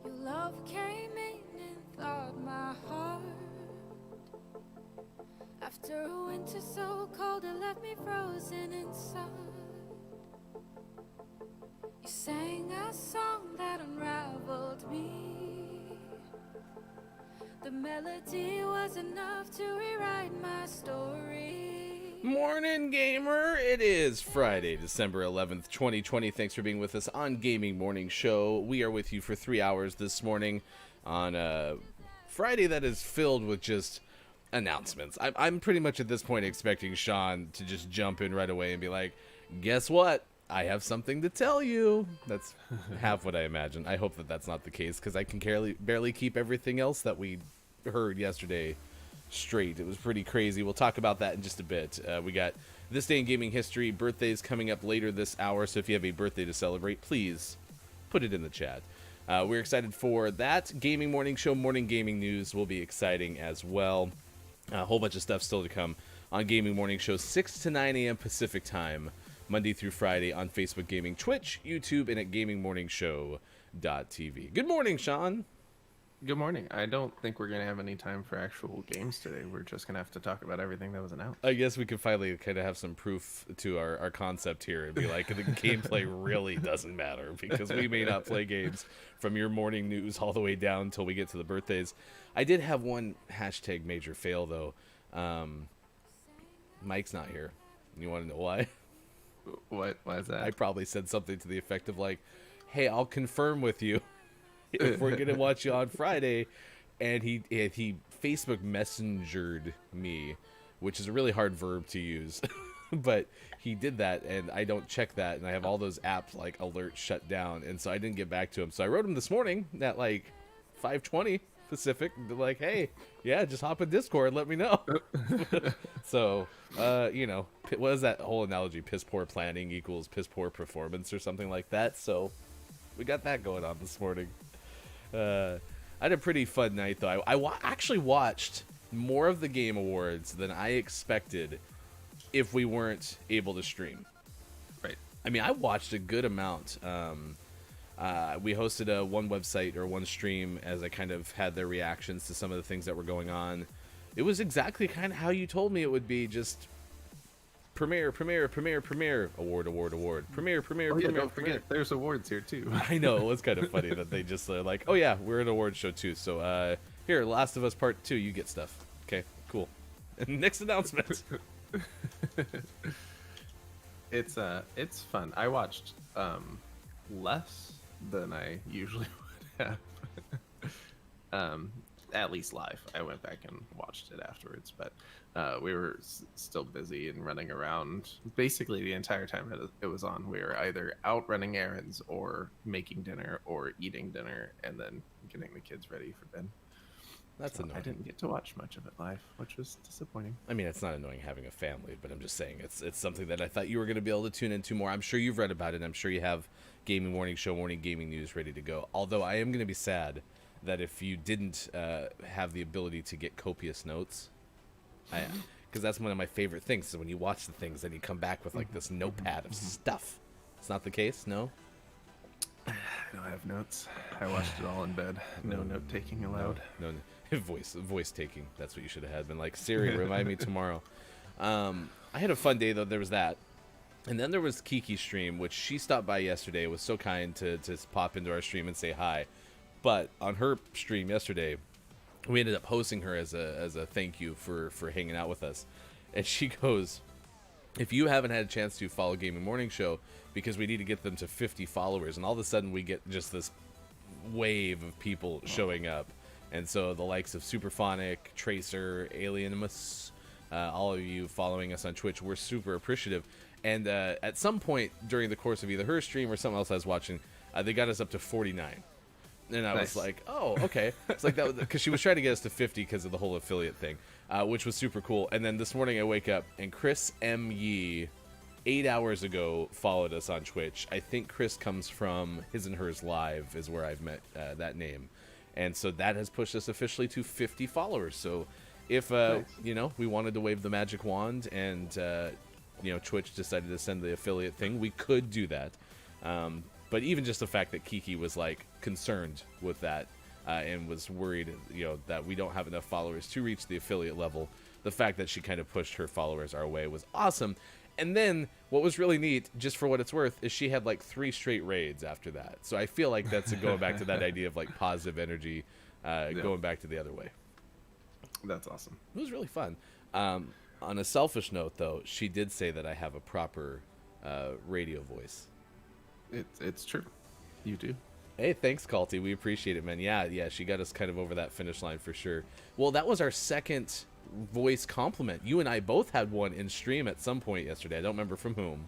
Your love came in and thawed my heart. After a winter so cold, it left me frozen inside. You sang a song that unraveled me. The melody was enough to rewrite my story. Morning, gamer! It is Friday, December 11th, 2020. Thanks for being with us on Gaming Morning Show. We are with you for 3 hours this morning on a Friday that is filled with just announcements. I'm pretty much at this point expecting Sean to just jump in right away and be like, guess what? I have something to tell you. That's half what I imagine. I hope that that's not the case because I can barely keep everything else that we heard yesterday straight. It was pretty crazy. We'll talk about that in just a bit. We got This Day in Gaming History, birthdays coming up later this hour, so if you have a birthday to celebrate, please put it in the chat. We're excited for that. Gaming Morning Show, morning gaming news will be exciting as well. A whole bunch of stuff still to come on Gaming Morning Show, 6 to 9 a.m. Pacific Time, Monday through Friday on Facebook Gaming, Twitch, YouTube, and at gamingmorningshow.tv. Good morning, Sean. Good morning. I don't think we're going to have any time for actual games today. We're just going to have to talk about everything that was announced. I guess we could finally kind of have some proof to our concept here and be like, the gameplay really doesn't matter because we may not play games from your morning news all the way down until we get to the birthdays. I did have one hashtag major fail, though. Mike's not here. You want to know why? What? Why is that? I probably said something to the effect of like, hey, I'll confirm with you if we're gonna watch you on Friday, and he Facebook messengered me, which is a really hard verb to use, but he did that, and I don't check that, and I have all those apps like alerts shut down, and so I didn't get back to him. So I wrote him this morning at like 5:20 Pacific, like, hey, yeah, just hop in Discord, let me know. So, what is that whole analogy? Piss poor planning equals piss poor performance or something like that. So we got that going on this morning. I had a pretty fun night, though. I actually watched more of the Game Awards than I expected if we weren't able to stream. Right. I mean, I watched a good amount. We hosted one website or one stream as I kind of had their reactions to some of the things that were going on. It was exactly kind of how you told me it would be, just premiere, award, premiere, Don't forget, there's awards here too. I know, it was kind of funny that they just like, oh yeah, we're an award show too, so here, Last of Us Part 2, you get stuff. Okay, cool. Next announcement. It's fun. I watched less than I usually would have. At least live. I went back and watched it afterwards, but we were still busy and running around basically the entire time it was on. We were either out running errands or making dinner or eating dinner and then getting the kids ready for bed. That's annoying. I didn't get to watch much of it live, which was disappointing. I mean, it's not annoying having a family, but I'm just saying it's something that I thought you were going to be able to tune into more. I'm sure you've read about it. I'm sure you have Gaming Morning Show, morning gaming news ready to go. Although I am going to be sad that if you didn't have the ability to get copious notes, because that's one of my favorite things, is when you watch the things and you come back with like this notepad of stuff. It's not the case, no? I don't have notes. I watched it all in bed. No note taking allowed. No, voice taking. That's what you should have had. Been like, Siri, remind me tomorrow. I had a fun day, though. There was that. And then there was Kiki's stream, which she stopped by yesterday. Was so kind to pop into our stream and say hi. But on her stream yesterday, we ended up hosting her as a thank you for hanging out with us. And she goes, if you haven't had a chance to follow Gaming Morning Show, because we need to get them to 50 followers, and all of a sudden we get just this wave of people showing up. And so the likes of Superphonic, Tracer, Alienimus, all of you following us on Twitch, we're super appreciative. And at some point during the course of either her stream or someone else I was watching, they got us up to 49. And I was like, oh, okay. It's like that because she was trying to get us to 50 because of the whole affiliate thing, which was super cool. And then this morning I wake up and Chris M. Yee, 8 hours ago, followed us on Twitch. I think Chris comes from His and Hers Live is where I've met that name. And so that has pushed us officially to 50 followers. So if, Nice. we wanted to wave the magic wand and, Twitch decided to send the affiliate thing, we could do that. But even just the fact that Kiki was like concerned with that and was worried, that we don't have enough followers to reach the affiliate level. The fact that she kind of pushed her followers our way was awesome. And then what was really neat, just for what it's worth, is she had like 3 straight raids after that. So I feel like that's going back to that idea of like positive energy, going back to the other way. That's awesome. It was really fun. On a selfish note, though, she did say that I have a proper radio voice. It's true. You do. Hey, thanks, Calty. We appreciate it, man. Yeah, she got us kind of over that finish line for sure. Well, that was our second voice compliment. You and I both had one in stream at some point yesterday. I don't remember from whom.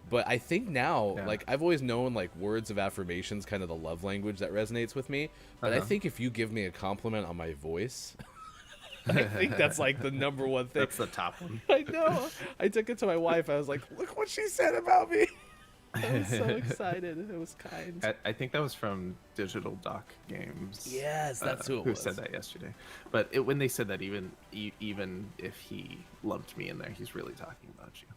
But I think now, like, I've always known, like, words of affirmations, kind of the love language that resonates with me. But I think if you give me a compliment on my voice, I think that's, like, the number one thing. That's the top one. I know. I took it to my wife. I was like, look what she said about me. I was so excited. It was kind. I think that was from Digital Doc Games. Yes, that's who it was. Who said that yesterday. But when they said that, even if he lumped me in there, he's really talking about you.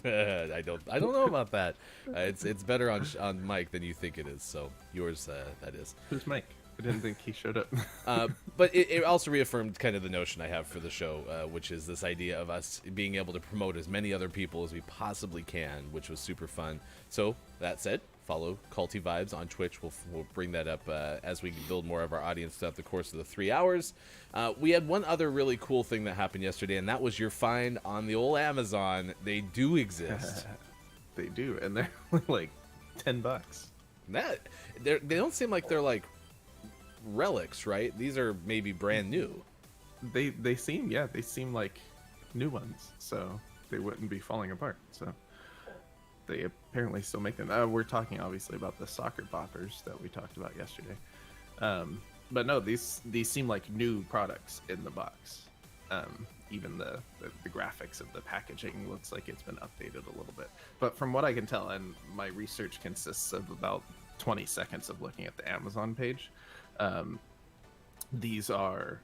I don't know about that. It's better on Mike than you think it is. So yours, that is. Who's Mike? I didn't think he showed up. But it also reaffirmed kind of the notion I have for the show, which is this idea of us being able to promote as many other people as we possibly can, which was super fun. So that said, follow Culty Vibes on Twitch. We'll bring that up as we build more of our audience throughout the course of the 3 hours. We had one other really cool thing that happened yesterday, and that was your find on the old Amazon. They do exist. They do, and they're like $10. They don't seem like they're like relics, right? These are maybe brand new. They seem like new ones, so they wouldn't be falling apart. So they apparently still make them. We're talking obviously about the soccer boppers that we talked about yesterday, but no, these seem like new products in the box. Even the graphics of the packaging looks like it's been updated a little bit, but from what I can tell, and my research consists of about 20 seconds of looking at the Amazon page, these are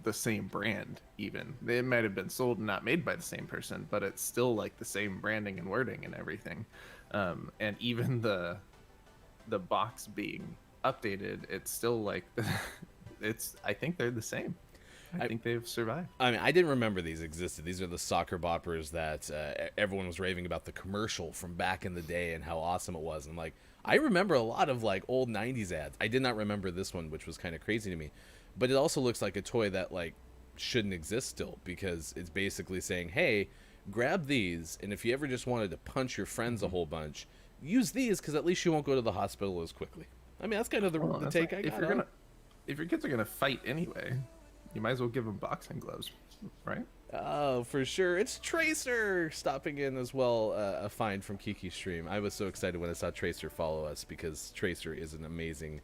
the same brand. Even they might have been sold and not made by the same person, but it's still like the same branding and wording and everything. And even the box being updated, it's still like I think they're the same. I think they've survived. I mean, I didn't remember these existed. These are the soccer boppers that everyone was raving about, the commercial from back in the day and how awesome it was. And like, I remember a lot of like old 90s ads. I did not remember this one, which was kind of crazy to me. But it also looks like a toy that like shouldn't exist still, because it's basically saying, hey, grab these, and if you ever just wanted to punch your friends a whole bunch, use these, because at least you won't go to the hospital as quickly. I mean, that's kind of the take I got. If your kids are gonna fight anyway, you might as well give them boxing gloves, right? Oh, for sure. It's Tracer stopping in as well, a find from Kiki Stream. I was so excited when I saw Tracer follow us, because Tracer is an amazing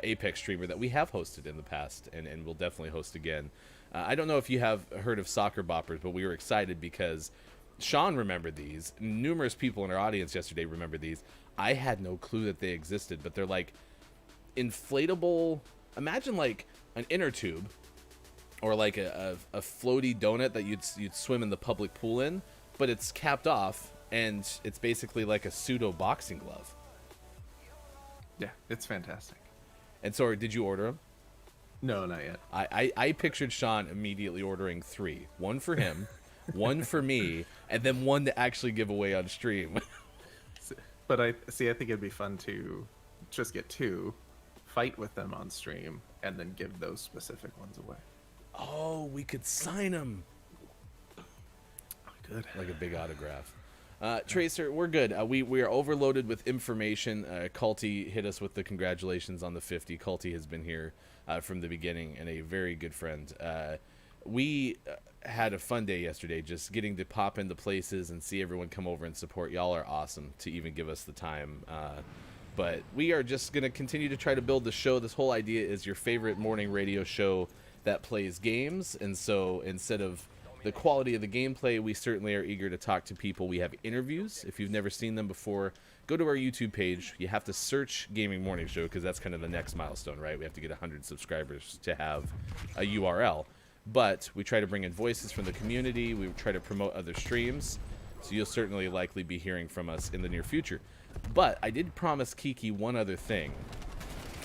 Apex streamer that we have hosted in the past and will definitely host again. I don't know if you have heard of Soccer Boppers, but we were excited because Sean remembered these. Numerous people in our audience yesterday remembered these. I had no clue that they existed, but they're like inflatable. Imagine like an inner tube, or like a floaty donut that you'd swim in the public pool in, but it's capped off, and it's basically like a pseudo boxing glove. Yeah, it's fantastic. And so, did you order them? No, not yet. I pictured Sean immediately ordering 3. One for him, one for me, and then one to actually give away on stream. But I think it'd be fun to just get 2, fight with them on stream, and then give those specific ones away. Oh, we could sign them. Good. Like a big autograph. Tracer, we're good. We are overloaded with information. Culty hit us with the congratulations on the 50. Culty has been here from the beginning and a very good friend. We had a fun day yesterday, just getting to pop into places and see everyone come over and support. Y'all are awesome to even give us the time. But we are just going to continue to try to build the show. This whole idea is your favorite morning radio show that plays games, and so instead of the quality of the gameplay, we certainly are eager to talk to people. We have interviews. If you've never seen them before, go to our YouTube page. You have to search Gaming Morning Show, because that's kind of the next milestone, right? We have to get 100 subscribers to have a URL. But we try to bring in voices from the community. We try to promote other streams, so you'll certainly likely be hearing from us in the near future. But I did promise Kiki one other thing.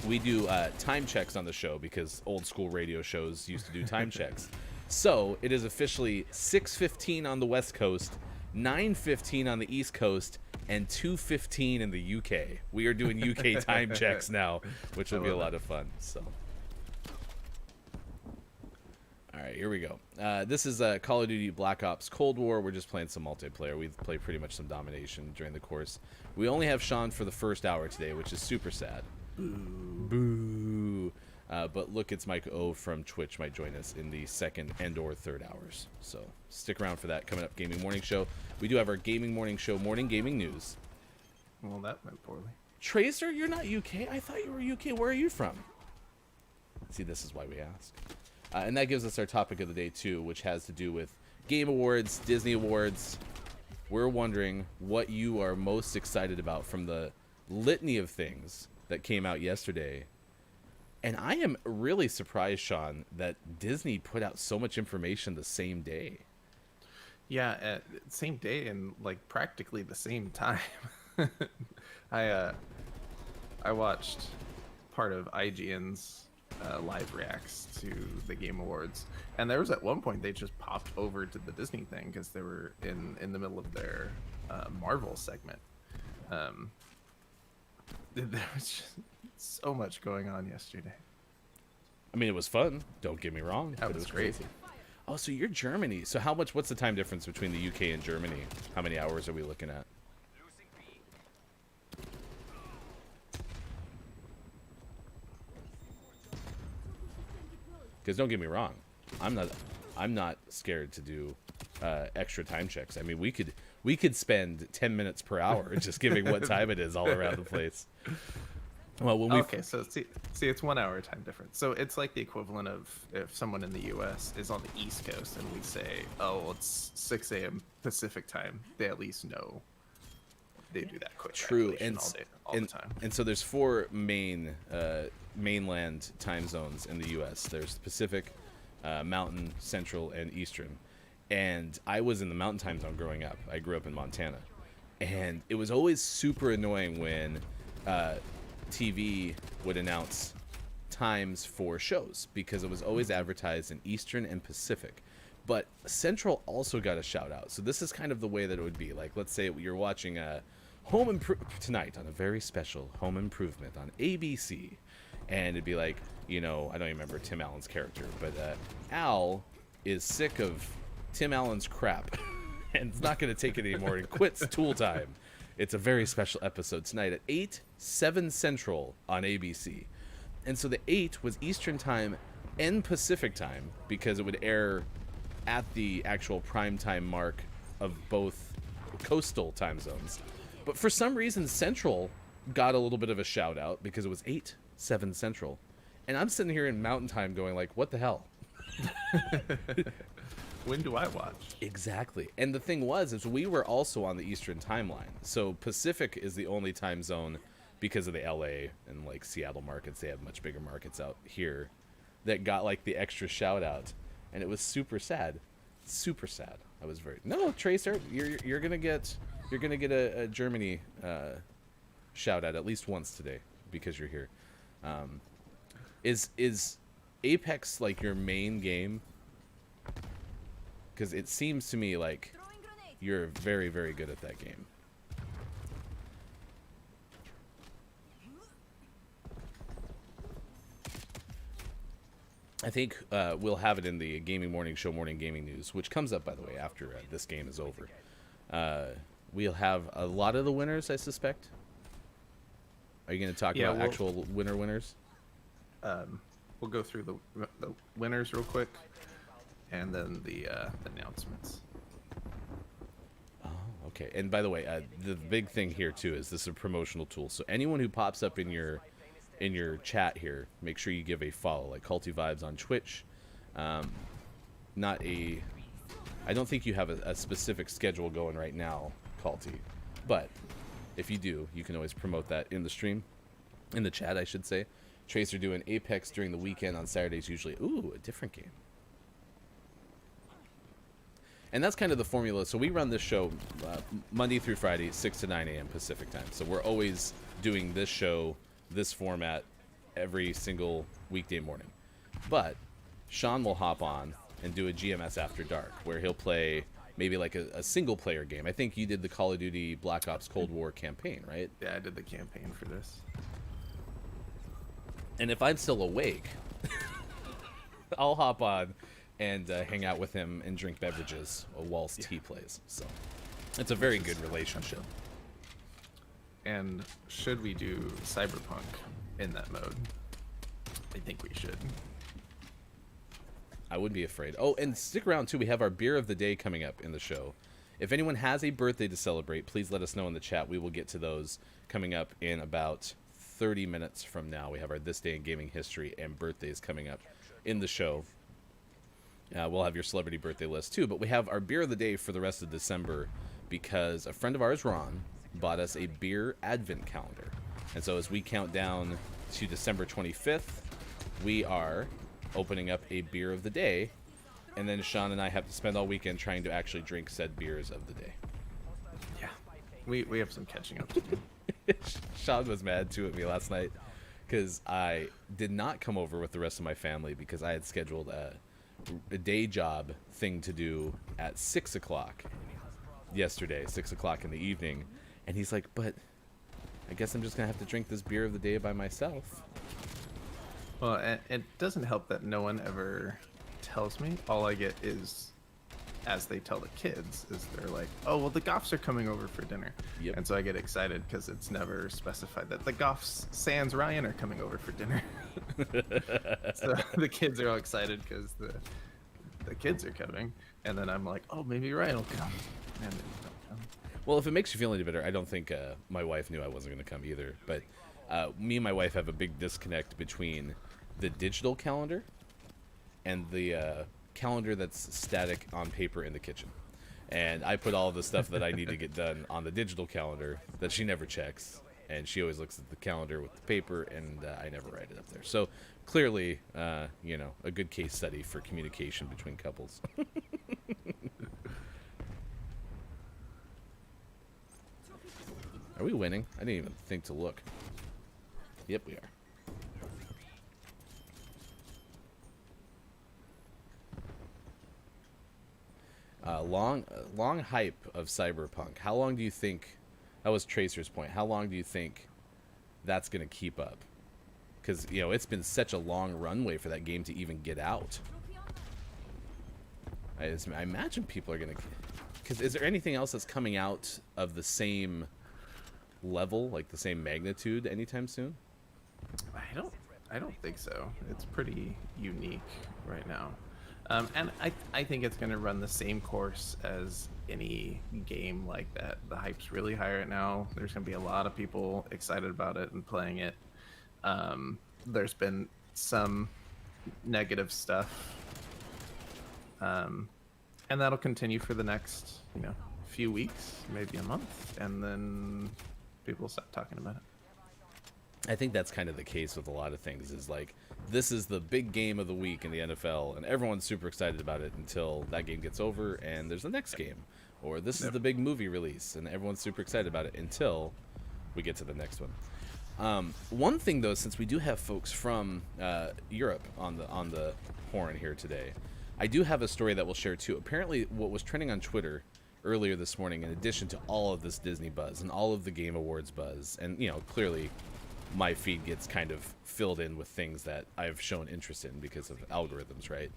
We do time checks on the show because old school radio shows used to do time checks. So it is officially 6:15 on the West Coast, 9:15 on the East Coast, and 2:15 in the UK. We are doing UK time checks now, which will be a lot of fun. So, all right, here we go. This is Call of Duty Black Ops Cold War. We're just playing some multiplayer. We've played pretty much some domination during the course. We only have Sean for the first hour today, which is super sad. Boo. But look, it's Mike O from Twitch might join us in the second and or third hours. So stick around for that. Coming up, Gaming Morning Show. We do have our Gaming Morning Show morning gaming news. Well, that went poorly. Tracer, you're not UK? I thought you were UK. Where are you from? See, this is why we ask. And that gives us our topic of the day, too, which has to do with Game Awards, Disney Awards. We're wondering what you are most excited about from the litany of things that came out yesterday. And I am really surprised, Sean, that Disney put out so much information the same day. Yeah, same day and like practically the same time. I watched part of IGN's live reacts to the Game Awards, and there was at one point they just popped over to the Disney thing because they were in the middle of their Marvel segment. There was just so much going on yesterday. I mean, it was fun. Don't get me wrong. That but was it was crazy. Oh, so you're Germany. So how much? What's the time difference between the UK and Germany? How many hours are we looking at? Because don't get me wrong, I'm not scared to do extra time checks. I mean, we could spend 10 minutes per hour just giving what time it is all around the place. Well, when we Okay, so see, it's 1 hour time difference. So it's like the equivalent of if someone in the U.S. is on the East Coast and we say, "Oh, well, it's 6 a.m. Pacific time," they at least know. They do that quick. True, calculation all the time. And so there's four mainland time zones in the U.S. There's Pacific, Mountain, Central, and Eastern. And I was in the Mountain time zone growing up. I grew up in Montana, and it was always super annoying when TV would announce times for shows because it was always advertised in Eastern and Pacific. But Central also got a shout out. So this is kind of the way that it would be. Like, let's say you're watching tonight on a very special Home Improvement on ABC. And it'd be like, you know, I don't even remember Tim Allen's character, but Al is sick of Tim Allen's crap and it's not going to take it anymore and quits Tool Time. It's a very special episode tonight at 8, 7 Central on ABC. And so the 8 was Eastern Time and Pacific Time because it would air at the actual prime time mark of both coastal time zones. But for some reason, Central got a little bit of a shout out because it was 8, 7 Central. And I'm sitting here in Mountain Time going like, what the hell? When do I watch? Exactly. And the thing is we were also on the Eastern timeline. So Pacific is the only time zone because of the LA and like Seattle markets. They have much bigger markets out here that got like the extra shout out. And it was super sad. Super sad. I was no, Tracer, you're gonna get a Germany shout out at least once today because you're here. Is Apex like your main game? Because it seems to me like you're very, very good at that game. I think we'll have it in the Gaming Morning Show morning gaming news, which comes up, by the way, after this game is over. We'll have a lot of the winners, I suspect. Are you going to talk about actual winners? We'll go through the winners real quick, and then the announcements. Oh, okay. And by the way, the big thing here too is this is a promotional tool. So anyone who pops up in your chat here, make sure you give a follow, like Culty Vibes on Twitch. I don't think you have a specific schedule going right now, Culty, but if you do, you can always promote that in the stream, in the chat, I should say. Tracer doing Apex during the weekend on Saturdays usually. Ooh, a different game. And that's kind of the formula. So we run this show Monday through Friday, 6 to 9 a.m. Pacific time. So we're always doing this show, this format, every single weekday morning. But Sean will hop on and do a GMS After Dark, where he'll play maybe like a single-player game. I think you did the Call of Duty Black Ops Cold War campaign, right? Yeah, I did the campaign for this. And if I'm still awake, I'll hop on and hang out with him and drink beverages whilst he plays. So it's a very good relationship. And should we do Cyberpunk in that mode? I think we should. I wouldn't be afraid. Oh, and stick around too. We have our beer of the day coming up in the show. If anyone has a birthday to celebrate, please let us know in the chat. We will get to those coming up in about 30 minutes from now. We have our This Day in Gaming History and birthdays coming up in the show. We'll have your celebrity birthday list too, but we have our beer of the day for the rest of December because a friend of ours, Ron, bought us a beer advent calendar. And so as we count down to December 25th, we are opening up a beer of the day, and then Sean and I have to spend all weekend trying to actually drink said beers of the day. Yeah. We have some catching up to do. Sean was mad too at me last night because I did not come over with the rest of my family because I had scheduled a day job thing to do at 6 o'clock yesterday, 6 o'clock in the evening. And he's like, but I guess I'm just going to have to drink this beer of the day by myself. Well, it doesn't help that no one ever tells me. All I get is, as they tell the kids, is they're like, oh, well, the Goffs are coming over for dinner. Yep. And so I get excited because it's never specified that the Goffs, sans Ryan, are coming over for dinner. So the kids are all excited because the kids are coming. And then I'm like, oh, maybe Ryan will come. And then he don't come. Well, if it makes you feel any better, I don't think my wife knew I wasn't going to come either. But me and my wife have a big disconnect between the digital calendar and the calendar that's static on paper in the kitchen. And I put all of the stuff that I need to get done on the digital calendar that she never checks. And she always looks at the calendar with the paper, and I never write it up there. So clearly, you know, a good case study for communication between couples. Are we winning? I didn't even think to look. Yep, we are. Long hype of Cyberpunk. How long do you think, that was Tracer's point, how long do you think that's going to keep up? Because, you know, it's been such a long runway for that game to even get out. I imagine people are going to... Because is there anything else that's coming out of the same level, like the same magnitude anytime soon? I don't think so. It's pretty unique right now. And I think it's going to run the same course as any game like that. The hype's really high right now. There's going to be a lot of people excited about it and playing it. There's been some negative stuff. And that'll continue for the next, you know, few weeks, maybe a month, and then people will stop talking about it. I think that's kind of the case with a lot of things, is like, this is the big game of the week in the NFL, and everyone's super excited about it until that game gets over and there's the next game. Or this is the big movie release, and everyone's super excited about it until we get to the next one. One thing, though, since we do have folks from Europe on the horn here today, I do have a story that we'll share, too. Apparently, what was trending on Twitter earlier this morning, in addition to all of this Disney buzz and all of the Game Awards buzz, and, you know, clearly my feed gets kind of filled in with things that I've shown interest in because of algorithms, right?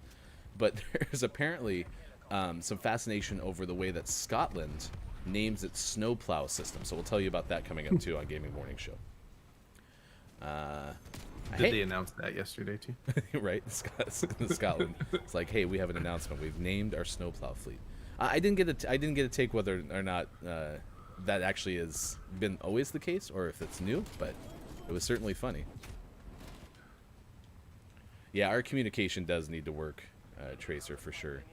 But there's apparently some fascination over the way that Scotland names its snowplow system. So we'll tell you about that coming up, too, on Gaming Morning Show. Did they announce that yesterday, too? Right? Scotland. It's like, hey, we have an announcement. We've named our snowplow fleet. I didn't get a take whether or not that actually has been always the case or if it's new, but it was certainly funny. Yeah, our communication does need to work, Tracer, for sure.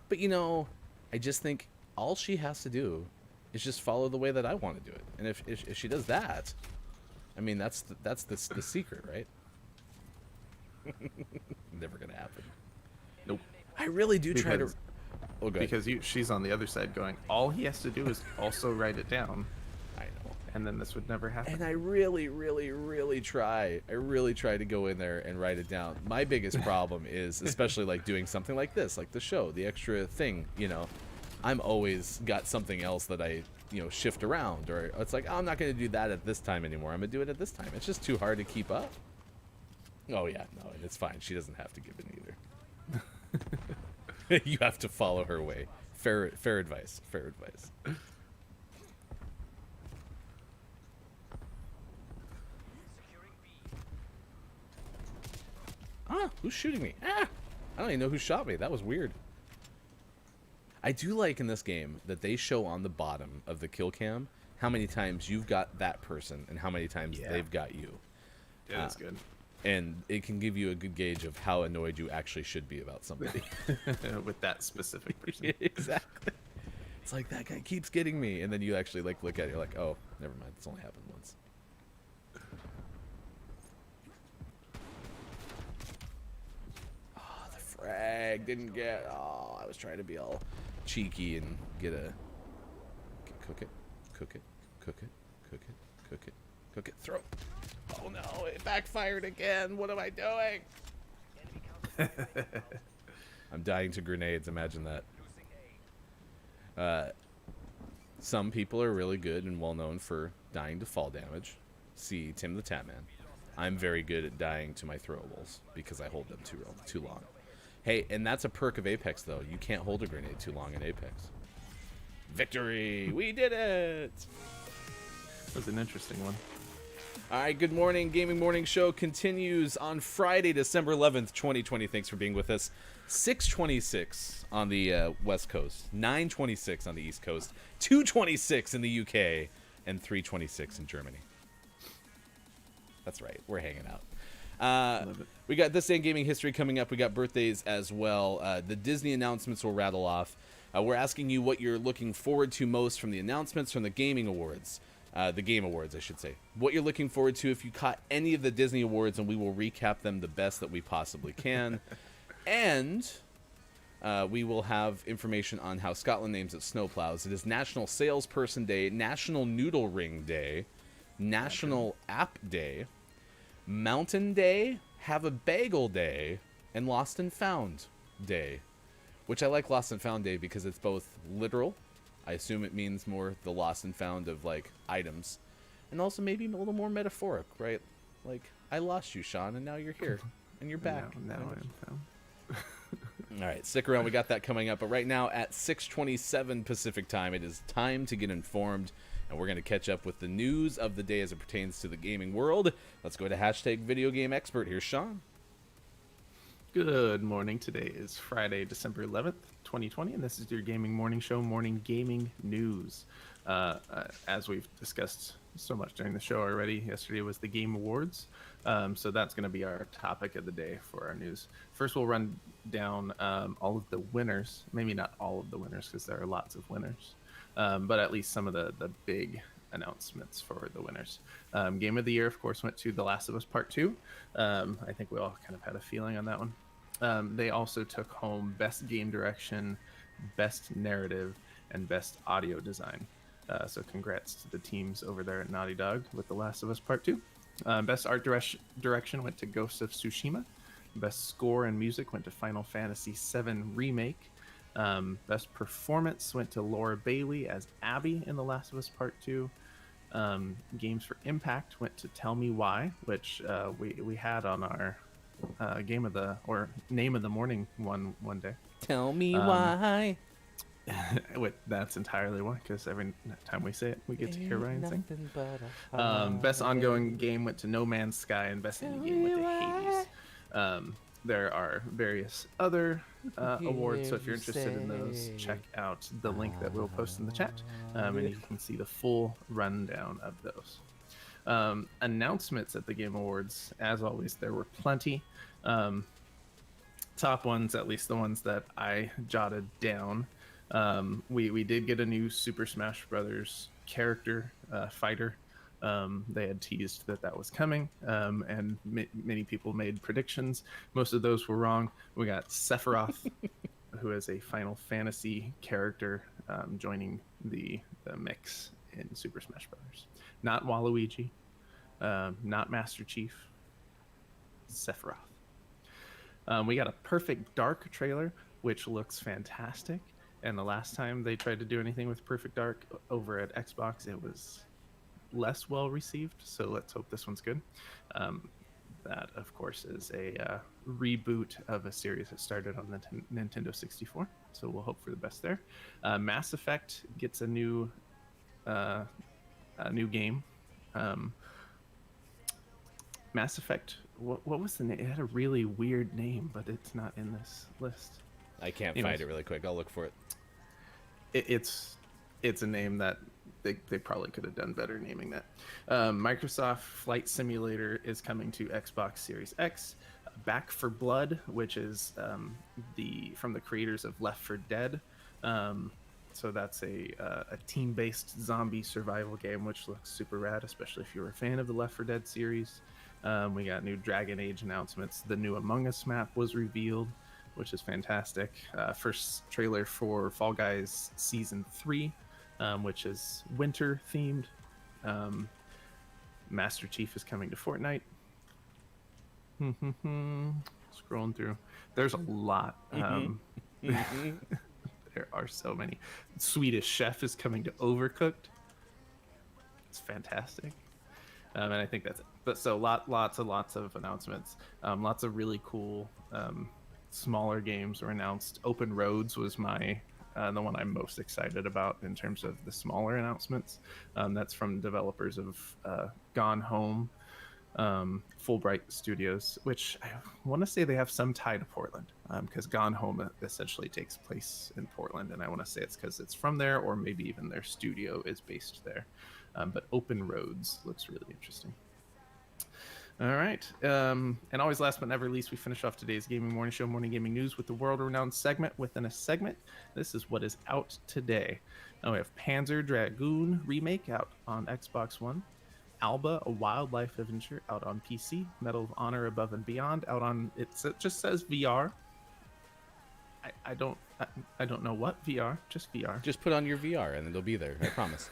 But, you know, I just think all she has to do is just follow the way that I want to do it. And if she does that, I mean, that's the secret, right? Never going to happen. Nope. I really do try to... Oh, good. Because she's on the other side going, all he has to do is also write it down, I know. and then this would never happen. And I really, really, really try. I really try to go in there and write it down. My biggest problem is, especially like doing something like this, like the show, the extra thing, you know, I'm always got something else that I, you know, shift around, or it's like, oh, I'm not going to do that at this time anymore. I'm going to do it at this time. It's just too hard to keep up. Oh, yeah, no, it's fine. She doesn't have to give it either. You have to follow her way. Fair advice. Fair advice. Ah, who's shooting me? Ah! I don't even know who shot me. That was weird. I do like in this game that they show on the bottom of the kill cam how many times you've got that person and how many times they've got you. Yeah, that's good. And it can give you a good gauge of how annoyed you actually should be about somebody. With that specific person. Exactly. It's like, that guy keeps getting me. And then you actually like look at it, you're like, oh, never mind. It's only happened once. Oh, the frag didn't get... Oh, I was trying to be all cheeky and get a... Cook it. Cook it. Cook it. Cook it. Cook it. Cook it. Throw. Oh no, it backfired again. What am I doing? I'm dying to grenades. Imagine that. Some people are really good and well known for dying to fall damage. See Tim the Tatman. I'm very good at dying to my throwables because I hold them too long. Hey, and that's a perk of Apex though. You can't hold a grenade too long in Apex. Victory! We did it! That was an interesting one. All right, good morning. Gaming Morning Show continues on Friday, December 11th, 2020. Thanks for being with us. 6:26 on the West Coast, 9:26 on the East Coast, 2:26 in the UK, and 3:26 in Germany. That's right. We're hanging out. We got This Day in Gaming History coming up. We got birthdays as well. The Disney announcements will rattle off. We're asking you what you're looking forward to most from the announcements from the Gaming Awards. The Game Awards, I should say. What you're looking forward to if you caught any of the Disney Awards, and we will recap them the best that we possibly can. And we will have information on how Scotland names it snowplows. It is National Salesperson Day, National Noodle Ring Day, National App Day, Mountain Day, Have a Bagel Day, and Lost and Found Day. Which I like Lost and Found Day because it's both literal. I assume it means more the lost and found of, like, items. And also maybe a little more metaphoric, right? Like, I lost you, Sean, and now you're here. And you're back. Now I'm found. All right, stick around. We got that coming up. But right now at 6:27 Pacific time, it is time to get informed. And we're going to catch up with the news of the day as it pertains to the gaming world. Let's go to #VideoGameExpert. Here's Sean. Good morning. Today is Friday, December 11th, 2020, and this is your Gaming Morning Show, Morning Gaming News. As we've discussed so much during the show already, yesterday was the Game Awards, so that's going to be our topic of the day for our news. First, we'll run down all of the winners, maybe not all of the winners because there are lots of winners, but at least some of the big announcements for the winners. Game of the Year, of course, went to The Last of Us Part 2. I think we all kind of had a feeling on that one. They also took home Best Game Direction, Best Narrative, and Best Audio Design. So congrats to the teams over there at Naughty Dog with The Last of Us Part 2. Best Art Direction went to Ghost of Tsushima. Best Score and Music went to Final Fantasy VII Remake. Best Performance went to Laura Bailey as Abby in The Last of Us Part 2. Games for Impact went to Tell Me Why, which we had on our Name of the Morning one day. Tell me why. That's entirely why, because every time we say it, we get to hear Ryan sing. But Best Ongoing Game went to No Man's Sky, and Best Indie Game went to Hades. There are various other awards, so if you're interested in those, check out the link that we'll post in the chat, and you can see the full rundown of those. Announcements at the Game Awards, as always, there were plenty. Top ones, at least the ones that I jotted down. We did get a new Super Smash Brothers character, fighter. They had teased that was coming, and many people made predictions. Most of those were wrong. We got Sephiroth who is a Final Fantasy character joining the mix in Super Smash Bros. Not Waluigi, not Master Chief, Sephiroth. We got a Perfect Dark trailer, which looks fantastic. And the last time they tried to do anything with Perfect Dark over at Xbox, it was less well received. So let's hope this one's good. That, of course, is a reboot of a series that started on the Nintendo 64. So we'll hope for the best there. Mass Effect gets a new game. Mass Effect. What was the name? It had a really weird name, but it's not in this list. I can't Anyways. find it really quick. I'll look for it. It's a name that they probably could have done better naming that. Microsoft Flight Simulator is coming to Xbox Series X. Back for Blood, which is from the creators of Left 4 Dead. So that's a team-based zombie survival game, which looks super rad, especially if you're a fan of the Left 4 Dead series. We got new Dragon Age announcements. The new Among Us map was revealed, which is fantastic. First trailer for Fall Guys Season 3, which is winter themed. Master Chief is coming to Fortnite. Scrolling through. There's a lot. There are so many. Swedish Chef is coming to Overcooked. It's fantastic. And I think that's it. But so lots of announcements. Lots of really cool smaller games were announced. Open Roads was the one I'm most excited about in terms of the smaller announcements. That's from developers of Gone Home, Fulbright Studios, which I want to say they have some tie to Portland, because Gone Home essentially takes place in Portland, and I want to say it's because it's from there, or maybe even their studio is based there. But Open Roads looks really interesting. All right. And always last but never least, we finish off today's Gaming Morning Show Morning Gaming News with the world-renowned segment within a segment. This is what is out today. Now we have Panzer Dragoon Remake out on Xbox One. Alba, a wildlife adventure, out on PC. Medal of Honor Above and Beyond out on, it just says VR. I don't know what VR, just VR. Just put on your VR and it'll be there. I promise.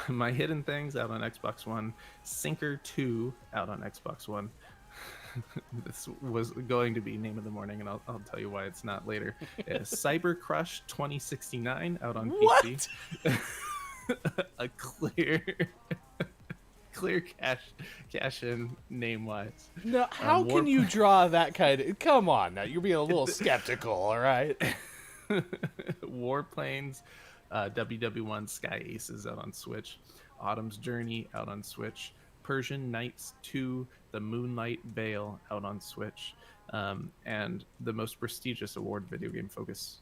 My Hidden Things out on Xbox One. Sinker 2 out on Xbox One. This was going to be Name of the Morning, and I'll tell you why it's not later. Cyber Crush 2069 out on PC. A clear cash in name wise. No, how can you draw that kind of? Come on, now you're being a little skeptical. All right. Warplanes, WW1 Sky Aces out on Switch. Autumn's Journey out on Switch. Persian Knights 2, The Moonlight Veil out on Switch. And the most prestigious award, Video Game Focus.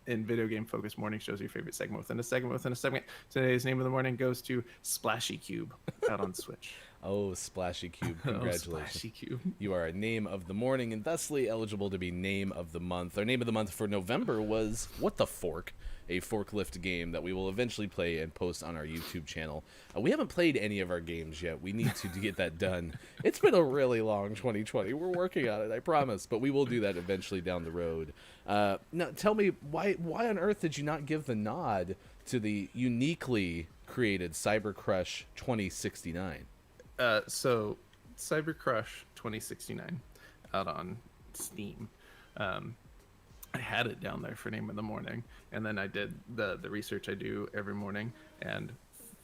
In Video Game Focus Morning Shows, your favorite segment within a segment within a segment. Today's Name of the Morning goes to Splashy Cube out on Switch. Oh, Splashy Cube. Congratulations. Oh, Splashy Cube. You are a Name of the Morning and thusly eligible to be Name of the Month. Our Name of the Month for November was What the Fork, a forklift game that we will eventually play and post on our YouTube channel. We haven't played any of our games yet. We need to get that done. It's been a really long 2020. We're working on it, I promise, but we will do that eventually down the road. Now, tell me, why on earth did you not give the nod to the uniquely created Cyber Crush 2069? So Cyber Crush 2069 out on Steam. I had it down there for Name of the Morning, and then I did the research I do every morning and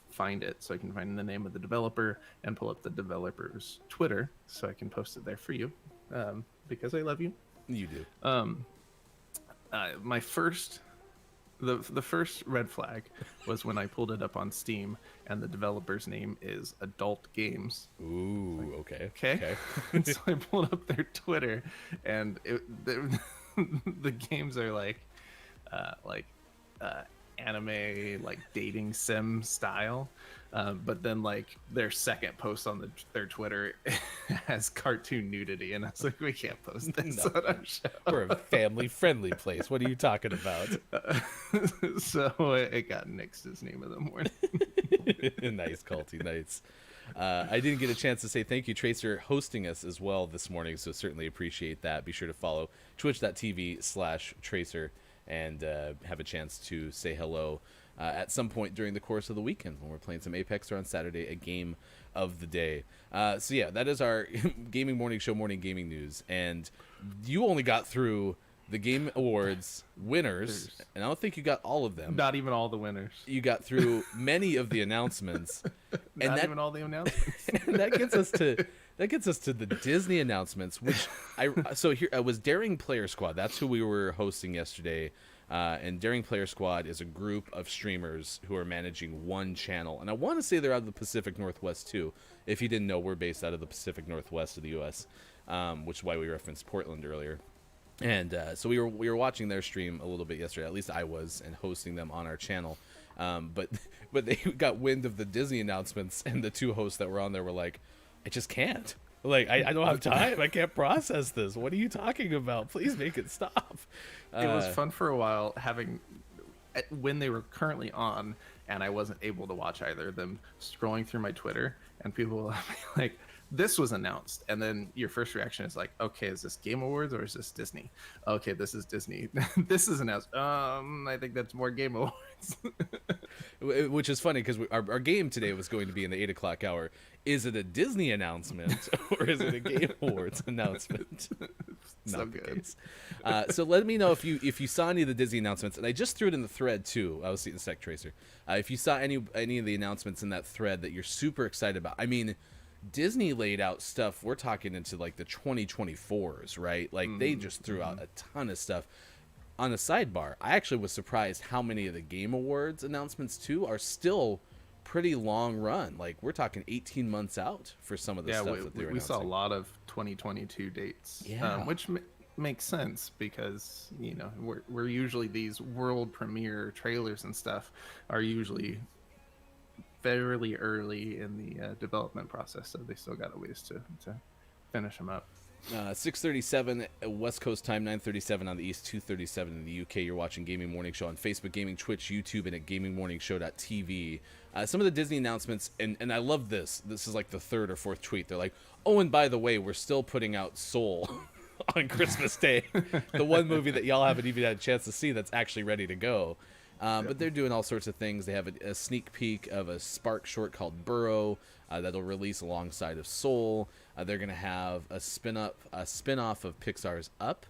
find it, so I can find the name of the developer and pull up the developer's Twitter so I can post it there for you, because I love you. You do. My first, the first red flag was when I pulled it up on Steam and the developer's name is Adult Games. Ooh, okay. Okay. So I pulled up their Twitter, and the games are like anime, like dating sim style, but then like their second post on their Twitter has cartoon nudity, and I was like, we can't post this on our show. We're a family-friendly place. What are you talking about? So it got nixed as Name of the Morning. Nice, Culty, nice. I didn't get a chance to say thank you, Tracer, hosting us as well this morning, so certainly appreciate that. Be sure to follow twitch.tv/Tracer and have a chance to say hello at some point during the course of the weekend when we're playing some Apex, or on Saturday, a game of the day. So yeah, that is our Gaming Morning Show morning gaming news. And you only got through the Game Awards winners, and I don't think you got all of them. Not even all the winners. You got through many of the announcements. Not even all the announcements. And that gets us to the Disney announcements, which I was Daring Player Squad. That's who we were hosting yesterday. And Daring Player Squad is a group of streamers who are managing one channel. And I want to say they're out of the Pacific Northwest too. If you didn't know, we're based out of the Pacific Northwest of the U.S., which is why we referenced Portland earlier. And so we were watching their stream a little bit yesterday. At least I was, and hosting them on our channel. But they got wind of the Disney announcements, and the two hosts that were on there were like, I just can't. Like, I don't have time. I can't process this. What are you talking about? Please make it stop. It was fun for a while when they were currently on, and I wasn't able to watch either of them, scrolling through my Twitter, and people will be like, this was announced, and then your first reaction is like, okay, is this Game Awards or is this Disney? Okay, this is Disney. This is announced. I think that's more Game Awards. Which is funny because our game today was going to be in the 8 o'clock hour. Is it a Disney announcement or is it a Game Awards announcement? So Not the good. case. So let me know if you saw any of the Disney announcements, and I just threw it in the thread too. I was seeing the Sec Tracer. If you saw any of the announcements in that thread that you're super excited about, I mean, Disney laid out stuff. We're talking into like the 2024s, right? Like they just threw out a ton of stuff. On a sidebar, I actually was surprised how many of the Game Awards announcements too are still pretty long run. Like we're talking 18 months out for some of the stuff that they were we saw a announcing. lot of 2022 dates, Yeah. which makes sense because we're usually, these world premiere trailers and stuff are usually fairly early in the development process, so they still got a ways to finish them up. 6:37 West Coast time, 9:37 on the East, 2:37 in the UK. You're watching Gaming Morning Show on Facebook Gaming, Twitch, YouTube, and at gamingmorningshow.tv. Some of the Disney announcements, and I love this. This is like the third or fourth tweet. They're like, oh, and by the way, we're still putting out Soul on Christmas Day. The one movie that y'all haven't even had a chance to see that's actually ready to go. But they're doing all sorts of things. They have a sneak peek of a Spark short called Burrow that'll release alongside of Soul. They're going to have a spin-off of Pixar's Up,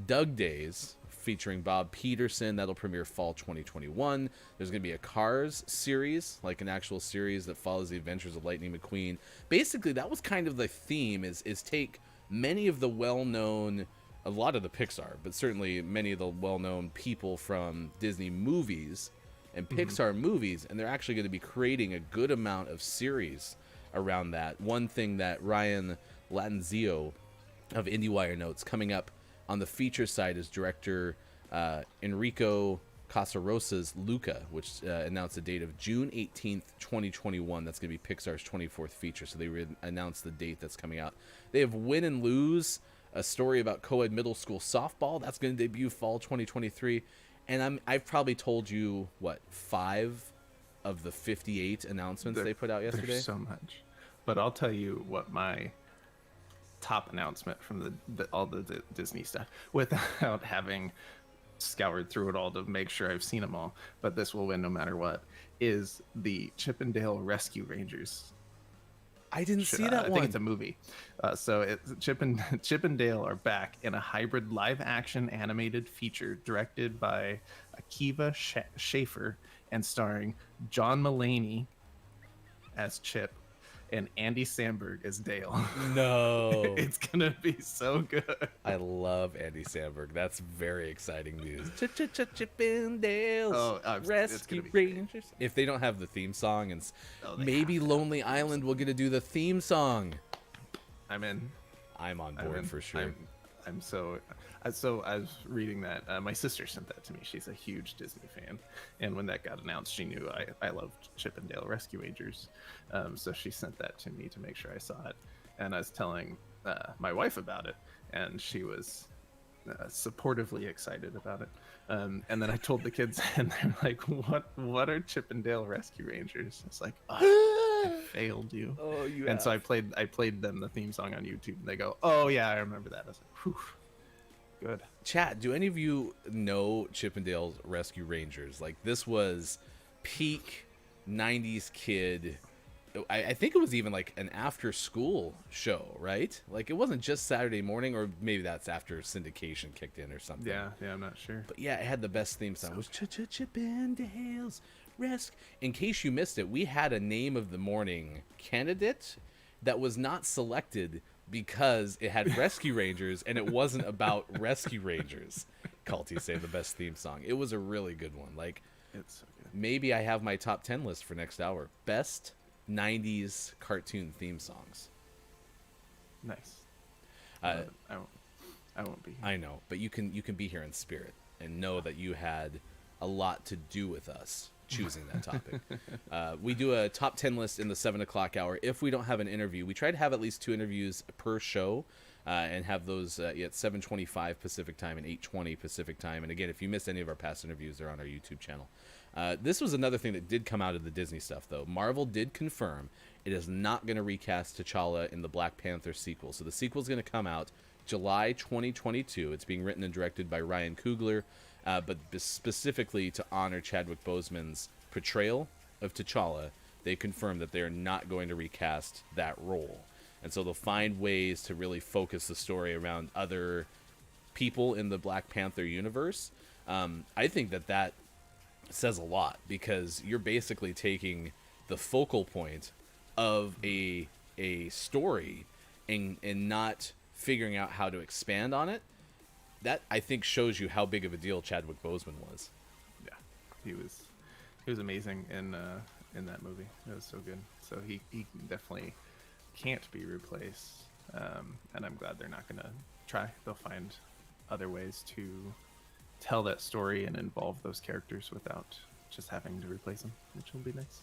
Doug Days, featuring Bob Peterson. That'll premiere fall 2021. There's going to be a Cars series, like an actual series that follows the adventures of Lightning McQueen. Basically, that was kind of the theme, is take many of the well-known, a lot of the Pixar, but certainly many of the well-known people from Disney movies and Pixar movies, and they're actually going to be creating a good amount of series around that. One thing that Ryan Latanzio of IndieWire notes coming up on the feature side is director Enrico Casarosa's Luca, which announced the date of June 18th, 2021. That's going to be Pixar's 24th feature, so they announced the date that's coming out. They have Win and Lose, a story about co-ed middle school softball. That's going to debut fall 2023. And I've probably told you, 5 of the 58 announcements they put out yesterday? There's so much. But I'll tell you what my top announcement from all the Disney stuff, without having scoured through it all to make sure I've seen them all, but this will win no matter what, is the Chip 'n Dale Rescue Rangers. I didn't see that I one. think it's a movie. So Chip and Dale are back in a hybrid live-action animated feature directed by Akiva Schaffer and starring John Mulaney as Chip and Andy Samberg as Dale. No. It's gonna be so good. I love Andy Samberg. That's very exciting news. Chip and Dale's it's Rescue gonna be great. Rangers. If they don't have the theme song, and they maybe have to. Lonely Island will get to do the theme song. I'm in. I'm on board for sure. I'm so I was reading that. My sister sent that to me. She's a huge Disney fan, and when that got announced, she knew I loved Chip 'n Dale Rescue Rangers. So she sent that to me to make sure I saw it, and I was telling my wife about it, and she was supportively excited about it. And then I told the kids, and they're like, "What are Chip 'n Dale Rescue Rangers?" It's like, failed you. Oh, you And so I played them the theme song on YouTube, and they go, "Oh yeah, I remember that." I was like, "Whew, good." Chat, do any of you know Chippendales Rescue Rangers? Like, this was peak 90s kid. I think it was even like an after school show, right? Like, it wasn't just Saturday morning, or maybe that's after syndication kicked in or something. Yeah, I'm not sure. But yeah, it had the best theme song. It was Chippendales Rescue. In case you missed it, we had a name of the morning candidate that was not selected because it had Rescue Rangers and it wasn't about Rescue Rangers. Culty say the best theme song. It was a really good one. Like, It's so good. maybe I have my top 10 list for next hour. Best 90s cartoon theme songs. Nice. Uh, I won't be here. I know, but you can be here in spirit and know that you had a lot to do with us choosing that topic. We do a top 10 list in the 7 o'clock hour. If we don't have an interview, we try to have at least 2 interviews per show, and have those at 7:25 Pacific time and 8:20 Pacific time. And again, if you missed any of our past interviews, they're on our YouTube channel. This was another thing that did come out of the Disney stuff, though. Marvel did confirm it is not going to recast T'Challa in the Black Panther sequel. So the sequel is going to come out July 2022. It's being written and directed by Ryan Coogler, but specifically to honor Chadwick Boseman's portrayal of T'Challa, they confirmed that they are not going to recast that role. And so they'll find ways to really focus the story around other people in the Black Panther universe. I think that says a lot, because you're basically taking the focal point of a story and not figuring out how to expand on it. That, I think, shows you how big of a deal Chadwick Boseman was. Yeah, he was amazing in that movie. It was so good. So he definitely can't be replaced. And I'm glad they're not gonna try. They'll find other ways to tell that story and involve those characters without just having to replace them, which will be nice.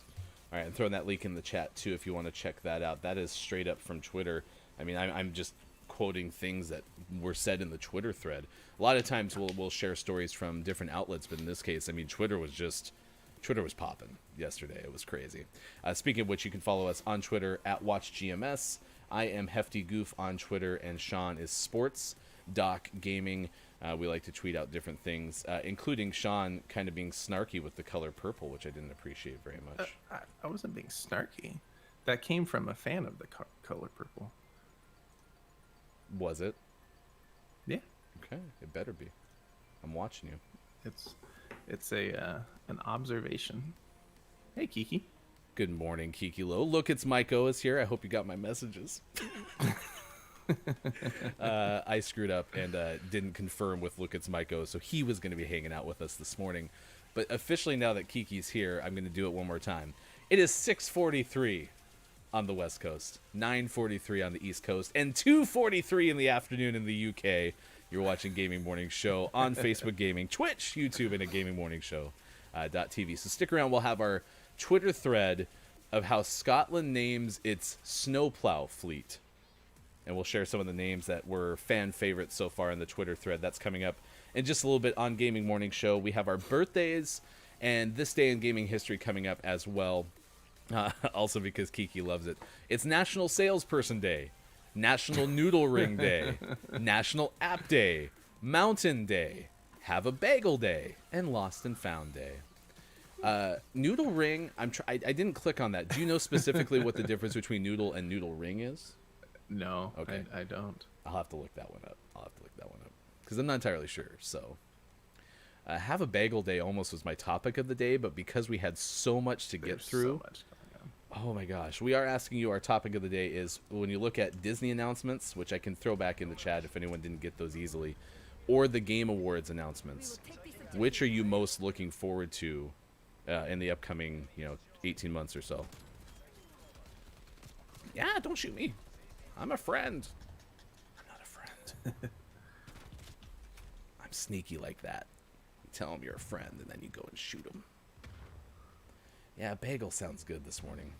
All right, I'm throwing that link in the chat too if you want to check that out. That is straight up from Twitter. I mean, I'm just quoting things that were said in the Twitter thread. A lot of times we'll share stories from different outlets, but in this case, I mean, Twitter was popping yesterday. It was crazy. Speaking of which, you can follow us on Twitter at WatchGMS. I am Hefty Goof on Twitter, and Sean is Sports Doc Gaming. We like to tweet out different things, including Sean kind of being snarky with the color purple, which I didn't appreciate very much. I wasn't being snarky. That came from a fan of the color purple. Was it? Yeah, Okay, it better be. I'm watching you. it's an observation. Hey, Kiki. Good morning, Kiki Low. Look, it's Mike O's here. I hope you got my messages. I screwed up and didn't confirm with Look, it's Mike O, so he was going to be hanging out with us this morning. But officially, now that Kiki's here, I'm going to do it one more time. It is 6:43 on the West Coast, 9:43 on the East Coast, and 2:43 in the afternoon in the UK. You're watching Gaming Morning Show on Facebook Gaming, Twitch, YouTube, and a Gaming Morning Show .tv. So stick around. We'll have our Twitter thread of how Scotland names its snowplow fleet. And we'll share some of the names that were fan favorites so far in the Twitter thread. That's coming up in just a little bit on Gaming Morning Show. We have our birthdays and this day in gaming history coming up as well. Also because Kiki loves it. It's National Salesperson Day, National Noodle Ring Day, National App Day, Mountain Day, Have a Bagel Day, and Lost and Found Day. Noodle Ring, I didn't click on that. Do you know specifically what the difference between noodle and noodle ring is? No, Okay. I don't. I'll have to look that one up. Because I'm not entirely sure. So, Have a Bagel Day almost was my topic of the day, but because we had so much to get There's through, so much going on. oh my gosh, we are asking you. Our topic of the day is when you look at Disney announcements, which I can throw back in the chat if anyone didn't get those easily, or the Game Awards announcements. Which are you most looking forward to in the upcoming, 18 months or so? Yeah, don't shoot me. I'm a friend. I'm not a friend. I'm sneaky like that. You tell him you're a friend, and then you go and shoot him. Yeah, bagel sounds good this morning.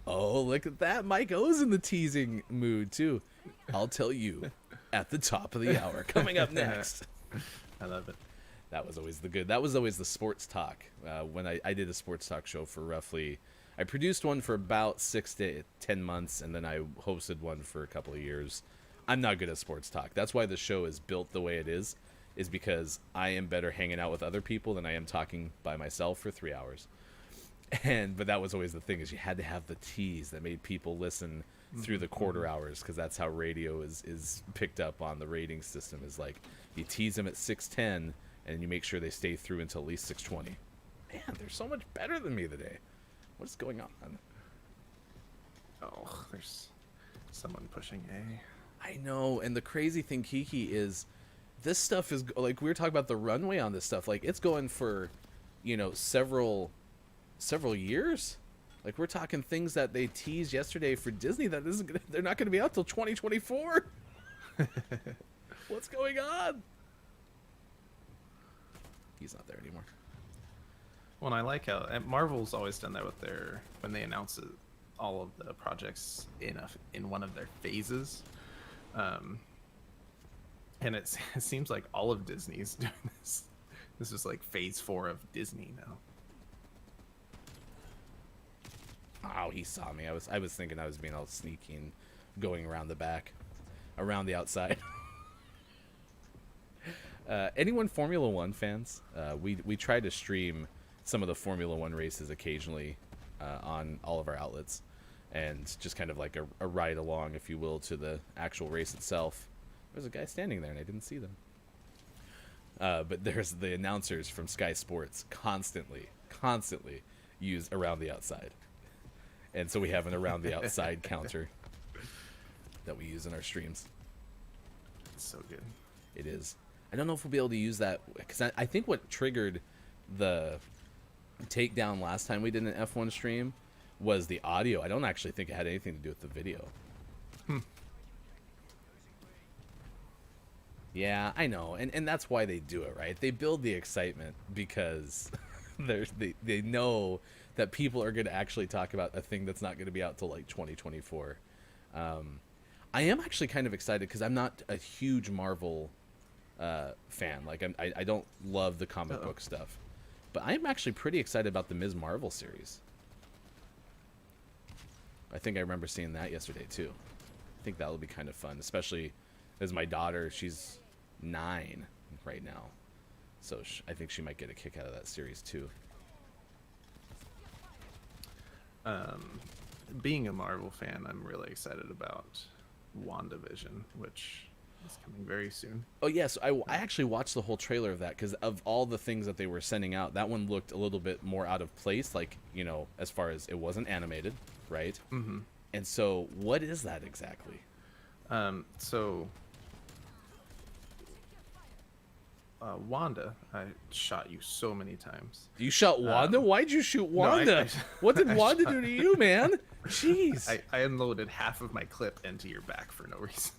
Oh, look at that. Mike O's in the teasing mood, too. I'll tell you at the top of the hour. Coming up next. I love it. That was always the sports talk. When I did a sports talk show for roughly I produced one for about 6 to 10 months, and then I hosted one for a couple of years. I'm not good at sports talk. That's why the show is built the way it is because I am better hanging out with other people than I am talking by myself for 3 hours. But that was always the thing, is you had to have the tease that made people listen through the quarter hours, because that's how radio is picked up on the rating system, is like you tease them at 6:10 and you make sure they stay through until at least 6:20. Man, they're so much better than me today. What is going on? Oh, there's someone pushing A. I know, and the crazy thing, Kiki, is this stuff is like, we were talking about the runway on this stuff. Like, it's going for, several years. Like, we're talking things that they teased yesterday for Disney that they're not going to be out till 2024. What's going on? He's not there anymore. Well, and I like how Marvel's always done that with when they announce all of the projects in one of their phases. And it seems like all of Disney's doing this. This is like phase 4 of Disney now. Oh, he saw me. I was thinking I was being all sneaky and going around the back, around the outside. Anyone Formula One fans? We try to stream some of the Formula One races occasionally on all of our outlets, and just kind of like a ride along, if you will, to the actual race itself. There's a guy standing there, and I didn't see them. But there's the announcers from Sky Sports constantly use around the outside. And so we have an around the outside counter that we use in our streams. It's so good. It is. I don't know if we'll be able to use that, because I think what triggered the takedown last time we did an F1 stream was the audio. I don't actually think it had anything to do with the video. Yeah, I know. And that's why they do it, right? They build the excitement because they know that people are going to actually talk about a thing that's not going to be out till like 2024. I am actually kind of excited because I'm not a huge Marvel fan. Like, I don't love the comic book stuff. But I'm actually pretty excited about the Ms. Marvel series. I think I remember seeing that yesterday, too. I think that'll be kind of fun, especially as my daughter, she's 9 right now. So I think she might get a kick out of that series, too. Being a Marvel fan, I'm really excited about WandaVision, which is coming very soon. Oh, yes. I actually watched the whole trailer of that, because of all the things that they were sending out, that one looked a little bit more out of place, like, as far as it wasn't animated, right? Mm-hmm. And so what is that exactly? Wanda, I shot you so many times. You shot Wanda? Why'd you shoot Wanda? What did Wanda do to you, man? Jeez. I unloaded half of my clip into your back for no reason.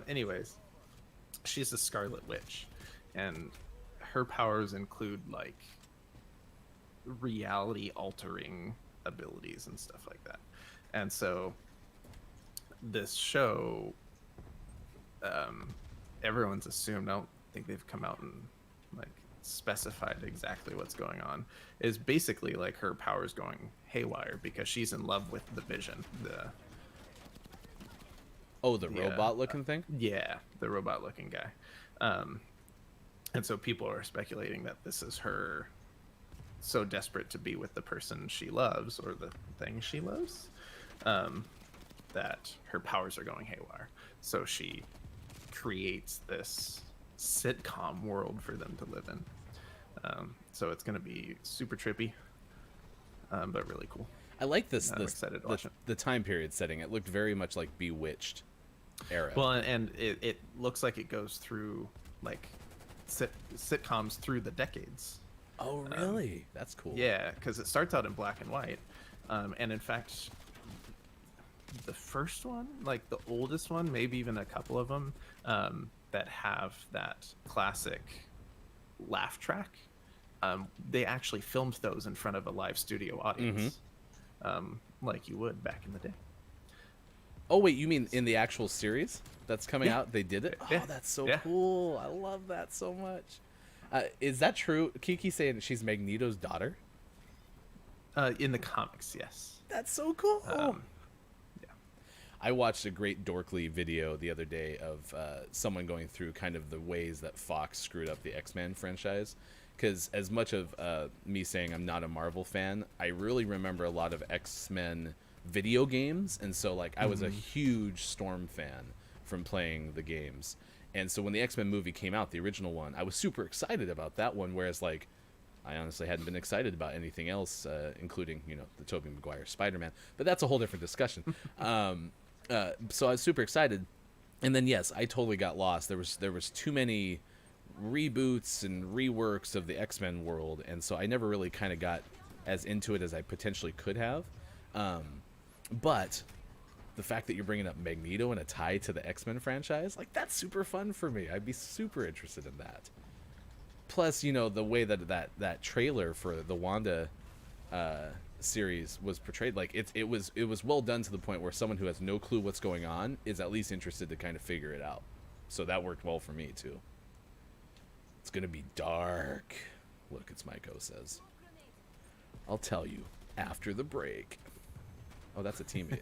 Anyways, she's a Scarlet Witch, and her powers include like reality altering abilities and stuff like that. And so this show, everyone's assumed, I don't think they've come out and like specified exactly what's going on, is basically like her powers going haywire because she's in love with the Vision, the robot looking thing? Yeah, the robot looking guy. And so people are speculating that this is her so desperate to be with the person she loves, or the thing she loves, that her powers are going haywire. So she creates this sitcom world for them to live in. So it's going to be super trippy, but really cool. I like this. I'm excited to watch it. The time period setting. It looked very much like Bewitched era. Well, and it looks like it goes through like sitcoms through the decades. Oh, really? That's cool. Yeah, because it starts out in black and white. And in fact, the first one, like the oldest one, maybe even a couple of them, that have that classic laugh track, they actually filmed those in front of a live studio audience, like you would back in the day. Oh, wait, you mean in the actual series that's coming out? They did it? Yeah. Oh, that's so cool. I love that so much. Is that true? Kiki's saying she's Magneto's daughter? In the comics, yes. That's so cool. Yeah. I watched a great Dorkly video the other day of someone going through kind of the ways that Fox screwed up the X-Men franchise. Because as much of me saying I'm not a Marvel fan, I really remember a lot of X-Men video games. And so, like, I was a huge Storm fan from playing the games. And so when the X-Men movie came out, the original one, I was super excited about that one. Whereas, like, I honestly hadn't been excited about anything else, including, you know, the Tobey Maguire Spider-Man. But that's a whole different discussion. So I was super excited. And then, yes, I totally got lost. There was too many reboots and reworks of the X-Men world. And so I never really kind of got as into it as I potentially could have. But the fact that you're bringing up Magneto and a tie to the X-Men franchise, like, that's super fun for me. I'd be super interested in that. Plus, you know, the way that trailer for the Wanda series was portrayed, like, it was well done to the point where someone who has no clue what's going on is at least interested to kind of figure it out. So that worked well for me too. It's gonna be dark. Look, it's Maiko says. I'll tell you after the break. Oh, that's a teammate.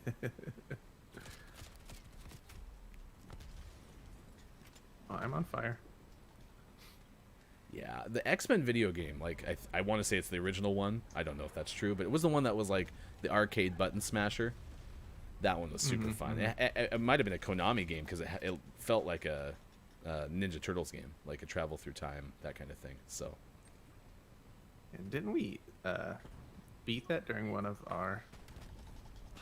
Oh, I'm on fire. Yeah, the X-Men video game, like, I want to say it's the original one. I don't know if that's true, but it was the one that was like the arcade button smasher. That one was super fun. It might have been a Konami game because it felt like a Ninja Turtles game, like a travel through time, that kind of thing. So, And didn't we beat that during one of our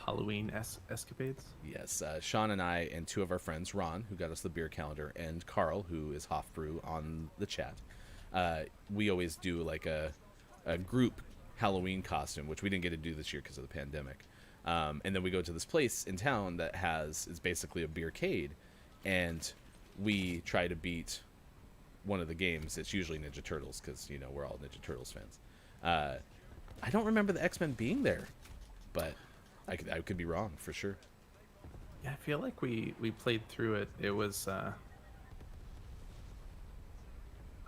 Halloween escapades? yes, Sean and I and two of our friends, Ron, who got us the beer calendar, and Carl, who is Hofbrew on the chat, we always do like a group Halloween costume, which we didn't get to do this year because of the pandemic. And then we go to this place in town that is basically a beercade, and we try to beat one of the games. It's usually Ninja Turtles because, you know, we're all Ninja Turtles fans. I don't remember the X-Men being there, but I could be wrong for sure. Yeah, I feel like we played through it. It was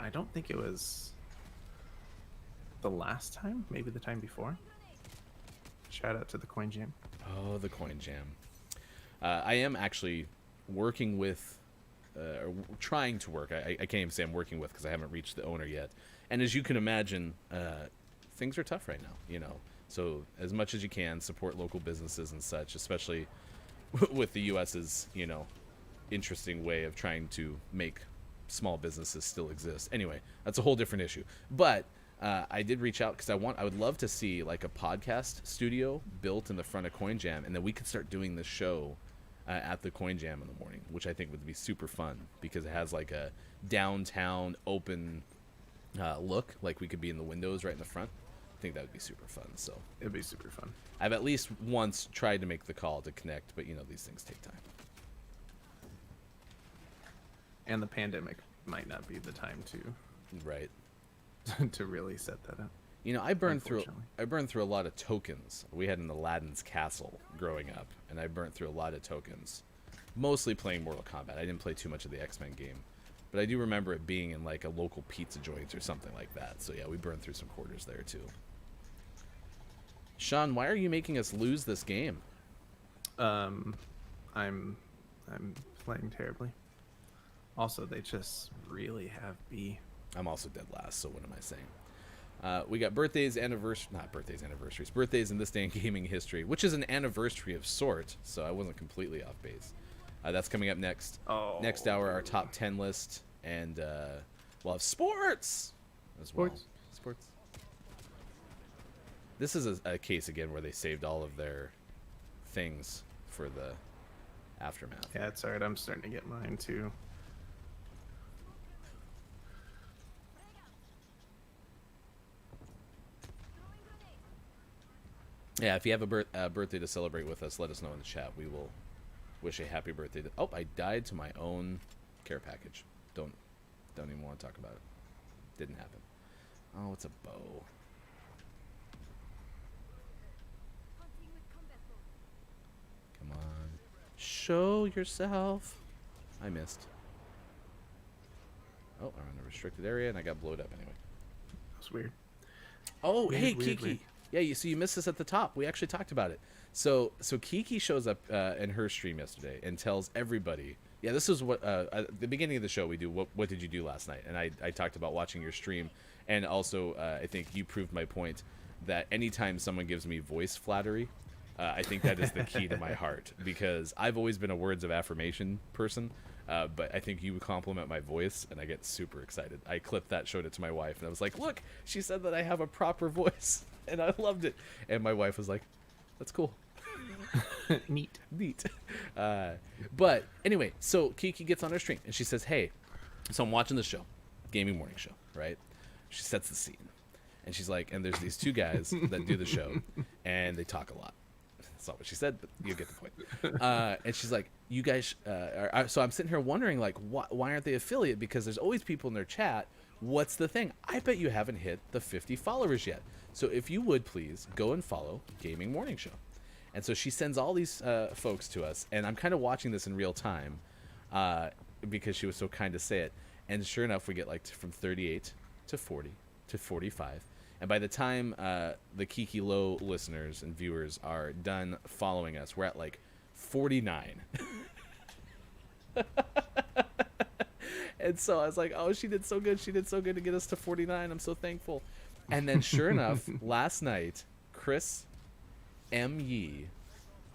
I don't think it was the last time, maybe the time before. Shout out to the Coin Jam. Oh, the Coin Jam. I am actually working with, or trying to work. I can't even say I'm working with because I haven't reached the owner yet. And as you can imagine, things are tough right now, you know. So as much as you can, support local businesses and such, especially with the U.S.'s, you know, interesting way of trying to make small businesses still exist. Anyway, that's a whole different issue. But I did reach out because I would love to see like a podcast studio built in the front of Coin Jam, and then we could start doing this show at the Coin Jam in the morning, which I think would be super fun because it has like a downtown open look, like we could be in the windows right in the front. I think that would be super fun. So It'd be super fun. I've at least once tried to make the call to connect, but you know, these things take time. And the pandemic might not be the time Right. to really set that up. You know, I burned through Unfortunately. a lot of tokens. We had an Aladdin's Castle growing up, and I burnt through a lot of tokens. Mostly playing Mortal Kombat. I didn't play too much of the X-Men game, but I do remember it being in like a local pizza joint or something like that. So yeah, we burned through some quarters there too. Sean, why are you making us lose this game? I'm playing terribly. Also, they just really have B. I'm also dead last, so what am I saying? We got birthdays in this day in gaming history, which is an anniversary of sort, so I wasn't completely off base. That's coming up next. Oh. Next hour, our top 10 list, and we'll have sports as well. Sports. This is a case again where they saved all of their things for the aftermath. Yeah, it's alright. I'm starting to get mine too. Yeah, if you have a birthday to celebrate with us, let us know in the chat. We will wish a happy birthday. Oh, I died to my own care package. Don't even want to talk about it. Didn't happen. Oh, it's a bow. Come on. Show yourself. I missed. Oh, I'm in a restricted area, and I got blowed up anyway. That's weird. Oh, Weird, hey, weird, Kiki. weird. Yeah, you missed this at the top. We actually talked about it. So Kiki shows up in her stream yesterday and tells everybody. Yeah, this is what at the beginning of the show we do. What did you do last night? And I talked about watching your stream, and also I think you proved my point that anytime someone gives me voice flattery, I think that is the key to my heart, because I've always been a words of affirmation person. But I think you would compliment my voice, and I get super excited. I clipped that, showed it to my wife, and I was like, look, she said that I have a proper voice, and I loved it. And my wife was like, that's cool. Neat. But anyway, so Kiki gets on her stream, and she says, hey, so I'm watching the show, Gaming Morning Show, right? She sets the scene. And she's like, and there's these two guys that do the show, and they talk a lot. That's not what she said, but you get the point. And she's like, you guys, so I'm sitting here wondering, like, why aren't they affiliate? Because there's always people in their chat. What's the thing? I bet you haven't hit the 50 followers yet. So if you would please go and follow Gaming Morning Show. And so she sends all these folks to us, and I'm kind of watching this in real time because she was so kind to say it. And sure enough, we get like from 38 to 40 to 45. And by the time the Kiki Low listeners and viewers are done following us, we're at like 49. And so I was like, oh, she did so good. She did so good to get us to 49. I'm so thankful. And then sure enough, last night, Chris M. Yee,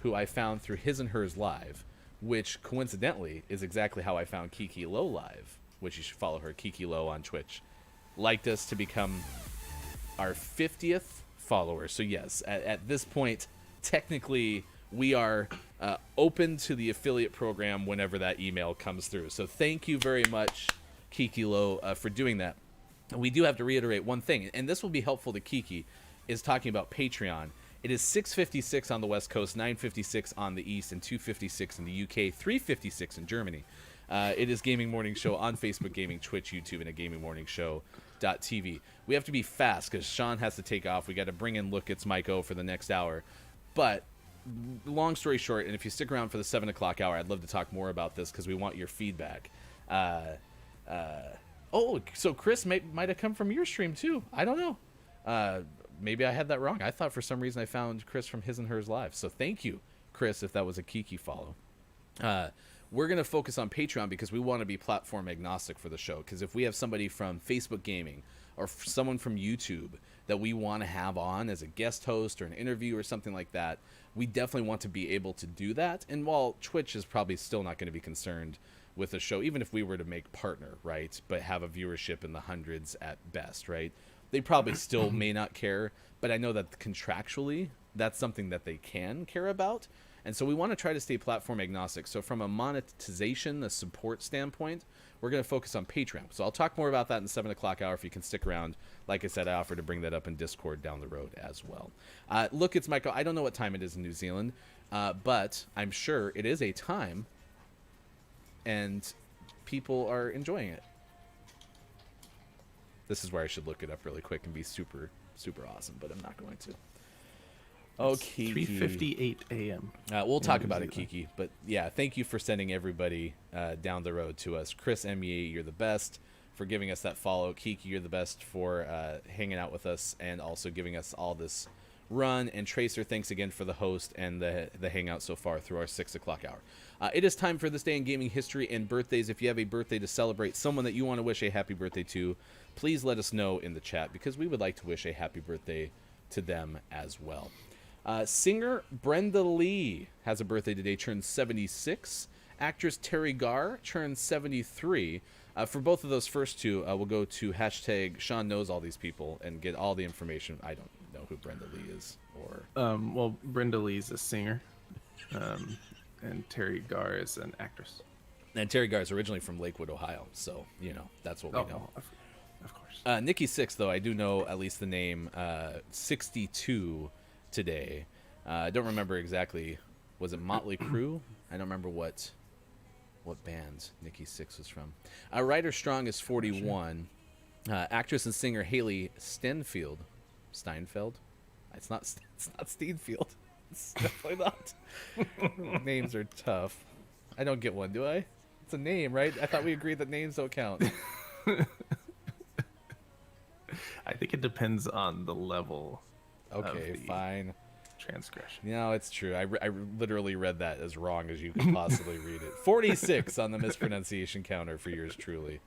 who I found through His and Hers Live, which coincidentally is exactly how I found Kiki Low Live, which you should follow her, Kiki Low, on Twitch, liked us to become our 50th follower. So yes, at this point, technically, we are open to the affiliate program whenever that email comes through. So thank you very much, Kiki Low, for doing that. And we do have to reiterate one thing, and this will be helpful to Kiki, is talking about Patreon. It is 6:56 on the West Coast, 9:56 on the East, and 2:56 in the UK, 3:56 in Germany. It is Gaming Morning Show on Facebook Gaming, Twitch, YouTube, and at GamingMorningShow.tv. We have to be fast because Sean has to take off. We got to bring in Look It's Mike O for the next hour. But long story short, and if you stick around for the 7 o'clock hour, I'd love to talk more about this because we want your feedback. So Chris might have come from your stream too. I don't know. Maybe I had that wrong. I thought for some reason I found Chris from His and Hers Live. So thank you, Chris, if that was a Kiki follow. We're going to focus on Patreon because we want to be platform agnostic for the show. Because if we have somebody from Facebook Gaming or someone from YouTube that we want to have on as a guest host or an interview or something like that, we definitely want to be able to do that. And while Twitch is probably still not going to be concerned with the show, even if we were to make partner, right, but have a viewership in the hundreds at best, right, they probably still may not care. But I know that contractually, that's something that they can care about. And so we want to try to stay platform agnostic. So from a monetization, a support standpoint, we're going to focus on Patreon. So I'll talk more about that in the 7 o'clock hour if you can stick around. Like I said, I offer to bring that up in Discord down the road as well. Look, it's Michael. I don't know what time it is in New Zealand, but I'm sure it is a time and people are enjoying it. This is where I should look it up really quick and be super, super awesome, but I'm not going to. Oh, Kiki. 3:58 a.m. We'll talk about it, Kiki. But yeah, thank you for sending everybody down the road to us. Chris M.E., you're the best for giving us that follow. Kiki, you're the best for hanging out with us and also giving us all this run. And Tracer, thanks again for the host and the hangout so far through our 6 o'clock hour. It is time for this day in gaming history and birthdays. If you have a birthday to celebrate, someone that you want to wish a happy birthday to, please let us know in the chat because we would like to wish a happy birthday to them as well. Singer Brenda Lee has a birthday today, turns 76. Actress Terry Garr turns 73. For both of those first two, we'll go to hashtag Sean knows all these people and get all the information. I don't know who Brenda Lee is. Well, Brenda Lee's a singer, and Terry Garr is an actress. And Terry Garr is originally from Lakewood, Ohio, so, you know, that's what we know. Of course. Nikki Sixx, though, I do know at least the name 62 today. I don't remember exactly. Was it Motley Crue? I don't remember what band Nikki Sixx was from. Ryder Strong is 41. Actress and singer Haley Steinfeld. It's not Steinfeld. It's definitely not. Names are tough. I don't get one, do I? It's a name, right? I thought we agreed that names don't count. I think it depends on the level Okay, the fine. transgression. No, it's true. I literally read that as wrong as you could possibly read it. 46 on the mispronunciation counter for yours truly.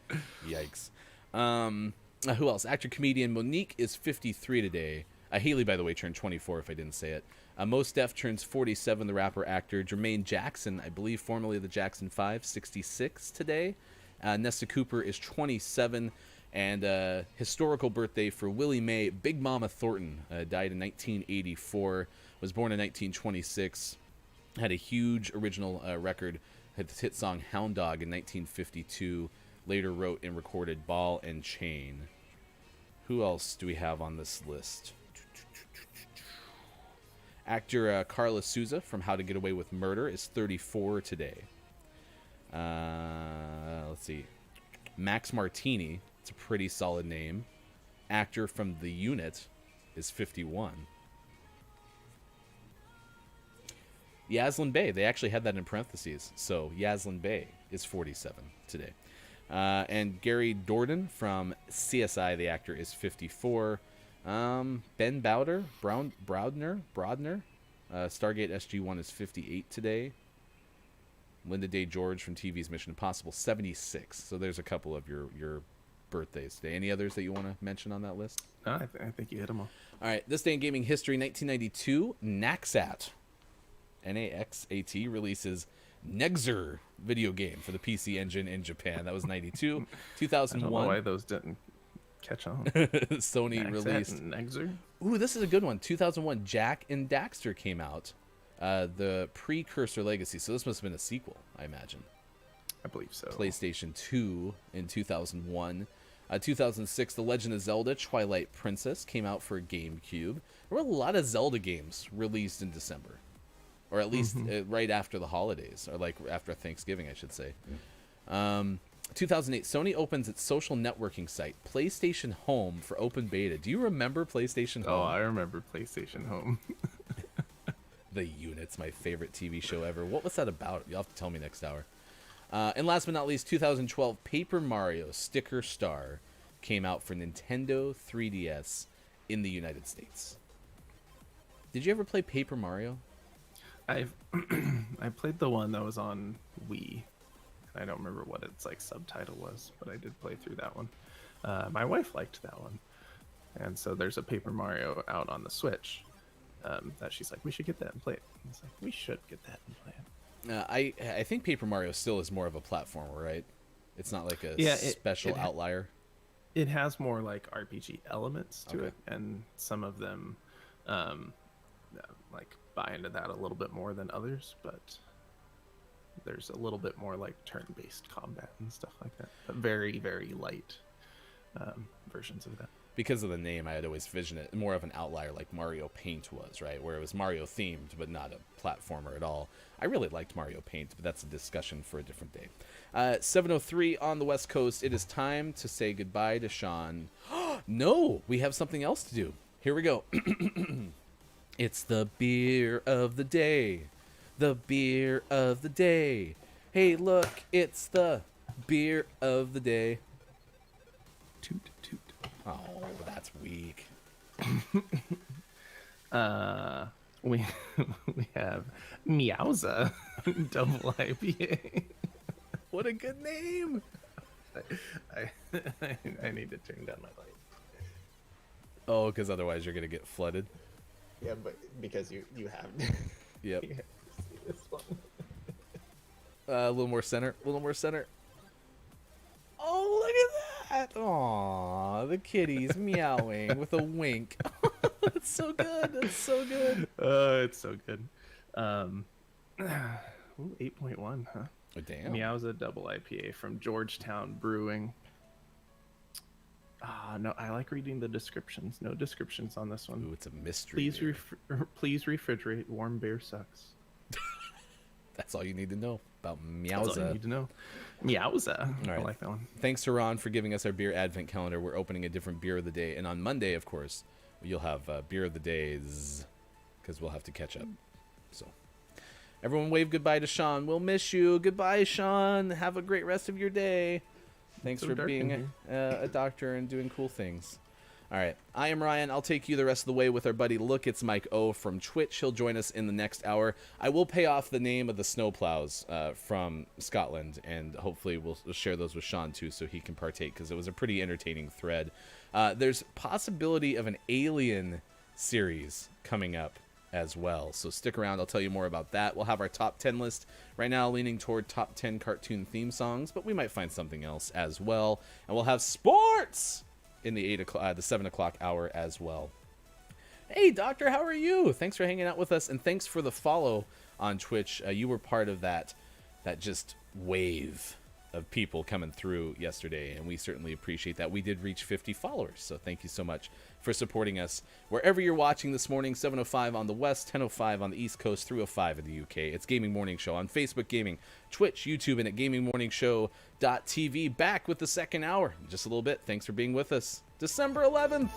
Yikes. Who else? Actor comedian Monique is 53 today. Haley, by the way, turned 24 if I didn't say it. Mos Def turns 47. The rapper actor Jermaine Jackson, I believe formerly the Jackson 5, 66 today. Nesta Cooper is 27. And historical birthday for Willie Mae. Big Mama Thornton died in 1984. Was born in 1926. Had a huge original record. Had the hit song Hound Dog in 1952. Later wrote and recorded Ball and Chain. Who else do we have on this list? Actor Carla Souza from How to Get Away with Murder is 34 today. Let's see. Max Martini, it's a pretty solid name. Actor from The Unit is 51. Yaslin Bey, they actually had that in parentheses. So Yaslin Bey is 47 today. And Gary Dourdan from CSI, the actor, is 54. Ben Browder, Brodner, Stargate SG-1 is 58 today. Linda Day George from TV's Mission Impossible, 76. So there's a couple of your birthdays today. Any others that you want to mention on that list? No, I think you hit them all. All right, this day in gaming history, 1992, Naxat, N-A-X-A-T, releases Nexer video game for the PC Engine in Japan. That was 92. I 2001. don't know why those didn't catch on. Sony Naxat released. and Nexer? Ooh, this is a good one. 2001, Jak and Daxter came out. The precursor Legacy. So this must have been a sequel, I imagine. I believe so. PlayStation 2 in 2001. 2006, The Legend of Zelda Twilight Princess came out for GameCube. There were a lot of Zelda games released in December. Or at least right after the holidays. Or like after Thanksgiving, I should say. 2008, Sony opens its social networking site, PlayStation Home, for open beta. Do you remember PlayStation Home? Oh, I remember PlayStation Home. The Unit's my favorite TV show ever. What was that about? You'll have to tell me next hour. And last but not least, 2012, Paper Mario Sticker Star came out for Nintendo 3DS in the United States. Did you ever play Paper Mario? I played the one that was on Wii. I don't remember what its like subtitle was, but I did play through that one. My wife liked that one, and so there's a Paper Mario out on the Switch that she's like, we should get that and play it. I was like, we should get that and play it. I think Paper Mario still is more of a platformer, right? It's not like a special outlier. It has more like RPG elements to Okay. it, and some of them like buy into that a little bit more than others, but there's a little bit more like turn-based combat and stuff like that, but very, very light versions of that. Because of the name, I had always visioned it more of an outlier like Mario Paint was, right? Where it was Mario themed, but not a platformer at all. I really liked Mario Paint, but that's a discussion for a different day. 7:03 on the West Coast. It is time to say goodbye to Sean. No, we have something else to do. Here we go. It's the beer of the day. The beer of the day. Hey, look, it's the beer of the day. Toot toot. Oh, that's weak. We have Meowza double IPA. What a good name. I need to turn down my light. Oh, because otherwise you're going to get flooded. Yeah, but because you have. Yep. You have to see this one. A little more center. A little more center. Oh, look at that. Aw, the kitty's meowing with a wink. That's so good. That's so good. It's so good. 8.1, huh? Oh, damn. Meowza double IPA from Georgetown Brewing. No, I like reading the descriptions. No descriptions on this one. Ooh, it's a mystery. Please refrigerate. Warm beer sucks. That's all you need to know about That's all you Meowza. need to know. Meowza. All I right. like that one. Thanks to Ron for giving us our beer advent calendar. We're opening a different beer of the day. And on Monday, of course, you'll have beer of the days because we'll have to catch up. So everyone wave goodbye to Sean. We'll miss you. Goodbye, Sean. Have a great rest of your day. Thanks So for dark in being a doctor and doing cool things. All right. I am Ryan. I'll take you the rest of the way with our buddy Look, it's Mike O from Twitch. He'll join us in the next hour. I will pay off the name of the snowplows from Scotland, and hopefully we'll share those with Sean too so he can partake, because it was a pretty entertaining thread. There's possibility of an Alien series coming up as well, so stick around. I'll tell you more about that. We'll have our top 10 list right now, leaning toward top 10 cartoon theme songs, but we might find something else as well. And we'll have sports in the 7 o'clock hour as well. Hey, Doctor, how are you? Thanks for hanging out with us, and thanks for the follow on Twitch. You were part of that just wave of people coming through yesterday, and we certainly appreciate that. We did reach 50 followers, so thank you so much for supporting us wherever you're watching this morning. 7:05 on the West, 10:05 on the East Coast, 3:05 in the UK. It's Gaming Morning Show on Facebook Gaming, Twitch, YouTube, and at gamingmorningshow.tv. Back with the second hour in just a little bit. Thanks for being with us. December 11th.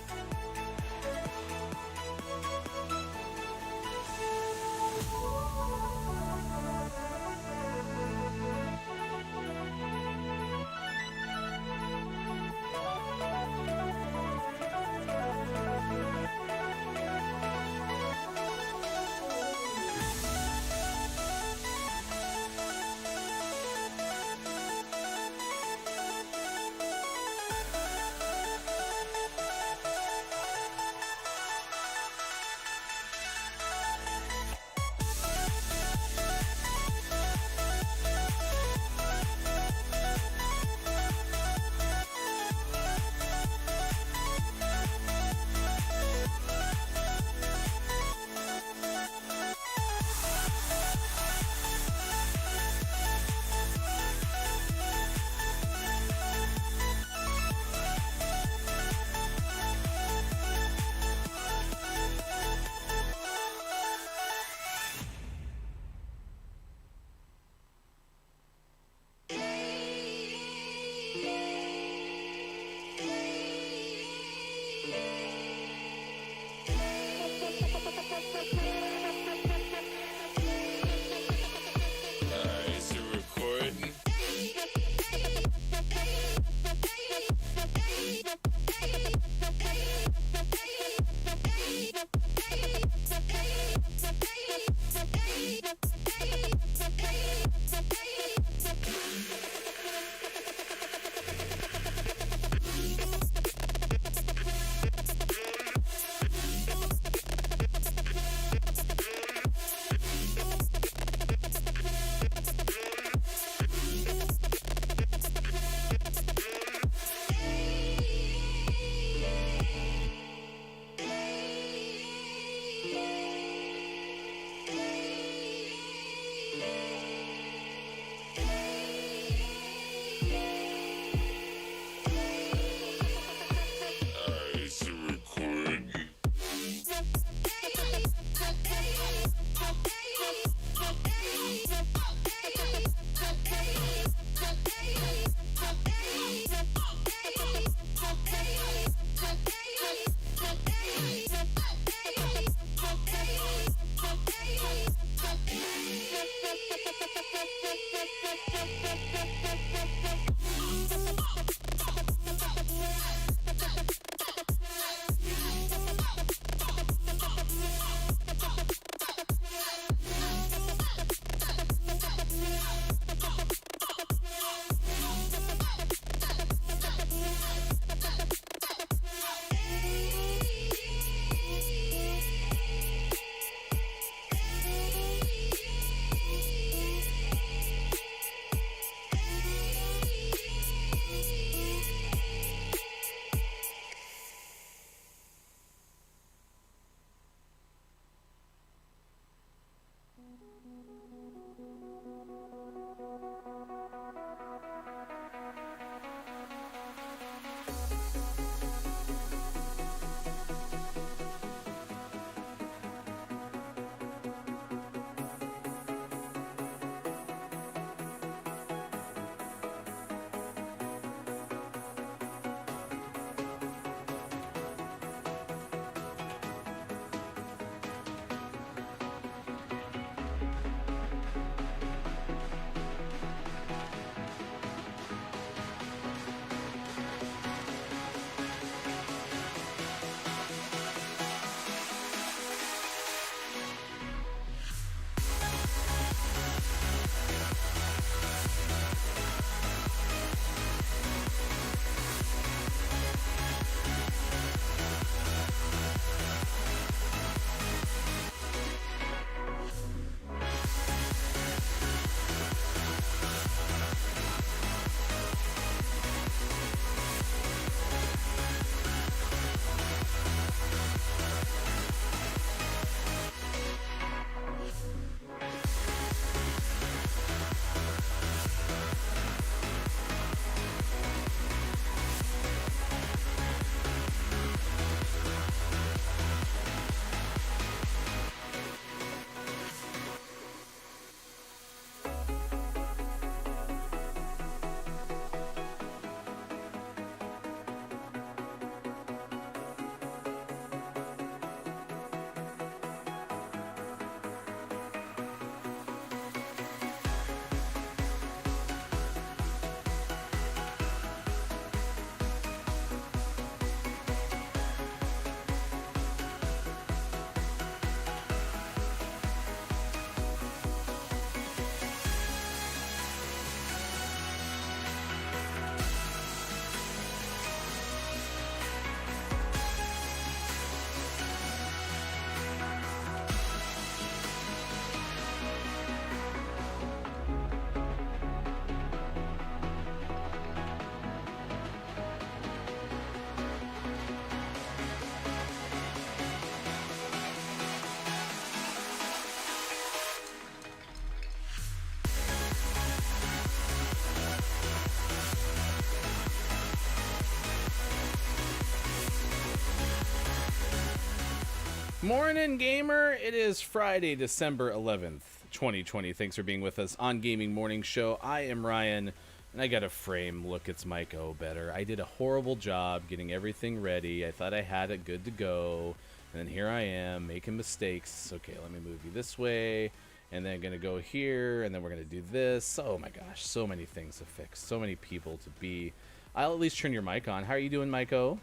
Morning, gamer. It is Friday, December 11th, 2020. Thanks for being with us on Gaming Morning Show. I am Ryan, and I got a frame. Look, it's Mike O. better. I did a horrible job getting everything ready. I thought I had it good to go, and then here I am making mistakes. Okay, let me move you this way, and then going to go here, and then we're going to do this. Oh my gosh, so many things to fix, so many people to be. I'll at least turn your mic on. How are you doing, Mike O?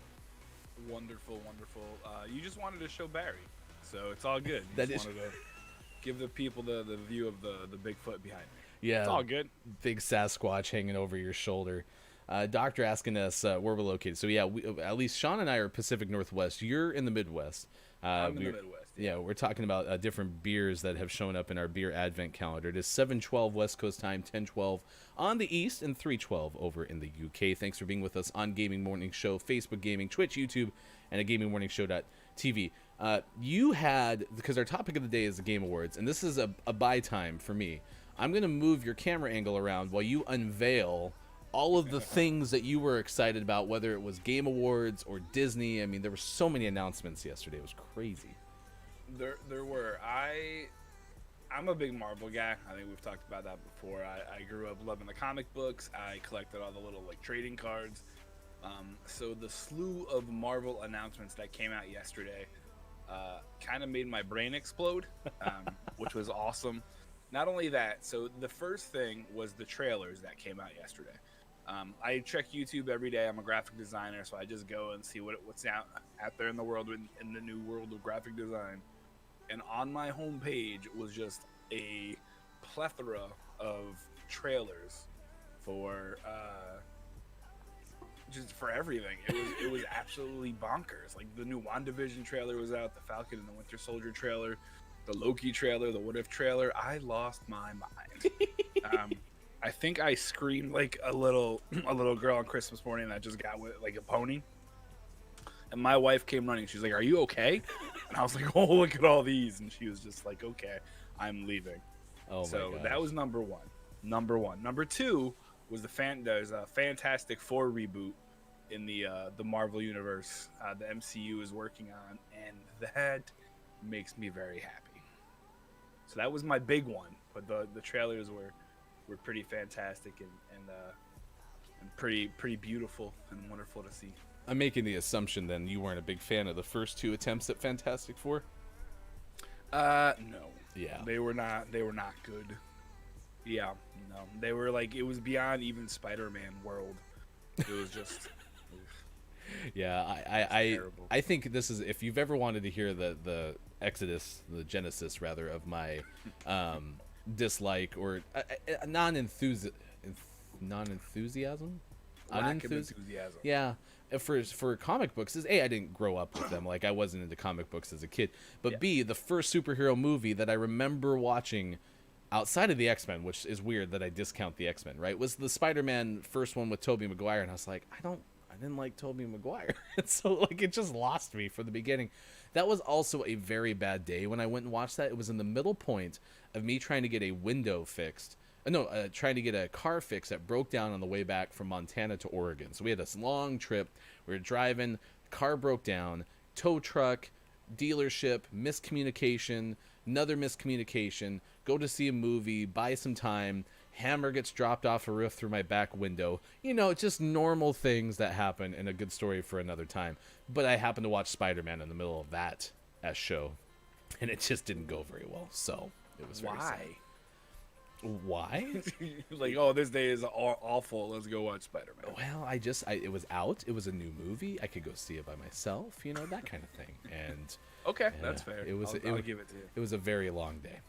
Wonderful, wonderful. You just wanted to show Barry, so it's all good. You That just is- wanted to give the people the view of the Bigfoot behind me. Yeah. It's all good. Big Sasquatch hanging over your shoulder. Doctor asking us where we're located. So yeah, at least Sean and I are Pacific Northwest. You're in the Midwest. I'm in the we're- Midwest. Yeah, we're talking about different beers that have shown up in our beer advent calendar. It is 7:12 West Coast time, 10:12 on the East, and 3:12 over in the UK. Thanks for being with us on Gaming Morning Show, Facebook Gaming, Twitch, YouTube, and at GamingMorningShow.tv. You had, because our topic of the day is the Game Awards, and this is a buy time for me. I'm going to move your camera angle around while you unveil all of the things that you were excited about, whether it was Game Awards or Disney. I mean, there were so many announcements yesterday. It was crazy. There were. I'm a big Marvel guy. I think we've talked about that before. I grew up loving the comic books. I collected all the little like trading cards. So the slew of Marvel announcements that came out yesterday kind of made my brain explode, which was awesome. Not only that, so the first thing was the trailers that came out yesterday. I check YouTube every day. I'm a graphic designer, so I just go and see what's out there in the world, in the new world of graphic design. And on my homepage was just a plethora of trailers for just for everything. It was absolutely bonkers. Like the new WandaVision trailer was out, the Falcon and the Winter Soldier trailer, the Loki trailer, the What If trailer. I lost my mind. I think I screamed like a little girl on Christmas morning that just got with like a pony. And my wife came running. She's like, "Are you okay?" And I was like, "Oh, look at all these." And she was just like, "Okay, I'm leaving." Oh So my gosh. that was number one. Number two was there's a Fantastic Four reboot in the Marvel universe. The MCU is working on, and that makes me very happy. So that was my big one. But the trailers were pretty fantastic and pretty beautiful and wonderful to see. I'm making the assumption then you weren't a big fan of the first two attempts at Fantastic Four. No. Yeah. They were not good. Yeah, no. They were like, it was beyond even Spider-Man world. It was just Yeah, terrible. I think this is, if you've ever wanted to hear the exodus, the genesis rather, of my dislike or non-enthusiasm. lack of enthusiasm. Yeah, for comic books is A, I didn't grow up with them. Like I wasn't into comic books as a kid. But Yeah. B, the first superhero movie that I remember watching outside of the X-Men, which is weird that I discount the X-Men, right, was the Spider-Man first one with Tobey Maguire, and I was like, I didn't like Tobey Maguire. And so like it just lost me from the beginning. That was also a very bad day when I went and watched that. It was in the middle point of me trying to get a window fixed. Trying to get a car fixed that broke down on the way back from Montana to Oregon. So we had this long trip. We were driving, car broke down, tow truck, dealership, miscommunication, another miscommunication, go to see a movie, buy some time, hammer gets dropped off a roof through my back window. You know, just normal things that happen, and a good story for another time. But I happened to watch Spider-Man in the middle of that as show, and it just didn't go very well. So it was very sad. Why? Like, oh, this day is awful. Let's go watch Spider-Man. Well, it was out. It was a new movie. I could go see it by myself, you know, that kind of thing. And Okay, that's fair. I'll I'll give it to you. It was a very long day.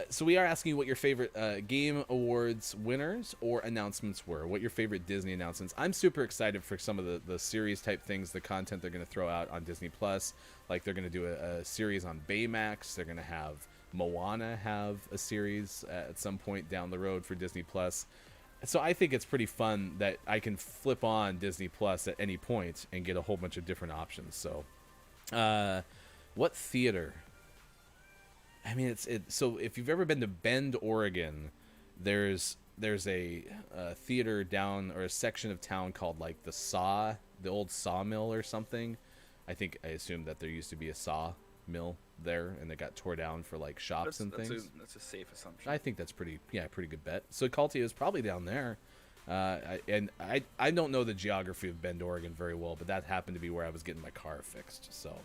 So we are asking you what your favorite Game Awards winners or announcements were. What your favorite Disney announcements. I'm super excited for some of the series type things, the content they're going to throw out on Disney Plus. Like they're going to do a series on Baymax. They're going to have Moana have a series at some point down the road for Disney Plus. So I think it's pretty fun that I can flip on Disney Plus at any point and get a whole bunch of different options. So what theater? I mean, so if you've ever been to Bend, Oregon, there's a theater down, or a section of town called like the old sawmill or something. I assume that there used to be a saw mill there, and it got tore down for like shops and things. That's a safe assumption. I think that's pretty good bet. So Caltia is probably down there. I don't know the geography of Bend, Oregon very well, but that happened to be where I was getting my car fixed. So,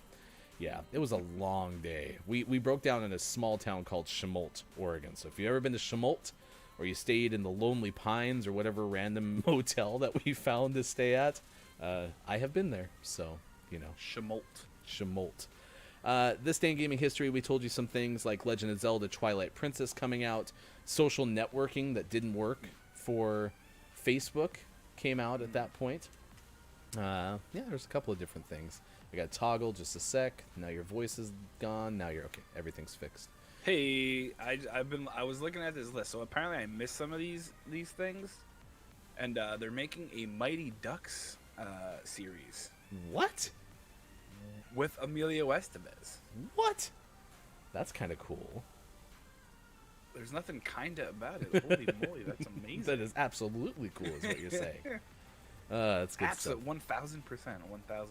yeah, it was a long day. We broke down in a small town called Chemolt, Oregon. So if you've ever been to Chemolt, or you stayed in the Lonely Pines or whatever random motel that we found to stay at, I have been there. So, you know. Chemolt. This day in gaming history, we told you some things like Legend of Zelda Twilight Princess coming out, social networking that didn't work for Facebook came out at that point. Yeah, there's a couple of different things. I got toggle, just a sec. Now your voice is gone. Now you're okay. Everything's fixed. Hey, I was looking at this list, so apparently I missed some of these things, and they're making a Mighty Ducks series What? with Emilio Estevez. What? That's kind of cool. There's nothing kinda about it. Holy moly, that's amazing. That is absolutely cool, is what you're saying. That's good stuff. 1000%. 1000%.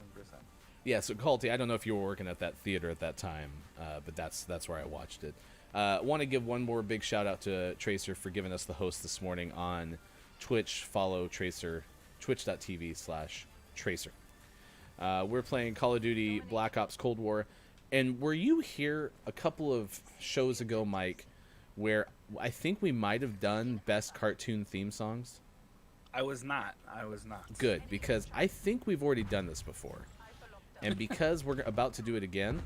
Yeah, so Calty, I don't know if you were working at that theater at that time, but that's where I watched it. Want to give one more big shout out to Tracer for giving us the host this morning on Twitch. Follow Tracer, twitch.tv/Tracer. We're playing Call of Duty Black Ops Cold War. And were you here a couple of shows ago, Mike, where I think we might have done best cartoon theme songs? I was not. Good, because I think we've already done this before. And because we're about to do it again,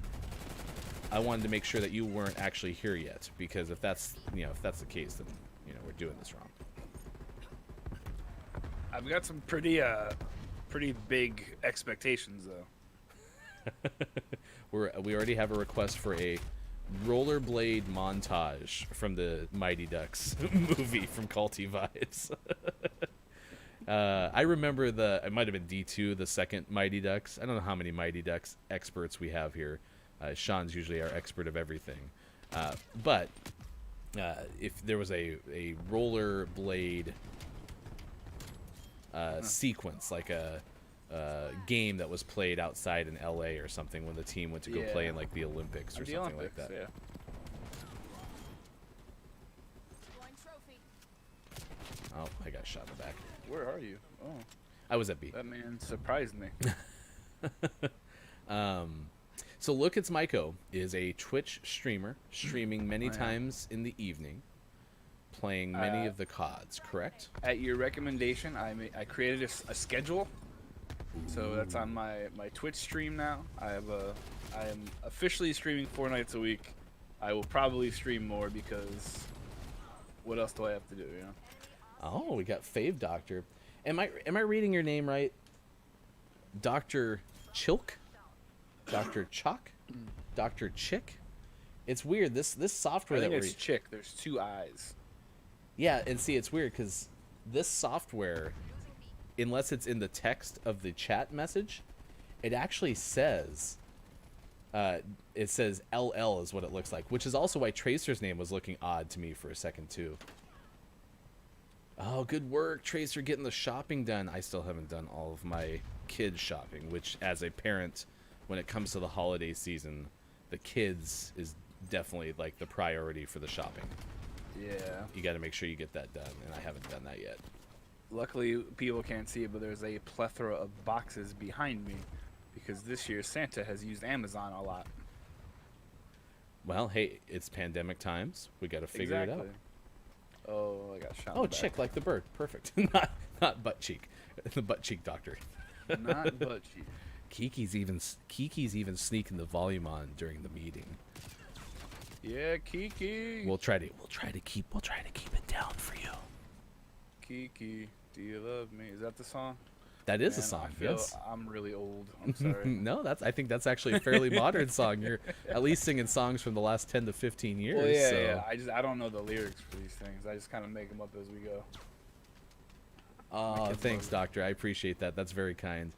I wanted to make sure that you weren't actually here yet. Because if that's the case, then we're doing this wrong. I've got some pretty big expectations though. We already have a request for a rollerblade montage from the Mighty Ducks movie from Culty Vibes. I remember it might have been D2, the second Mighty Ducks. I don't know how many Mighty Ducks experts we have here. Sean's usually our expert of everything. But if there was a rollerblade sequence, like a game that was played outside in LA or something when the team went to go play in like the Olympics or something like that. Yeah. Oh, I got shot in the back. Where are you? Oh, I was at B. that man surprised me. So Look It's Myco is a Twitch streamer, streaming many times in the evening, playing many of the CODs, correct? At your recommendation, I created a schedule, so that's on my Twitch stream now. I am officially streaming 4 nights a week. I will probably stream more because what else do I have to do? Oh, we got Fave Doctor. Am I reading your name right? Dr. Chilk? Dr. Chalk? Dr. Chick? It's weird. This software I think that it's Chick. There's 2 eyes. Yeah, and see, it's weird because this software, unless it's in the text of the chat message, it actually says, LL is what it looks like, which is also why Tracer's name was looking odd to me for a second, too. Oh, good work, Tracer, getting the shopping done. I still haven't done all of my kids' shopping, which, as a parent, when it comes to the holiday season, the kids is definitely, like, the priority for the shopping. Yeah. You got to make sure you get that done, and I haven't done that yet. Luckily, people can't see it, but there's a plethora of boxes behind me because this year Santa has used Amazon a lot. Well, hey, it's pandemic times. We got to figure it out. Oh, I got shot. Oh, chick, like the bird. Perfect. not butt cheek. The butt cheek doctor. Not butt cheek. Kiki's even sneaking the volume on during the meeting. Yeah, Kiki. We'll try to keep it down for you. Kiki, do you love me? Is that the song? That is Man, a song. I feel Yes. I'm really old. I'm sorry. No, I think that's actually a fairly modern song. You're at least singing songs from the last 10 to 15 years. Well, yeah, so. yeah. I don't know the lyrics for these things. I just kind of make them up as we go. Oh, thanks, Doctor. I appreciate that. That's very kind.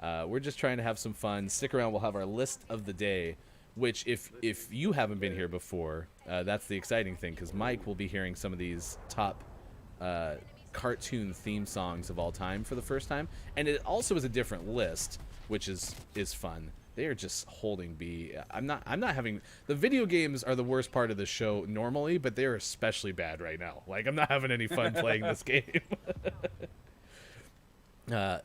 We're just trying to have some fun. Stick around. We'll have our list of the day, which if you haven't been here before, that's the exciting thing, because Mike will be hearing some of these top cartoon theme songs of all time for the first time. And it also is a different list, which is fun. they are just holding B. I'm not having, the video games are the worst part of the show normally, but they're especially bad right now. Like, I'm not having any fun playing this game.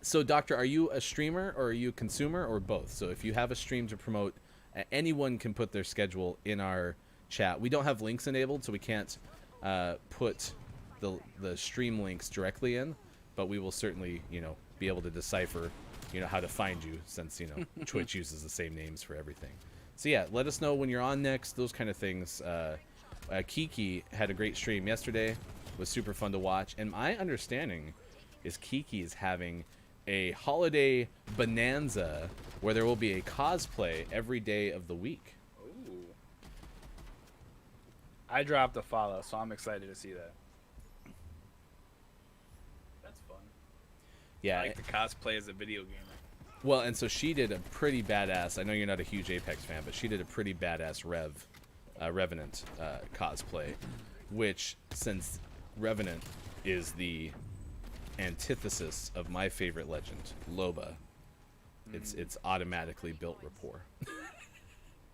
So Doctor, are you a streamer or are you a consumer or both? So if you have a stream to promote, anyone can put their schedule in our chat. We don't have links enabled, so we can't put the stream links directly in, but we will certainly, you know, be able to decipher, you know, how to find you, since, you know, Twitch uses the same names for everything. So yeah, let us know when you're on next, those kind of things. Kiki had a great stream yesterday. It was super fun to watch, and my understanding is Kiki is having a holiday bonanza where there will be a cosplay every day of the week. Ooh. I dropped a follow, so I'm excited to see that. That's fun. Yeah. I like the cosplay as a video gamer. Well, and so she did a pretty badass, I know you're not a huge Apex fan, but she did a pretty badass Revenant cosplay, which, since Revenant is the antithesis of my favorite legend, Loba, it's automatically built rapport.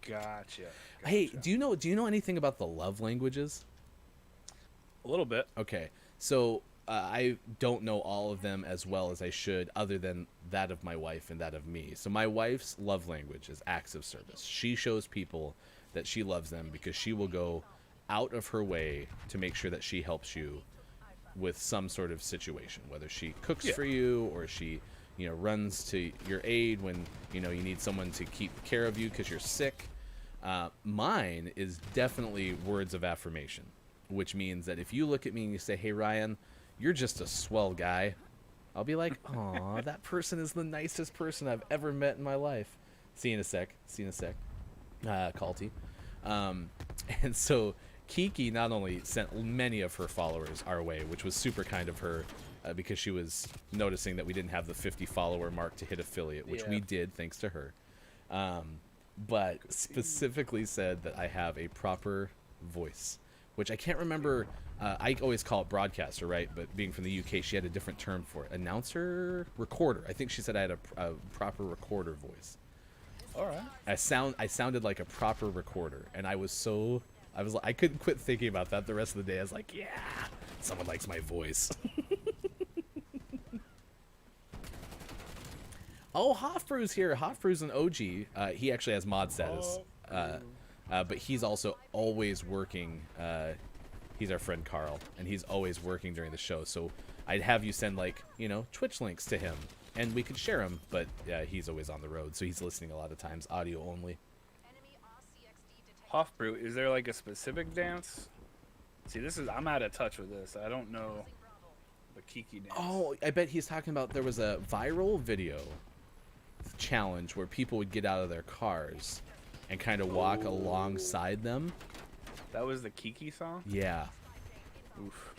Gotcha. Hey, do you know anything about the love languages? A little bit. Okay, so I don't know all of them as well as I should, other than that of my wife and that of me. So my wife's love language is acts of service. She shows people that she loves them because she will go out of her way to make sure that she helps you with some sort of situation, whether she cooks for you or she, you know, runs to your aid when, you know, you need someone to keep care of you because you're sick. Mine is definitely words of affirmation, which means that if you look at me and you say, "Hey Ryan, you're just a swell guy," I'll be like, "Aw, that person is the nicest person I've ever met in my life." See you in a sec. Calty. And so Kiki not only sent many of her followers our way, which was super kind of her, because she was noticing that we didn't have the 50 follower mark to hit affiliate, which we did thanks to her. But specifically said that I have a proper voice, which I can't remember. I always call it broadcaster, right? But being from the UK, she had a different term for it. Announcer? Recorder. I think she said I had a proper recorder voice. All right. I sounded like a proper recorder, and I couldn't quit thinking about that the rest of the day. I was like, yeah, someone likes my voice. Oh, Hofbrew's here. Hofbrew's an OG. He actually has mod status, but he's also always working. He's our friend Carl, and he's always working during the show. So I'd have you send, like, you know, Twitch links to him, and we could share them. But he's always on the road, so he's listening a lot of times, audio only. Hofbrew, is there like a specific dance? See, I'm out of touch with this. I don't know the Kiki dance. Oh, I bet he's talking about, there was a viral video challenge where people would get out of their cars and kind of walk alongside them. That was the Kiki song? Yeah. Oof.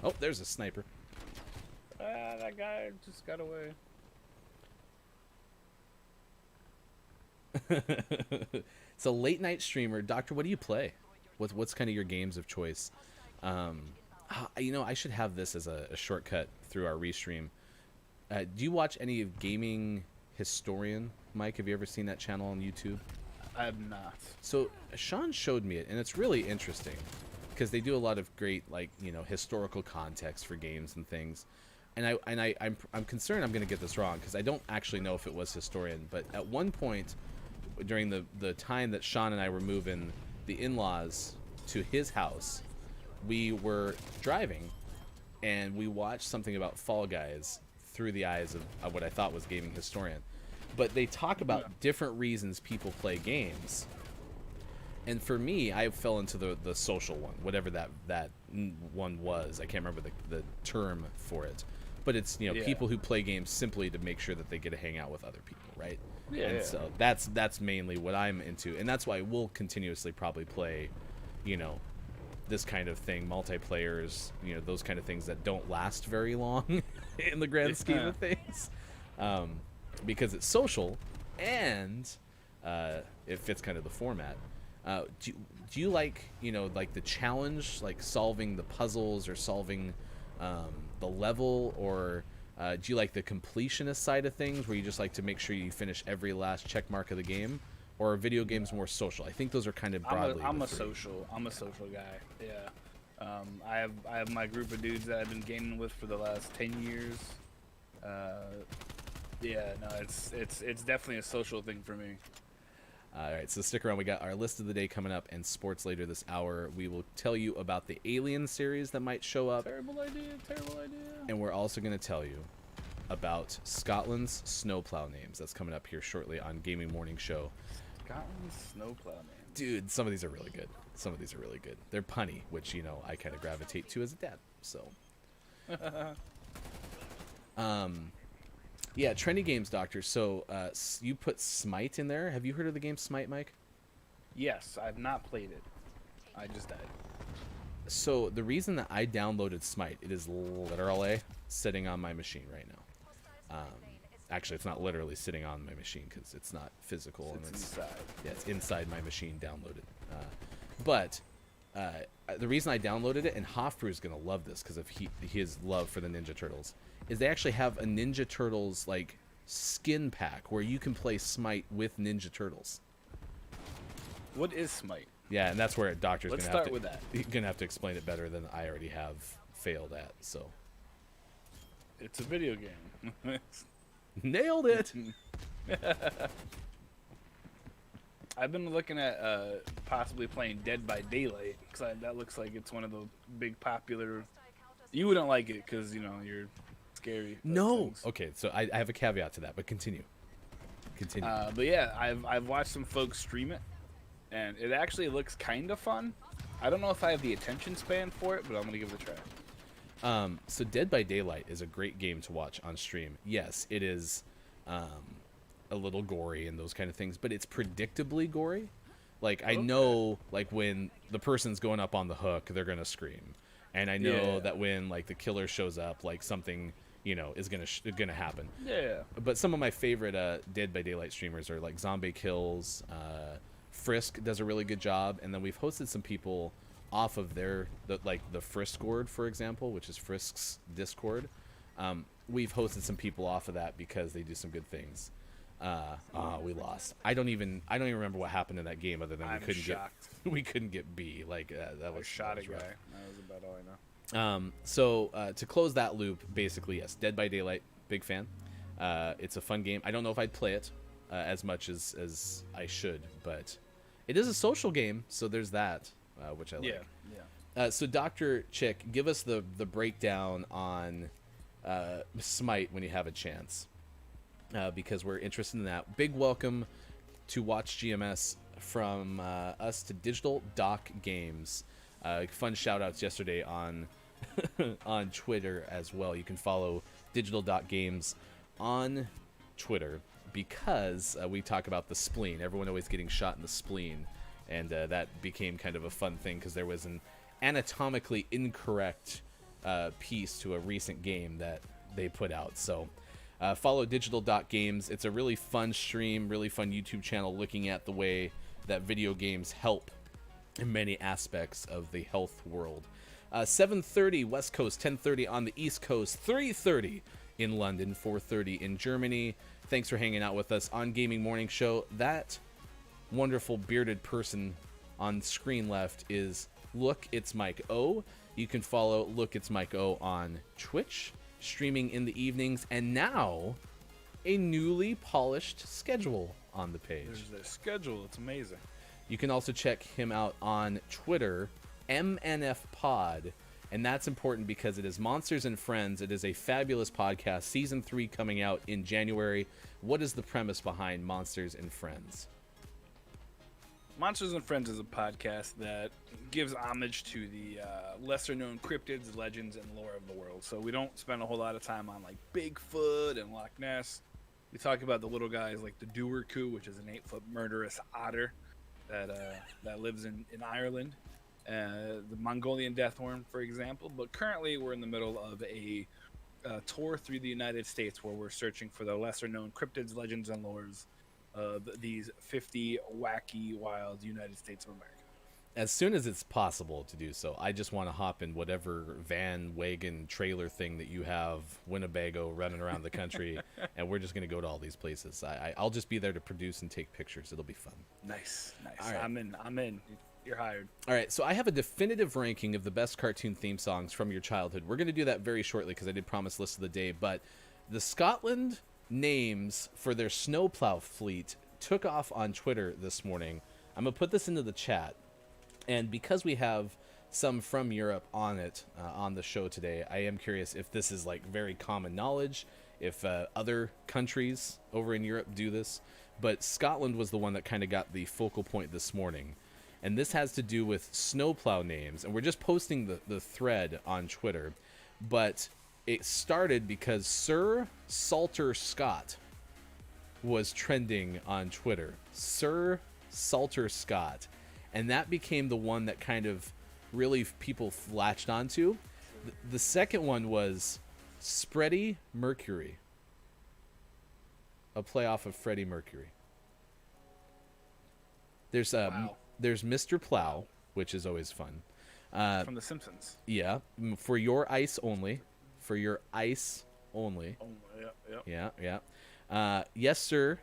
Oh, there's a sniper. That guy just got away. So late night streamer, Doctor, what do you play? What's kind of your games of choice? You know, I should have this as a shortcut through our restream. Do you watch any of Gaming Historian, Mike? Have you ever seen that channel on YouTube? I have not. So Sean showed me it, and it's really interesting because they do a lot of great, like, you know, historical context for games and things. And I'm concerned I'm going to get this wrong because I don't actually know if it was Historian, but at one point during the time that Sean and I were moving the in-laws to his house, we were driving and we watched something about Fall Guys through the eyes of what I thought was Gaming Historian. But they talk about different reasons people play games. And for me, I fell into the social one, whatever that one was. I can't remember the term for it. But it's, you know, people who play games simply to make sure that they get to hang out with other people, right? Yeah. And so that's mainly what I'm into. And that's why we'll continuously probably play, you know, this kind of thing, multiplayers, you know, those kind of things that don't last very long in the grand scheme of things. Because it's social and it fits kind of the format. Do you like, you know, like the challenge, like solving the puzzles or solving the level, or Do you like the completionist side of things, where you just like to make sure you finish every last check mark of the game, or are video games more social? I think those are kind of broadly. I'm the a three. social. I'm a social guy. Yeah. I have my group of dudes that I've been gaming with for the last 10 years. Yeah, no, it's definitely a social thing for me. All right, so stick around. We got our list of the day coming up and sports later this hour. We will tell you about the Alien series that might show up, Terrible idea. Terrible idea. and we're also going to tell you about Scotland's snowplow names. That's coming up here shortly on Gaming Morning Show. Scotland's snowplow man. Dude, some of these are really good. Some of these are really good. They're punny, which, you know, I kind of gravitate to as a dad. So, yeah, trendy games, Doctor. So, you put Smite in there. Have you heard of the game Smite, Mike? Yes, I've not played it. I just died. So, the reason that I downloaded Smite, it is literally sitting on my machine right now. Actually, it's not literally sitting on my machine because it's not physical. It's and inside. Yeah, it's inside my machine downloaded. But the reason I downloaded it, and Hofbrew is going to love this because of his love for the Ninja Turtles, is they actually have a Ninja Turtles like skin pack where you can play Smite with Ninja Turtles. What is Smite? Yeah, and that's where Doctor's Let's going to have start to with that. He's going to have to explain it better than I already have failed at. So It's a video game. nailed it. I've been looking at possibly playing Dead by Daylight because that looks like it's one of the big popular. You wouldn't like it because you know you're scary. No. things. Okay, so I have a caveat to that, but continue. Continue. But yeah, I've watched some folks stream it, and it actually looks kind of fun. I don't know if I have the attention span for it, but I'm gonna give it a try. So Dead by Daylight is a great game to watch on stream. Yes, it is a little gory and those kind of things, but it's predictably gory. Like, I know, like, when the person's going up on the hook, they're going to scream. And I know Yeah. that when, like, the killer shows up, like, something, you know, is gonna happen. Yeah. But some of my favorite Dead by Daylight streamers are, like, Zombie Kills, Frisk does a really good job, and then we've hosted some people off of the Friskord, for example, which is Frisk's Discord. We've hosted some people off of that because they do some good things. We lost. I don't even remember what happened in that game other than I'm shocked. we couldn't get B. Like that I was shot a that guy. was That was about all I know. rough. So to close that loop, basically, yes, Dead by Daylight, big fan. It's a fun game. I don't know if I'd play it as much as I should, but it is a social game, so there's that, which I like. Yeah. So Dr. Chick, give us the breakdown on Smite when you have a chance, because we're interested in that. Big welcome to Watch GMS from us to Digital Doc Games. Fun shout outs yesterday on on Twitter as well. You can follow Digital Doc Games on Twitter because we talk about the spleen. Everyone always getting shot in the spleen, and that became kind of a fun thing because there was an anatomically incorrect piece to a recent game that they put out. So follow Digital Dot Games. It's a really fun stream, really fun YouTube channel looking at the way that video games help in many aspects of the health world. 7:30 West Coast, 10:30 on the East Coast, 3:30 in London, 4:30 in Germany. Thanks for hanging out with us on Gaming Morning Show. That wonderful bearded person on screen left is Look, It's Mike O. You can follow Look, It's Mike O on Twitch, streaming in the evenings, and now a newly polished schedule on the page. There's a schedule. It's amazing. You can also check him out on Twitter, MNF Pod, and that's important because it is Monsters and Friends. It is a fabulous podcast. Season 3 coming out in January. What is the premise behind Monsters and Friends? Monsters and Friends is a podcast that gives homage to the lesser-known cryptids, legends, and lore of the world. So we don't spend a whole lot of time on like Bigfoot and Loch Ness. We talk about the little guys like the Duerku, which is an 8-foot murderous otter that lives in Ireland. The Mongolian deathworm, for example. But currently we're in the middle of a tour through the United States where we're searching for the lesser-known cryptids, legends, and lores of these 50 wacky, wild United States of America. as soon as it's possible to do so, I just want to hop in whatever van, wagon, trailer thing that you have, Winnebago, running around the country, and we're just going to go to all these places. I'll just be there to produce and take pictures. It'll be fun. Nice. All right. I'm in. You're hired. All right, so I have a definitive ranking of the best cartoon theme songs from your childhood. We're going to do that very shortly because I did promise list of the day, but the Scotland names for their snowplow fleet took off on Twitter this morning. I'm going to put this into the chat. And because we have some from Europe on it, on the show today, I am curious if this is like very common knowledge, if other countries over in Europe do this. But Scotland was the one that kind of got the focal point this morning. And this has to do with snowplow names. And we're just posting the thread on Twitter. But it started because Sir Salter Scott was trending on Twitter. Sir Salter Scott. And that became the one that kind of really people latched onto. The second one was Spready Mercury, a playoff of Freddie Mercury. There's Wow. there's Mr. Plow, which is always fun. From The Simpsons. Yeah, for your ice only, for your ice only. Oh, yeah. Yeah. Yes, sir.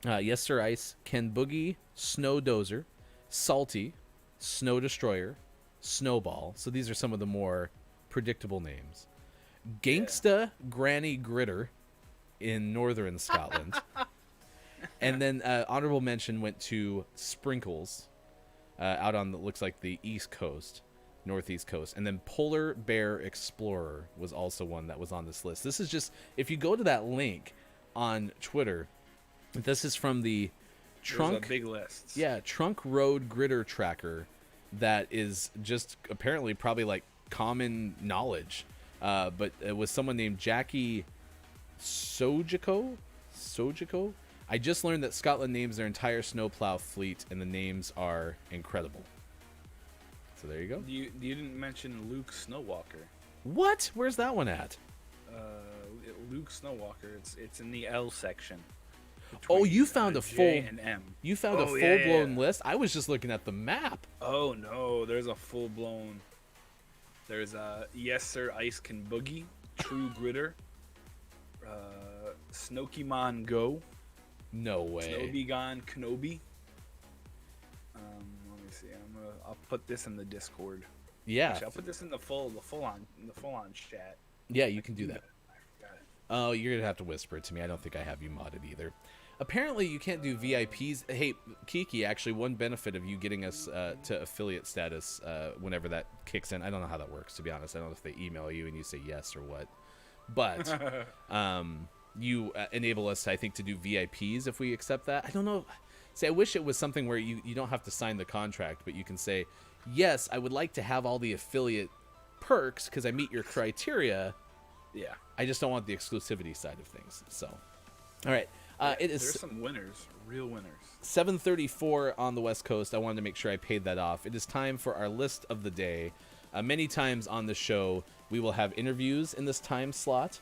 Yes, sir. Ice. Ken Boogie, Snow Dozer, Salty, Snow Destroyer, Snowball. So these are some of the more predictable names. Gangsta Granny Gritter in northern Scotland. And then honorable mention went to Sprinkles out on looks like the East Coast, Northeast Coast. And then Polar Bear Explorer was also one that was on this list. This is just, if you go to that link on Twitter, this is from the Trunk. There's a big list. Yeah, Trunk Road Gritter Tracker that is just apparently probably like common knowledge. But it was someone named Jackie Sojiko. I just learned that Scotland names their entire snowplow fleet, and the names are incredible. So there you go. You didn't mention Luke Snowwalker. What? Where's that one at? Luke Snowwalker. It's in the L section. Oh, between, you found a J full. and M. You found a Oh, yeah, full-blown yeah. list. I was just looking at the map. Oh no, there's a full blown. There's Yes Sir Ice Can Boogie, True Gritter, Snokymon Go, No way. Snobegon Kenobi. Let me see. I'll put this in the Discord. Yeah. Actually, I'll put this in the full on chat. Yeah, you can do that. I forgot it. Oh, you're gonna have to whisper it to me. I don't think I have you modded either. Apparently, you can't do VIPs. Hey, Kiki, actually, one benefit of you getting us to affiliate status whenever that kicks in, I don't know how that works, to be honest. I don't know if they email you and you say yes or what. But you enable us, I think, to do VIPs if we accept that. I don't know. See, I wish it was something where you don't have to sign the contract, but you can say, yes, I would like to have all the affiliate perks because I meet your criteria. Yeah. I just don't want the exclusivity side of things. So, all right. It is There's some winners, real winners. 7:34 on the West Coast. I wanted to make sure I paid that off. It is time for our list of the day. Many times on the show, we will have interviews in this time slot.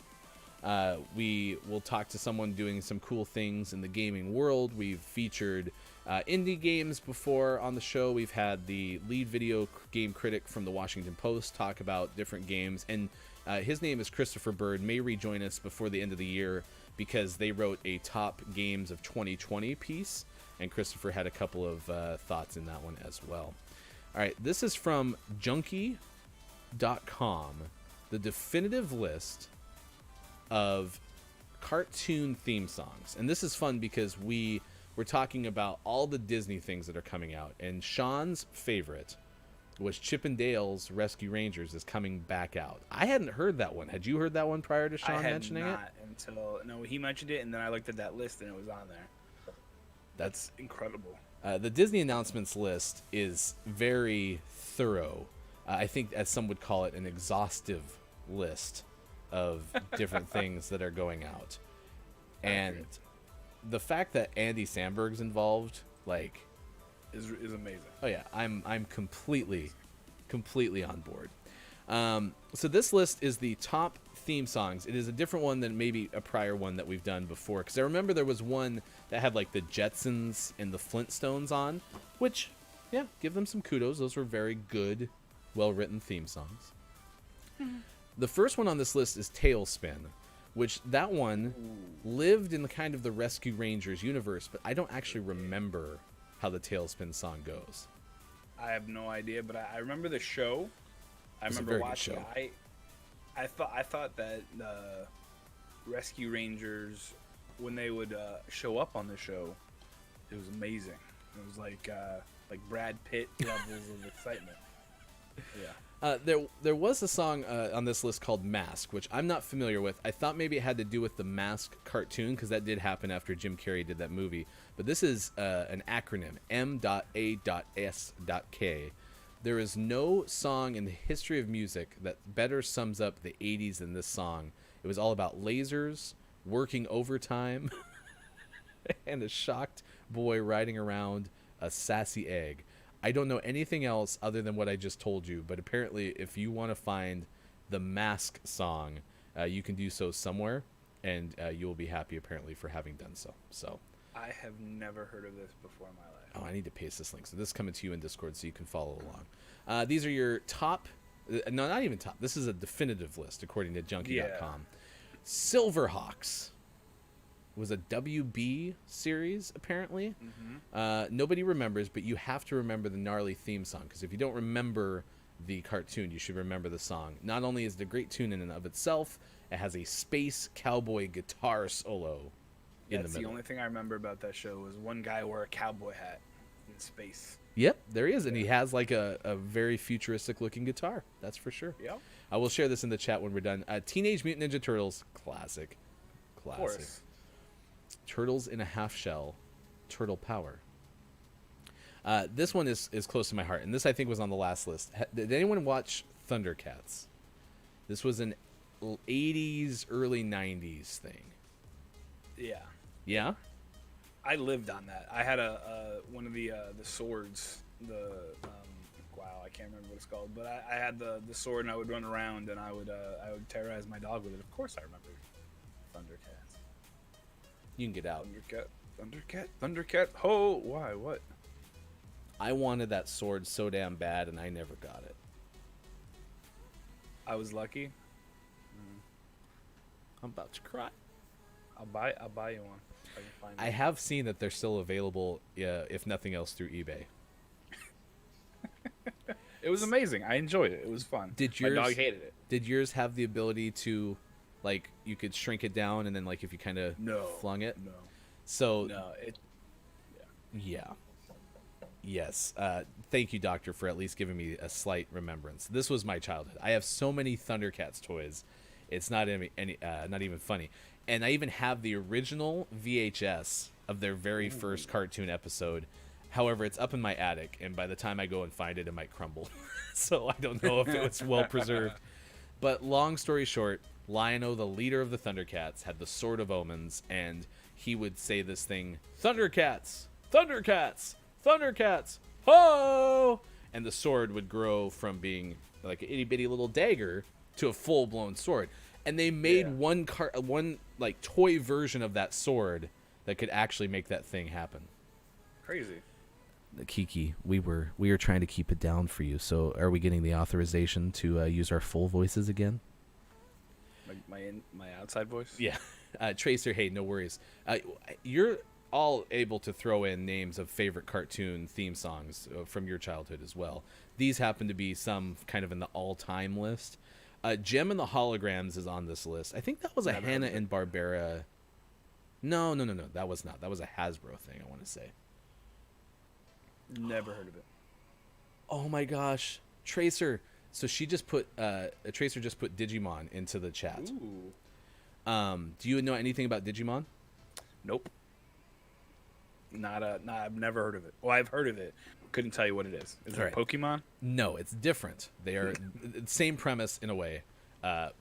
We will talk to someone doing some cool things in the gaming world. We've featured indie games before on the show. We've had the lead video game critic from the Washington Post talk about different games. And his name is Christopher Bird, may rejoin us before the end of the year because they wrote a top games of 2020 piece. And Christopher had a couple of thoughts in that one as well. All right, this is from Junkie.com, the definitive list of cartoon theme songs. And this is fun because we're talking about all the Disney things that are coming out. And Sean's favorite was Chip and Dale's Rescue Rangers is coming back out. I hadn't heard that one. Had you heard that one prior to Sean I had mentioning not it? until he mentioned it, and then I looked at that list and it was on there. That's incredible. The Disney announcements list is very thorough. I think, as some would call it, an exhaustive list of different things that are going out. And the fact that Andy Samberg's involved, like, Is amazing. oh yeah, I'm completely on board. So this list is the top theme songs. It is a different one than maybe a prior one that we've done before, because I remember there was one that had like the Jetsons and the Flintstones on, which Yeah, give them some kudos. Those were very good, well-written theme songs. The first one on this list is Tailspin, which that one lived in the kind of the Rescue Rangers universe, but I don't actually remember how the Tailspin song goes. I have no idea, but I remember the show. I It's a remember very good watching. show. I thought that the Rescue Rangers, when they would show up on the show, it was amazing. It was like Brad Pitt levels of excitement. Yeah. There was a song on this list called Mask, which I'm not familiar with. I thought maybe it had to do with the Mask cartoon, because that did happen after Jim Carrey did that movie. But this is an acronym, M.A.S.K. There is no song in the history of music that better sums up the 80s than this song. It was all about lasers, working overtime, and a shocked boy riding around a sassy egg. I don't know anything else other than what I just told you, but apparently if you want to find the Mask song, you can do so somewhere, and you will be happy apparently for having done so. So I have never heard of this before in my life. oh, I need to paste this link. So this is coming to you in Discord so you can follow along. These are your top, no, not even top. This is a definitive list according to Junkie.com. Yeah. Silverhawks was a WB series, apparently. Nobody remembers, but you have to remember the gnarly theme song, because if you don't remember the cartoon, you should remember the song. Not only is it a great tune in and of itself, it has a space cowboy guitar solo in That's the the middle. only thing I remember about that show was one guy wore a cowboy hat in space. Yep, there he is, and he has like a very futuristic looking guitar. That's for sure. Yep. I will share this in the chat when we're done. Teenage Mutant Ninja Turtles, classic. Of course. Turtles in a Half Shell, Turtle Power. This one is close to my heart, and this I think was on the last list. Did anyone watch Thundercats? This was an 80s, early 90s thing. Yeah. Yeah? I lived on that. I had one of the swords. Wow, I can't remember what it's called, but I had the sword, and I would run around, and I would terrorize my dog with it. Of course, I remember Thundercats. You can get out. Thundercat. Oh, why? What? I wanted that sword so damn bad, and I never got it. I was lucky. I'm about to cry. I'll buy you one. If I can find I it. have seen that they're still available, if nothing else, through eBay. It was amazing. I enjoyed it. It was fun. Did My yours- dog hated it. Did yours have the ability to, like, you could shrink it down, and then, like, if you kind of No. flung it? No. So, No. It. yeah. Yes. Thank you, Doctor, for at least giving me a slight remembrance. This was my childhood. I have so many Thundercats toys. It's not not even funny. And I even have the original VHS of their very first cartoon episode. However, it's up in my attic, and by the time I go and find it, it might crumble. So I don't know if it was well preserved. But long story short, Lion-O, the leader of the Thundercats, had the Sword of Omens, and he would say this thing, Thundercats! Thundercats! Thundercats! Ho! And the sword would grow from being like an itty-bitty little dagger to a full-blown sword. And they made one like toy version of that sword that could actually make that thing happen. Crazy. Kiki, we were trying to keep it down for you. So are we getting the authorization to use our full voices again? My outside voice. Yeah. Tracer, hey, no worries. You're all able to throw in names of favorite cartoon theme songs from your childhood as well. These happen to be some kind of in the all-time list. Gem and the Holograms is on this list. I think that was a Hanna and Barbera. No. That was not. That was a Hasbro thing, I want to say. Never heard of it. Oh my gosh. Tracer. So she just put Tracer just put Digimon into the chat. Ooh. Do you know anything about Digimon? Nope. I've never heard of it. Well, I've heard of it. Couldn't tell you what it is. Is it Alright. Pokemon? No, it's different. They are same premise in a way.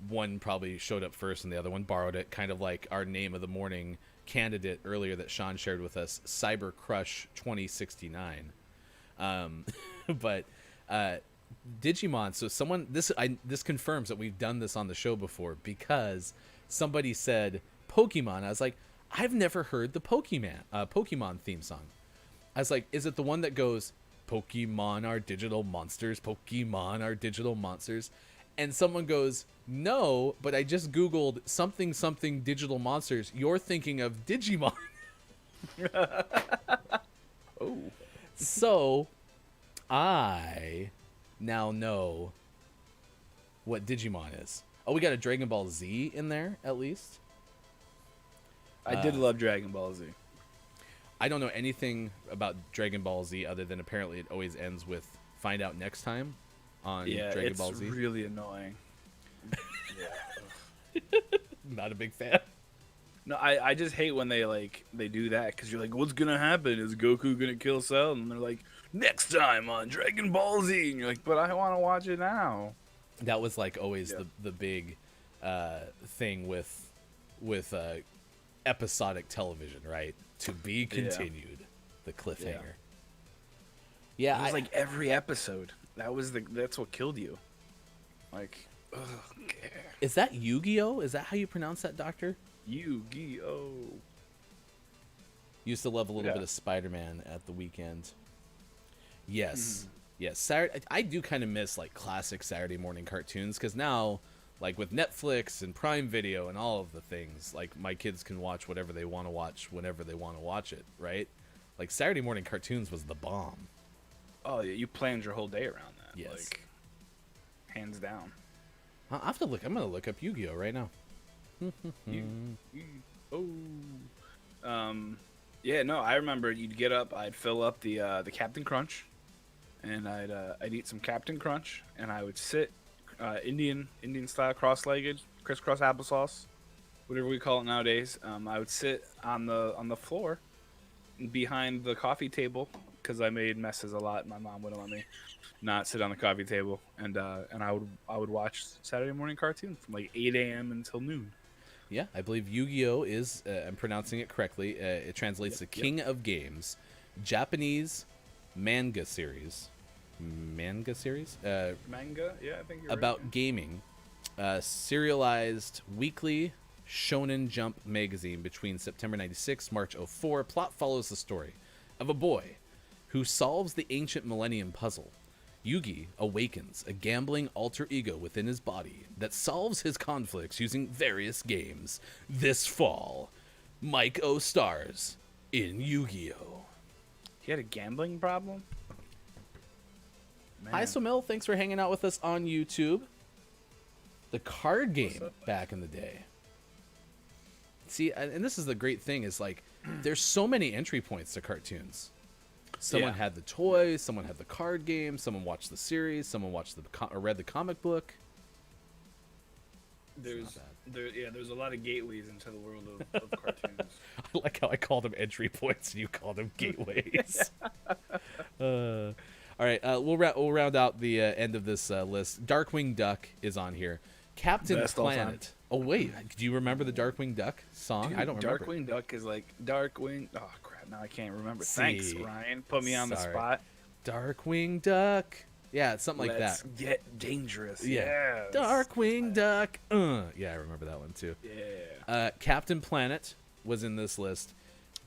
One probably showed up first and the other one borrowed it, kind of like our name of the morning candidate earlier that Sean shared with us, Cyber Crush 2069. But Digimon, so someone this confirms that we've done this on the show before, because somebody said Pokemon. I was like, I've never heard the Pokemon theme song. I was like, is it the one that goes Pokemon are digital monsters. Pokemon are digital monsters. And someone goes, no, but I just Googled something something digital monsters. You're thinking of Digimon. Oh. So, I now know what Digimon is. Oh, we got a Dragon Ball Z in there, at least. I did love Dragon Ball Z. I don't know anything about Dragon Ball Z other than apparently it always ends with find out next time on Yeah, Dragon it's Ball Z. really annoying. Not a big fan. No, I just hate when they do that because you're like, what's gonna happen? Is Goku gonna kill Cell? And they're like, next time on Dragon Ball Z, and you're like, but I want to watch it now. That was like always Yeah. the big thing with episodic television, right? To be continued, the cliffhanger. Yeah, It was like every episode. That's what killed you. Like, ugh, is that Yu-Gi-Oh? Is that how you pronounce that, Doctor? Yu-Gi-Oh. Used to love a little Yeah. bit of Spider-Man at the weekend. Yes, yes. Saturday, I do kind of miss like classic Saturday morning cartoons because now, like with Netflix and Prime Video and all of the things, like my kids can watch whatever they want to watch whenever they want to watch it, right? Like Saturday morning cartoons was the bomb. Oh yeah, you planned your whole day around that. Yes. Like, hands down. I'll have to look. I'm gonna look up Yu-Gi-Oh right now. Yeah, no, I remember you'd get up, I'd fill up the Captain Crunch, and I'd eat some Captain Crunch, and I would sit Indian style, cross-legged, crisscross applesauce, whatever we call it nowadays. I would sit on the floor behind the coffee table because I made messes a lot. My mom wouldn't let me not sit on the coffee table, and I would watch Saturday morning cartoon from like 8 a.m. until noon. Yeah, I believe Yu-Gi-Oh is, I'm pronouncing it correctly, it translates to King of Games, Japanese manga series. Manga series? Manga, yeah, I think you're About right. gaming. Serialized weekly Shonen Jump magazine between September 96, March 04. Plot follows the story of a boy who solves the ancient Millennium Puzzle. Yugi awakens a gambling alter ego within his body that solves his conflicts using various games. This fall, Mike O stars in Yu-Gi-Oh! He had a gambling problem. Hi, Man. Somil. Thanks for hanging out with us on YouTube. The card game back in the day. See, and this is the great thing is like, there's so many entry points to cartoons. Someone Yeah. had the toys, someone had the card game, someone watched the series, someone watched or read the comic book. There's a lot of gateways into the world of cartoons. I like how I called them entry points and you called them gateways. All right, we'll round out the end of this list. Darkwing Duck is on here. Captain Best all time. Planet. Oh wait, do you remember the Darkwing Duck song? Dude, I don't remember. Darkwing Duck is like Darkwing. Oh crap! Now I can't remember. See. Thanks, Ryan. Put me on the Sorry. spot. Darkwing Duck. Yeah, it's something like Let's that. get dangerous. Yeah. Yes. Darkwing Duck. Yeah, I remember that one too. Yeah. Captain Planet was in this list.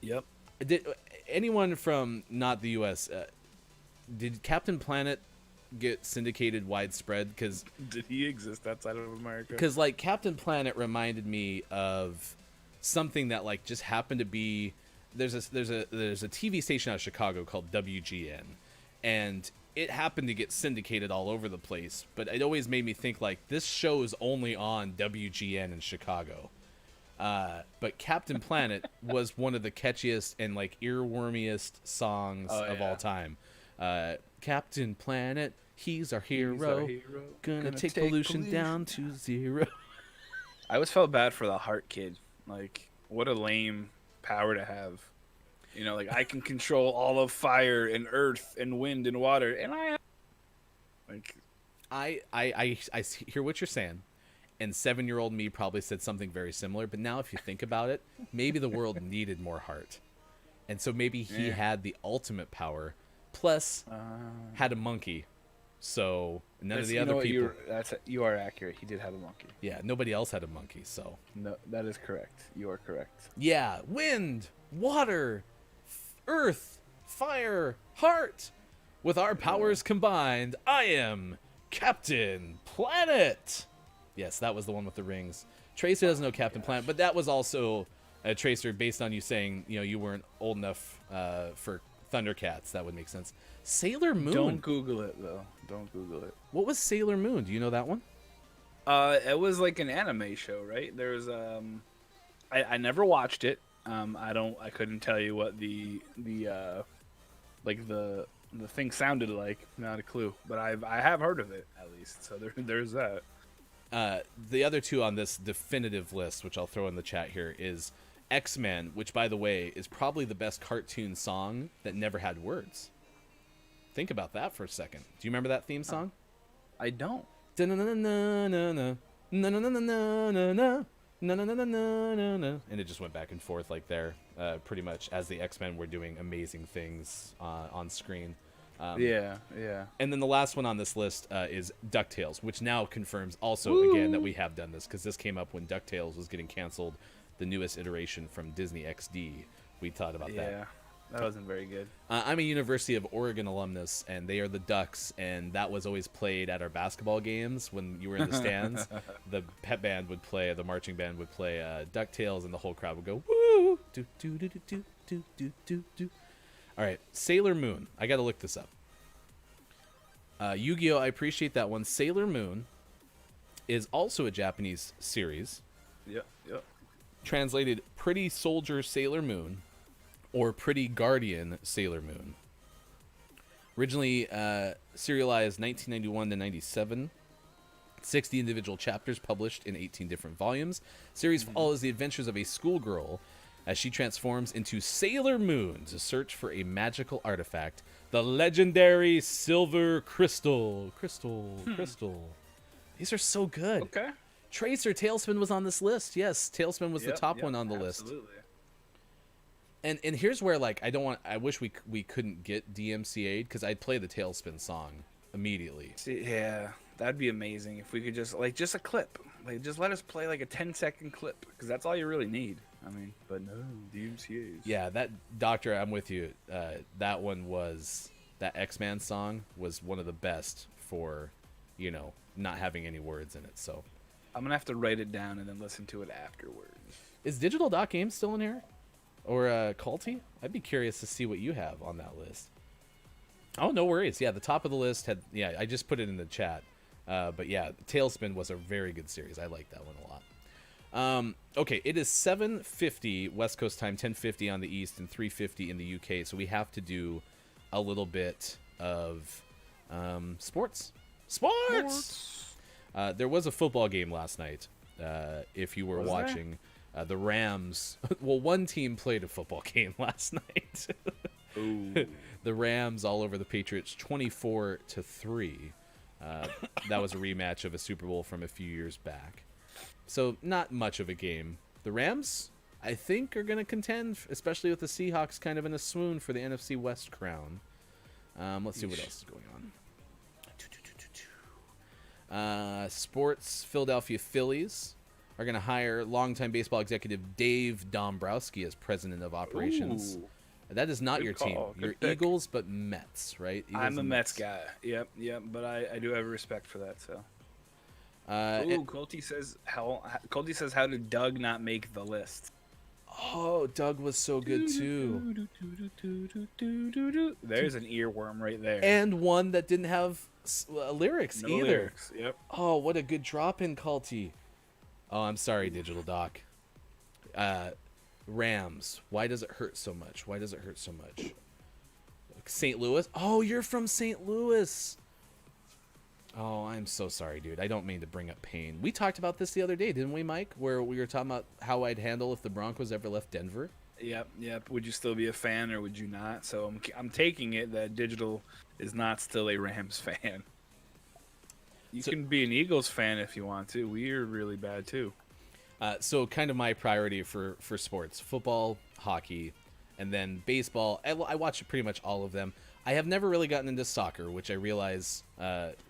Yep. Did anyone from not the U.S. Did Captain Planet get syndicated widespread? Because Did he exist outside of America? like Captain Planet reminded me of something that like just happened to be there's a TV station out of Chicago called WGN, and it happened to get syndicated all over the place. But it always made me think like this show is only on WGN in Chicago. But Captain Planet was one of the catchiest and like earwormiest songs Oh, of yeah. all time. Captain Planet, he's our hero. He's our hero. Gonna take pollution down to zero. I always felt bad for the Heart Kid. Like, what a lame power to have. You know, like I can control all of fire and earth and wind and water, and like I hear what you're saying, and 7-year-old me probably said something very similar. But now, if you think about it, maybe the world needed more heart, and so maybe he Yeah. had the ultimate power, plus had a monkey. So none of the other people. You are accurate. He did have a monkey. Yeah, nobody else had a monkey. So No, that is correct. You are correct. yeah, wind, water, earth, fire, heart. With our powers combined, I am Captain Planet. Yes, that was the one with the rings. Tracer doesn't know Captain Planet, but that was also a Tracer based on you saying, you weren't old enough for Thundercats. That would make sense. Sailor Moon. Don't Google it though. Don't Google it. What was Sailor Moon? Do you know that one? It was like an anime show, right? There's I never watched it. I couldn't tell you what the thing sounded like. Not a clue. But I have heard of it at least. So there's that. The other two on this definitive list, which I'll throw in the chat here, is X-Men, which, by the way, is probably the best cartoon song that never had words. Think about that for a second. Do you remember that theme song? I don't. And it just went back and forth like there, pretty much as the X-Men were doing amazing things on screen. Yeah. And then the last one on this list is DuckTales, which now confirms also again that we have done this, because this came up when DuckTales was getting canceled, the newest iteration from Disney XD. We thought about that. Yeah, that wasn't very good. I'm a University of Oregon alumnus, and they are the Ducks, and that was always played at our basketball games when you were in the stands. The pep band would play, the marching band would play DuckTales, and the whole crowd would go, woo! Do, do, do, do, do, do, do, do, do. All right, Sailor Moon. I got to look this up. Yu-Gi-Oh! I appreciate that one. Sailor Moon is also a Japanese series. Yep. Translated Pretty Soldier Sailor Moon or Pretty Guardian Sailor Moon. Originally serialized 1991 to 97. 60 individual chapters published in 18 different volumes. Series follows the adventures of a schoolgirl as she transforms into Sailor Moon to search for a magical artifact, the legendary Silver Crystal. Crystal. These are so good. Okay. Tracer, Tailspin was on this list. Yes, Tailspin was the top one on the list. Absolutely. And here's where, like, I wish we couldn't get DMCA'd, because I'd play the Tailspin song immediately. See, yeah, that'd be amazing if we could just a clip. Like, just let us play like a 10-second clip, because that's all you really need. I mean, but no, DMCA's. Yeah, that Doctor, I'm with you. That X-Man song was one of the best for, not having any words in it. So I'm gonna have to write it down and then listen to it afterwards. is Digital Doc Games still in here? Or Culty? I'd be curious to see what you have on that list. Oh, no worries. Yeah, the top of the list had... Yeah, I just put it in the chat. But yeah, Tailspin was a very good series. I like that one a lot. Okay, it is 7:50 West Coast time, 10:50 on the East, and 3:50 in the UK. So we have to do a little bit of sports. Sports! There was a football game last night, if you were Was watching. The Rams... Well, one team played a football game last night. Ooh. The Rams all over the Patriots, 24-3. That was a rematch of a Super Bowl from a few years back. So not much of a game. The Rams, I think, are going to contend, especially with the Seahawks kind of in a swoon for the NFC West crown. Let's see what else is going on. Sports, Philadelphia Phillies are going to hire longtime baseball executive Dave Dombrowski as president of operations. Ooh. That is not Good your team. call. Good You're pick. Eagles, but Mets, right? Eagles I'm a and Mets guy. Yep, but I do have respect for that. So. And- Colty says how did Doug not make the list? oh, Doug was so good too. There's an earworm right there. And one that didn't have lyrics No either. lyrics. Yep. Oh, what a good drop in, Culty. Oh, I'm sorry, Digital Doc. Rams. Why does it hurt so much? St. Louis. Oh, you're from St. Louis. Oh, I'm so sorry, dude. I don't mean to bring up pain. We talked about this the other day, didn't we, Mike? Where we were talking about how I'd handle if the Broncos ever left Denver. Yep. Would you still be a fan or would you not? So I'm taking it that Digital is not still a Rams fan. You can be an Eagles fan if you want to. We're really bad too. So kind of my priority for sports, football, hockey, and then baseball. I watch pretty much all of them. I have never really gotten into soccer, which I realize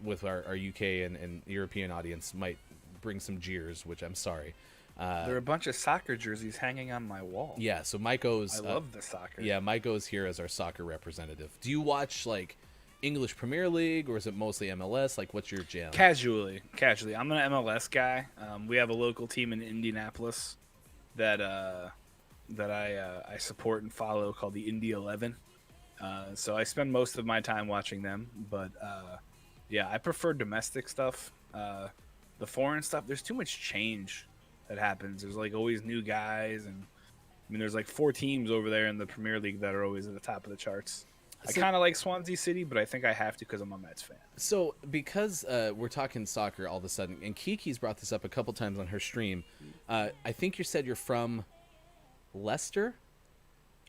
with our UK and European audience might bring some jeers, which I'm sorry. There are a bunch of soccer jerseys hanging on my wall. Yeah, so Maiko's... I love the soccer. Yeah, Maiko's here as our soccer representative. Do you watch, like, English Premier League, or is it mostly MLS? Like, what's your jam? Casually. I'm an MLS guy. We have a local team in Indianapolis that I support and follow called the Indy 11. So I spend most of my time watching them. But yeah, I prefer domestic stuff. The foreign stuff, there's too much change that happens. There's like always new guys, and I mean, there's like 4 teams over there in the Premier League that are always at the top of the charts. I kind of like Swansea City, but I think I have to because I'm a Mets fan. So, because we're talking soccer all of a sudden, and Kiki's brought this up a couple times on her stream, I think you said you're from Leicester?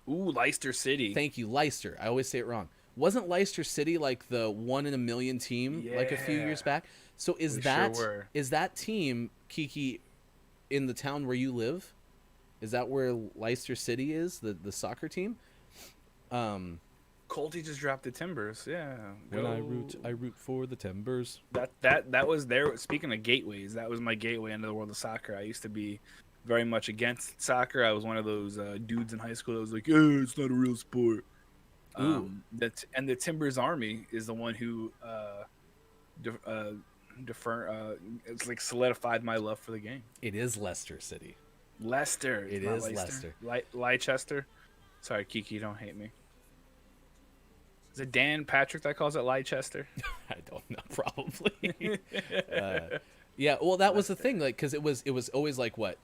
Ooh, Leicester City. Thank you, Leicester. I always say it wrong. Wasn't Leicester City like the 1 in a million team like a few Yeah. years back? So is We that sure were. is that team, Kiki, in the town where you live? Is that where Leicester City is, the soccer team? Colty just dropped the Timbers. Yeah. When I go. root for the Timbers. That was there. Speaking of gateways, that was my gateway into the world of soccer. I used to be very much against soccer. I was one of those dudes in high school that was like, it's not a real sport." And the Timbers Army is the one who it's like solidified my love for the game. It is Leicester City. Leicester. It not is Leicester. Leicester. Sorry, Kiki, don't hate me. Is it Dan Patrick that calls it Leicester? I don't know, probably. Yeah, well, that was the thing, like, because it was always like what,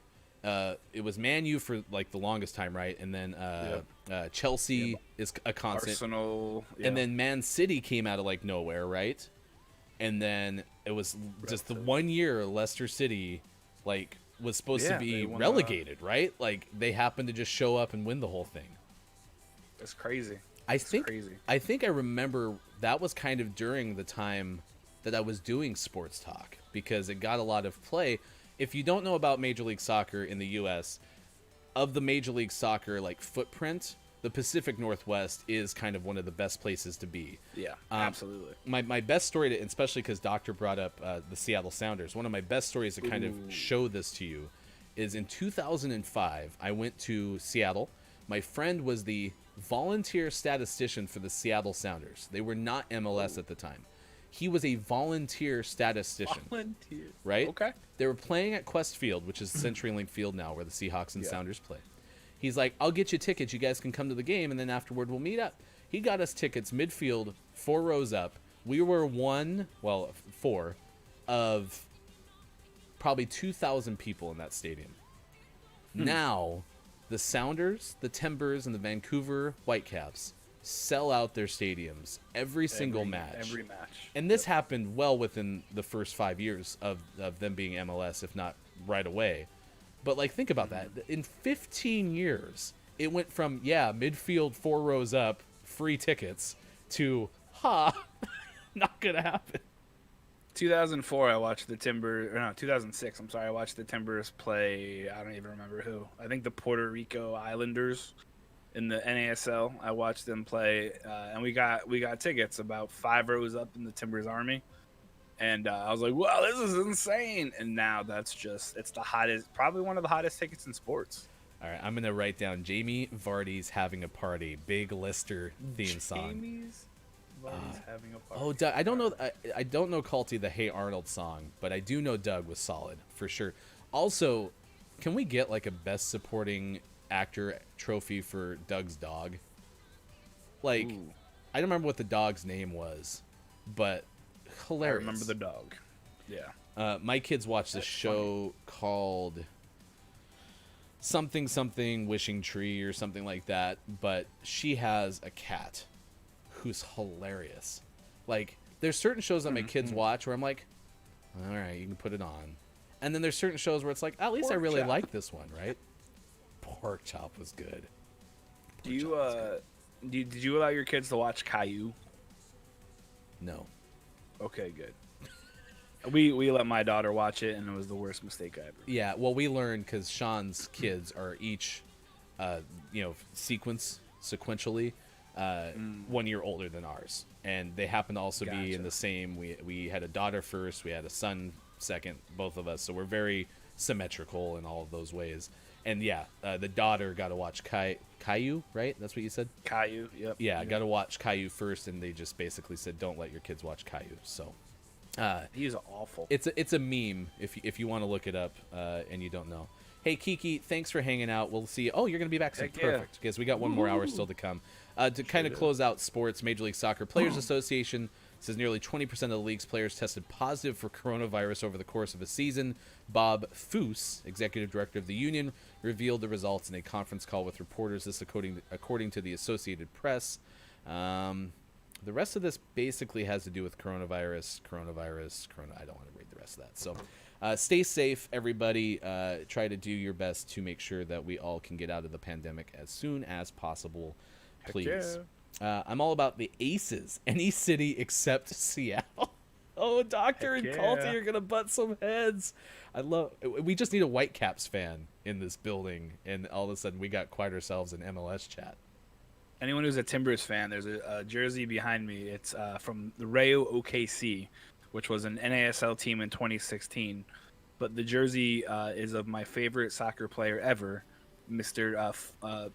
it was Man U for like the longest time, right? And then Chelsea is a constant, Arsenal, and then Man City came out of like nowhere, right? And then it was just the 1 year Leicester City, like, was supposed to be they won, relegated, right? Like they happened to just show up and win the whole thing. It's crazy. I think crazy. I think I remember that was kind of during the time that I was doing sports talk because it got a lot of play. If you don't know about Major League Soccer in the US, of the Major League Soccer like footprint, the Pacific Northwest is kind of one of the best places to be. Yeah, absolutely. My best story, to, especially because Doctor brought up the Seattle Sounders, one of my best stories to kind of show this to you is in 2005, I went to Seattle. My friend was the volunteer statistician for the Seattle Sounders. They were not MLS at the time. He was a volunteer statistician. Volunteer. Right? Okay. They were playing at Quest Field, which is CenturyLink Field now, where the Seahawks and Sounders play. He's like, I'll get you tickets. You guys can come to the game, and then afterward we'll meet up. He got us tickets midfield, 4 rows up. We were 4 of probably 2,000 people in that stadium. Now, the Sounders, the Timbers, and the Vancouver Whitecaps sell out their stadiums every single match. Every match. And this happened well within the first 5 years of them being MLS, if not right away. But, like, think about that. In 15 years, it went from, midfield 4 rows up, free tickets, to, not gonna happen. 2004, I watched the Timbers. Or no, 2006. I'm sorry. I watched the Timbers play. I don't even remember who. I think the Puerto Rico Islanders in the NASL. I watched them play, and we got tickets about 5 rows up in the Timbers Army. And I was like, wow, this is insane. And now it's the hottest, probably one of the hottest tickets in sports. All right, I'm going to write down Jamie Vardy's Having a Party, big Lister theme song. Jamie's Vardy's having a party. Oh, Doug, I don't know I don't know Culty the Hey Arnold song, but I do know Doug was solid, for sure. Also, can we get like a Best Supporting Actor trophy for Doug's dog? Like, Ooh. I don't remember what the dog's name was, but I hilarious. remember the dog. Yeah. My kids watch this show called something Wishing Tree or something like that, but she has a cat who's hilarious. Like, there's certain shows that my kids watch where I'm like, all right, you can put it on. And then there's certain shows where it's like, at least I Pork really chop. like this one, right? Pork Chop was good. Do you did you allow your kids to watch Caillou? No. Okay, good. We let my daughter watch it, and it was the worst mistake I ever made. Yeah, well, we learned because Sean's kids are each, sequentially 1 year older than ours, and they happen to also be in Gotcha. the same. We had a daughter first, we had a son second, both of us, so we're very symmetrical in all of those ways. And yeah, the daughter got to watch Caillou, right? That's what you said? Caillou, yep. Yeah, got to watch Caillou first, and they just basically said, don't let your kids watch Caillou. So He's awful. it's a meme if you want to look it up and you don't know. Hey, Kiki, thanks for hanging out. We'll see you. Oh, you're going to be back soon. Heck yeah. Perfect, because we got one more hour still to come. To kind of close out sports, Major League Soccer Players Association says nearly 20% of the league's players tested positive for coronavirus over the course of a season. Bob Foose, executive director of the union, revealed the results in a conference call with reporters. This according to the Associated Press. The rest of this basically has to do with coronavirus. I don't want to read the rest of that. So stay safe, everybody. Try to do your best to make sure that we all can get out of the pandemic as soon as possible, please. yeah. I'm all about the aces. Any city except Seattle. Oh, Doctor Heck and yeah. Calty are going to butt some heads. We just need a Whitecaps fan in this building, and all of a sudden we got quite ourselves an MLS chat. Anyone who's a Timbers fan, there's a jersey behind me. It's from the Rayo OKC, which was an NASL team in 2016. But the jersey is of my favorite soccer player ever, Mr.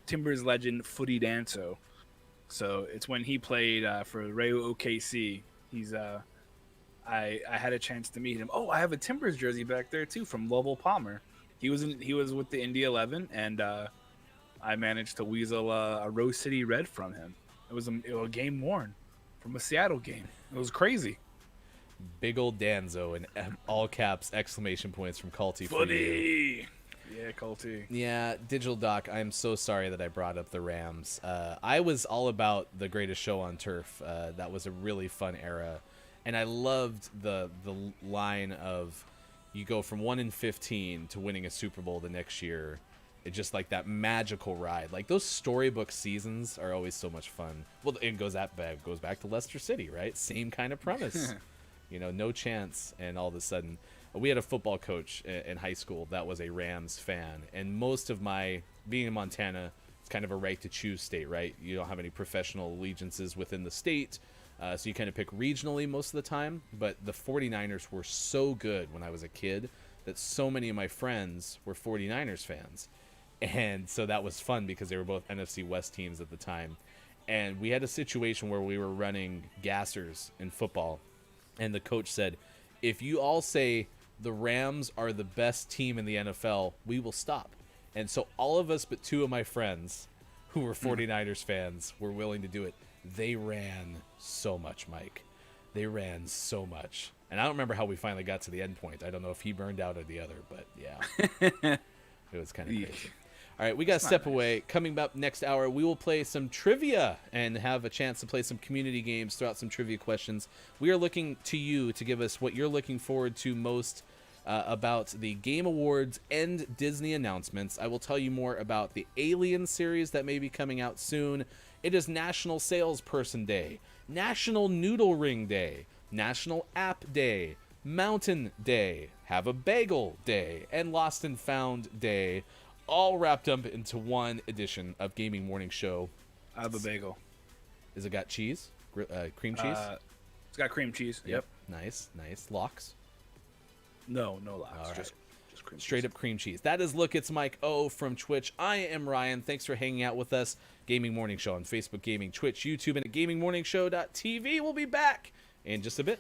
Timbers legend Footy Danso. So it's when he played for Rayo OKC. He's I had a chance to meet him. Oh, I have a Timbers jersey back there too from Lovell Palmer. He was with the Indy 11, and I managed to weasel a Rose City Red from him. It was a game worn from a Seattle game. It was crazy. Big old Danzo and all caps exclamation points from Calty for you. Footy! Yeah, Colty. Yeah, Digital Doc, I'm so sorry that I brought up the Rams. I was all about the greatest show on turf. That was a really fun era. And I loved the line of you go from 1-15 to winning a Super Bowl the next year. It's just like that magical ride. Like those storybook seasons are always so much fun. Well, it goes back to Leicester City, right? Same kind of premise. No chance, and all of a sudden we had a football coach in high school that was a Rams fan, and most of my being in Montana, it's kind of a right to choose state, right? You don't have any professional allegiances within the state, so you kind of pick regionally most of the time. But the 49ers were so good when I was a kid that so many of my friends were 49ers fans, and so that was fun because they were both NFC West teams at the time. And we had a situation where we were running gassers in football, and the coach said, if you all say the Rams are the best team in the NFL, we will stop. And so all of us but two of my friends who were 49ers fans were willing to do it. They ran so much, Mike. They ran so much. And I don't remember how we finally got to the end point. I don't know if he burned out or the other, but yeah. It was kind of crazy. All right, we got to step away. Coming up next hour, we will play some trivia and have a chance to play some community games, throw out some trivia questions. We are looking to you to give us what you're looking forward to most about the Game Awards and Disney announcements. I will tell you more about the Alien series that may be coming out soon. It is National Salesperson Day, National Noodle Ring Day, National App Day, Mountain Day, Have a Bagel Day, and Lost and Found Day, all wrapped up into one edition of Gaming Morning Show. I have a bagel. Is it got cheese? Cream cheese? It's got cream cheese. Yep. Nice. Locks? No locks. All right. Just cream Straight cheese. up cream cheese. That is Look, It's Mike O from Twitch. I am Ryan. Thanks for hanging out with us. Gaming Morning Show on Facebook Gaming, Twitch, YouTube, and at gamingmorningshow.tv. We'll be back in just a bit.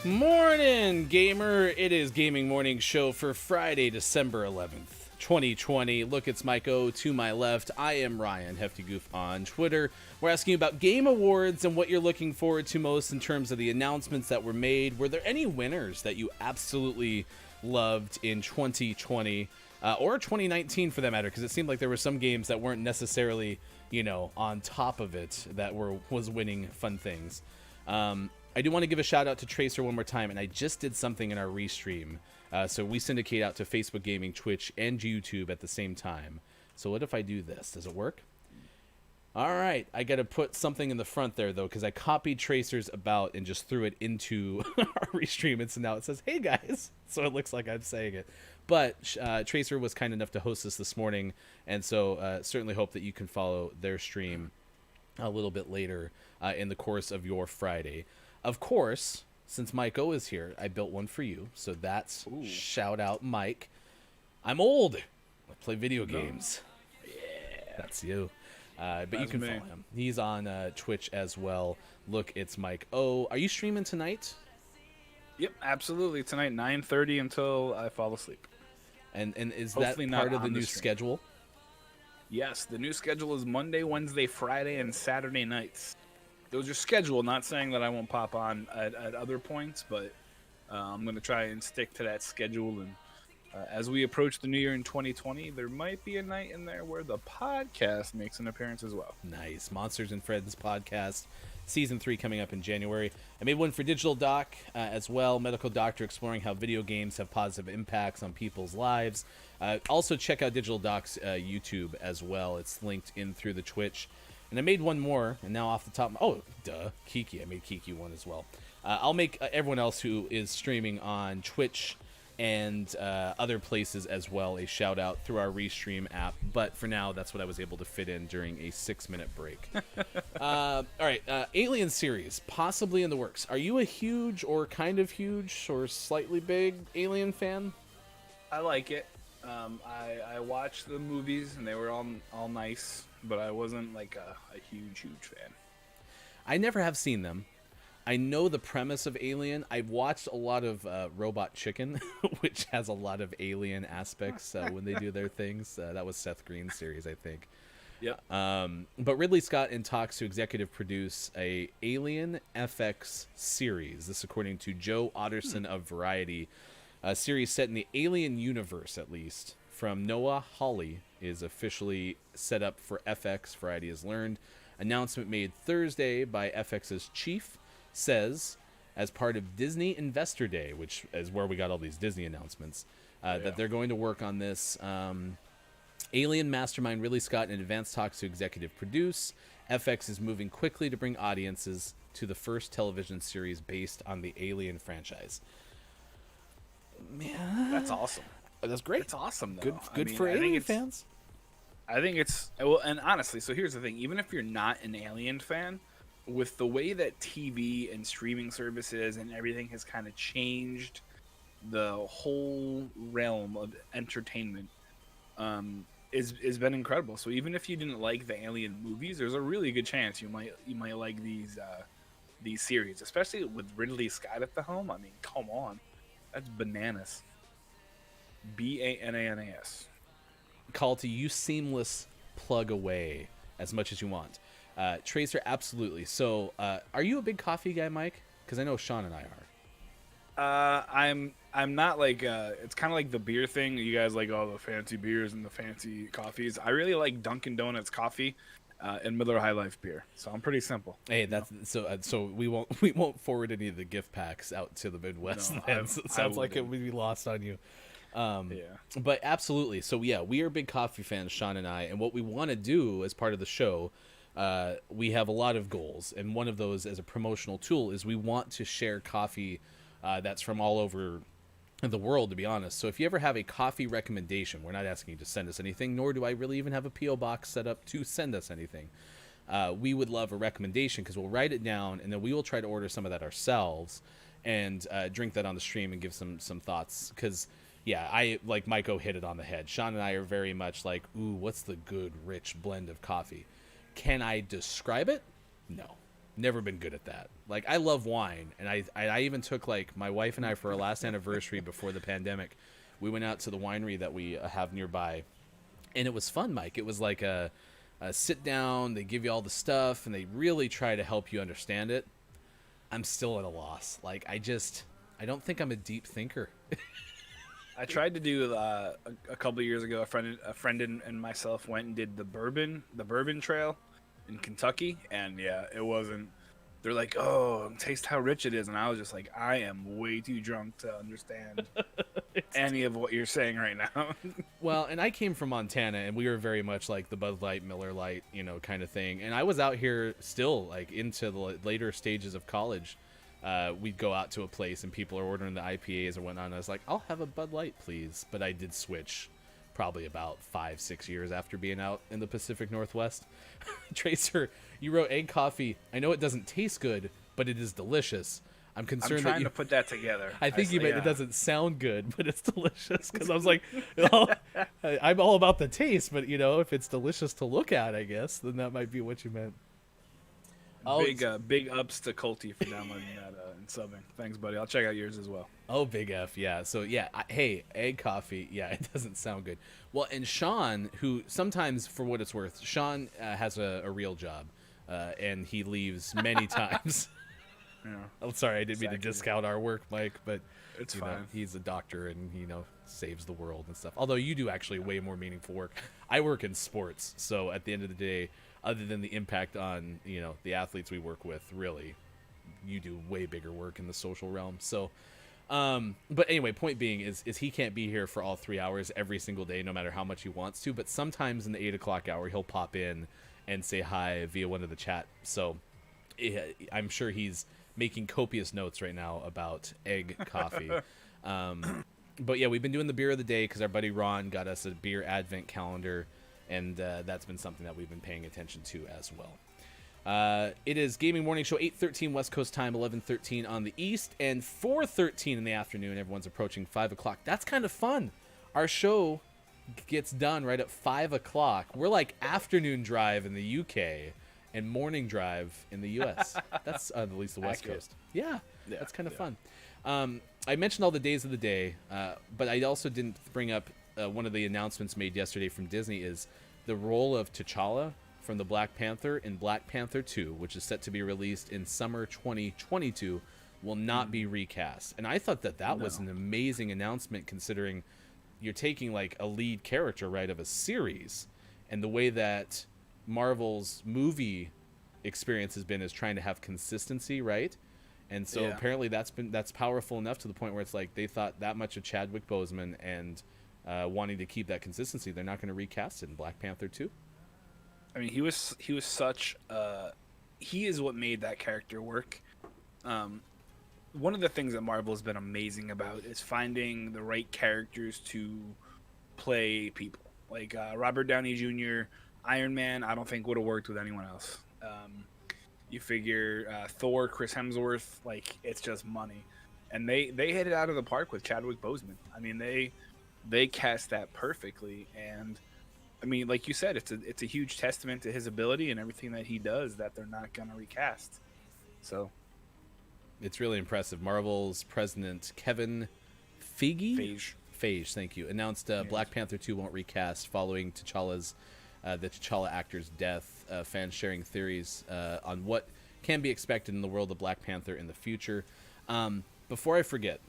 Morning, gamer. It is Gaming Morning Show for Friday, December 11th, 2020. Look, it's Mike O to my left. I am Ryan, Hefty Goof on Twitter. We're asking you about Game Awards and what you're looking forward to most in terms of the announcements that were made. Were there any winners that you absolutely loved in 2020 or 2019 for that matter? Because it seemed like there were some games that weren't necessarily, on top of it that was winning fun things. I do want to give a shout out to Tracer one more time, and I just did something in our restream. So we syndicate out to Facebook Gaming, Twitch, and YouTube at the same time. So what if I do this? Does it work? All right. I got to put something in the front there, though, because I copied Tracer's about and just threw it into our restream. And so now it says, hey, guys. So it looks like I'm saying it. But Tracer was kind enough to host this morning, and so certainly hope that you can follow their stream a little bit later in the course of your Friday. Of course, since Mike O is here, I built one for you. So that's shout out, Mike. I'm old. I play video games. Yeah. That's you. But you can follow him. He's on Twitch as well. Look, it's Mike O. Are you streaming tonight? Yep, absolutely. Tonight, 9:30 until I fall asleep. And is Hopefully that not part of the on the new stream. schedule? Yes, the new schedule is Monday, Wednesday, Friday, and Saturday nights. Those are scheduled, not saying that I won't pop on at other points, but I'm going to try and stick to that schedule. And as we approach the new year in 2020, there might be a night in there where the podcast makes an appearance as well. Nice. Monsters and Friends podcast, season 3 coming up in January. I made one for Digital Doc as well, medical doctor exploring how video games have positive impacts on people's lives. Also check out Digital Doc's YouTube as well. It's linked in through the Twitch. And I made one more, and now off the top... Kiki. I made Kiki one as well. I'll make everyone else who is streaming on Twitch and other places as well a shout-out through our Restream app. But for now, that's what I was able to fit in during a 6-minute break. All right, Alien series, possibly in the works. Are you a huge or kind of huge or slightly big Alien fan? I like it. I watched the movies, and they were all nice, but I wasn't like a huge fan. I never have seen them. I know the premise of Alien. I've watched a lot of Robot Chicken, which has a lot of alien aspects when they do their things. That was Seth Green's series, I think. Yeah. But Ridley Scott in talks to executive produce a Alien FX series. This according to Joe Otterson of Variety. A series set in the Alien universe, at least, from Noah Hawley, is officially set up for FX, Variety has learned. Announcement made Thursday by FX's chief says, as part of Disney Investor Day, which is where we got all these Disney announcements, that they're going to work on this. Alien mastermind Ridley Scott in advanced talks to executive produce. FX is moving quickly to bring audiences to the first television series based on the Alien franchise. Man, That's awesome. that's great. It's awesome, though. Good I mean, for I think Alien it's- fans. I think it's well, and honestly, so here's the thing: even if you're not an Alien fan, with the way that TV and streaming services and everything has kind of changed the whole realm of entertainment, is been incredible. So even if you didn't like the Alien movies, there's a really good chance you might like these series, especially with Ridley Scott at the helm. I mean, come on, that's bananas. Bananas. Call to you seamless plug away as much as you want. Tracer, absolutely. So, are you a big coffee guy, Mike? Because I know Sean and I are. I'm not like it's kind of like the beer thing. You guys like all the fancy beers and the fancy coffees. I really like Dunkin' Donuts coffee and Miller High Life beer. So I'm pretty simple. Hey, that's so. So we won't forward any of the gift packs out to the Midwest. No, Then. So it sounds like it would be lost on you. Yeah. But absolutely. So yeah, we are big coffee fans, Sean and I, and what we want to do as part of the show, we have a lot of goals, and one of those as a promotional tool is we want to share coffee that's from all over the world, to be honest. So if you ever have a coffee recommendation, we're not asking you to send us anything, nor do I really even have a P.O. box set up to send us anything. We would love a recommendation because we'll write it down, and then we will try to order some of that ourselves and drink that on the stream and give some thoughts. Because yeah, I like Maiko hit it on the head. Sean and I are very much like, ooh, what's the good rich blend of coffee? Can I describe it? No. Never been good at that. Like, I love wine, and I even took, like, my wife and I for our last anniversary before the pandemic. We went out to the winery that we have nearby, and it was fun, Mike. It was like a sit down. They give you all the stuff, and they really try to help you understand it. I'm still at a loss. Like, I don't think I'm a deep thinker. I tried to do a couple of years ago. A friend and myself went and did the bourbon trail in Kentucky, and yeah, it wasn't. They're like, "Oh, taste how rich it is," and I was just like, "I am way too drunk to understand any of what you're saying right now." Well, and I came from Montana, and we were very much like the Bud Light, Miller Light, kind of thing. And I was out here still, like, into the later stages of college. We'd go out to a place, and people are ordering the IPAs or whatnot, and I was like, I'll have a Bud Light, please. But I did switch probably about 5-6 years after being out in the Pacific Northwest. Tracer, you wrote egg coffee. I know it doesn't taste good, but it is delicious. I'm concerned I'm trying to put that together. I think yeah. it doesn't sound good, but it's delicious. Because I was like, I'm all about the taste, but if it's delicious to look at, I guess, then that might be what you meant. Big ups to Colty for downloading that and subbing. Thanks, buddy. I'll check out yours as well. Oh, big F, yeah. So, yeah, hey, egg coffee, yeah, it doesn't sound good. Well, and Sean, who sometimes, for what it's worth, Sean has a real job, and he leaves many times. Yeah. I'm sorry, I didn't mean to discount our work, Mike, but it's fine. He's a doctor and, saves the world and stuff. Although you do actually way more meaningful work. I work in sports, so at the end of the day, other than the impact on, the athletes we work with, really, you do way bigger work in the social realm. So, but anyway, point being is he can't be here for all 3 hours every single day, no matter how much he wants to. But sometimes in the 8 o'clock hour, he'll pop in and say hi via one of the chat. So I'm sure he's making copious notes right now about egg coffee. But yeah, we've been doing the beer of the day because our buddy Ron got us a beer advent calendar. And that's been something that we've been paying attention to as well. It is Gaming Morning Show, 8:13 West Coast time, 11:13 on the East, and 4:13 in the afternoon. Everyone's approaching 5 o'clock. That's kind of fun. Our show gets done right at 5 o'clock. We're like afternoon drive in the UK and morning drive in the US. That's at least the West Coast. Yeah, that's kind of fun. I mentioned all the days of the day, but I also didn't bring up one of the announcements made yesterday from Disney is the role of T'Challa from the Black Panther in Black Panther 2, which is set to be released in summer 2022, will not be recast. And I thought that was an amazing announcement, considering you're taking like a lead character, right, of a series, and the way that Marvel's movie experience has been is trying to have consistency, right? And so apparently that's powerful enough to the point where it's like they thought that much of Chadwick Boseman and wanting to keep that consistency, they're not going to recast it in Black Panther 2. I mean, he was such he is what made that character work. One of the things that Marvel has been amazing about is finding the right characters to play people. Like Robert Downey Jr., Iron Man, I don't think would have worked with anyone else. You figure Thor, Chris Hemsworth, like, it's just money. And they hit it out of the park with Chadwick Boseman. I mean, they cast that perfectly. And I mean, like you said, it's a huge testament to his ability and everything that he does that they're not gonna recast. So it's really impressive. Marvel's president Kevin Feige, thank you, announced Black Panther 2 won't recast following T'Challa's the T'Challa actor's death. Fans sharing theories on what can be expected in the world of Black Panther in the future. Before I forget,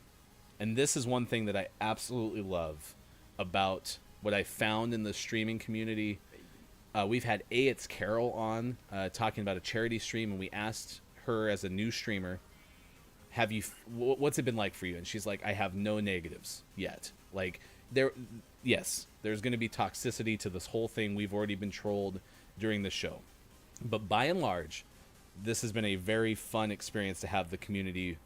and this is one thing that I absolutely love about what I found in the streaming community. We've had It's Carol on talking about a charity stream, and we asked her as a new streamer, what's it been like for you? And she's like, I have no negatives yet. Like, there's going to be toxicity to this whole thing. We've already been trolled during the show. But by and large, this has been a very fun experience to have the community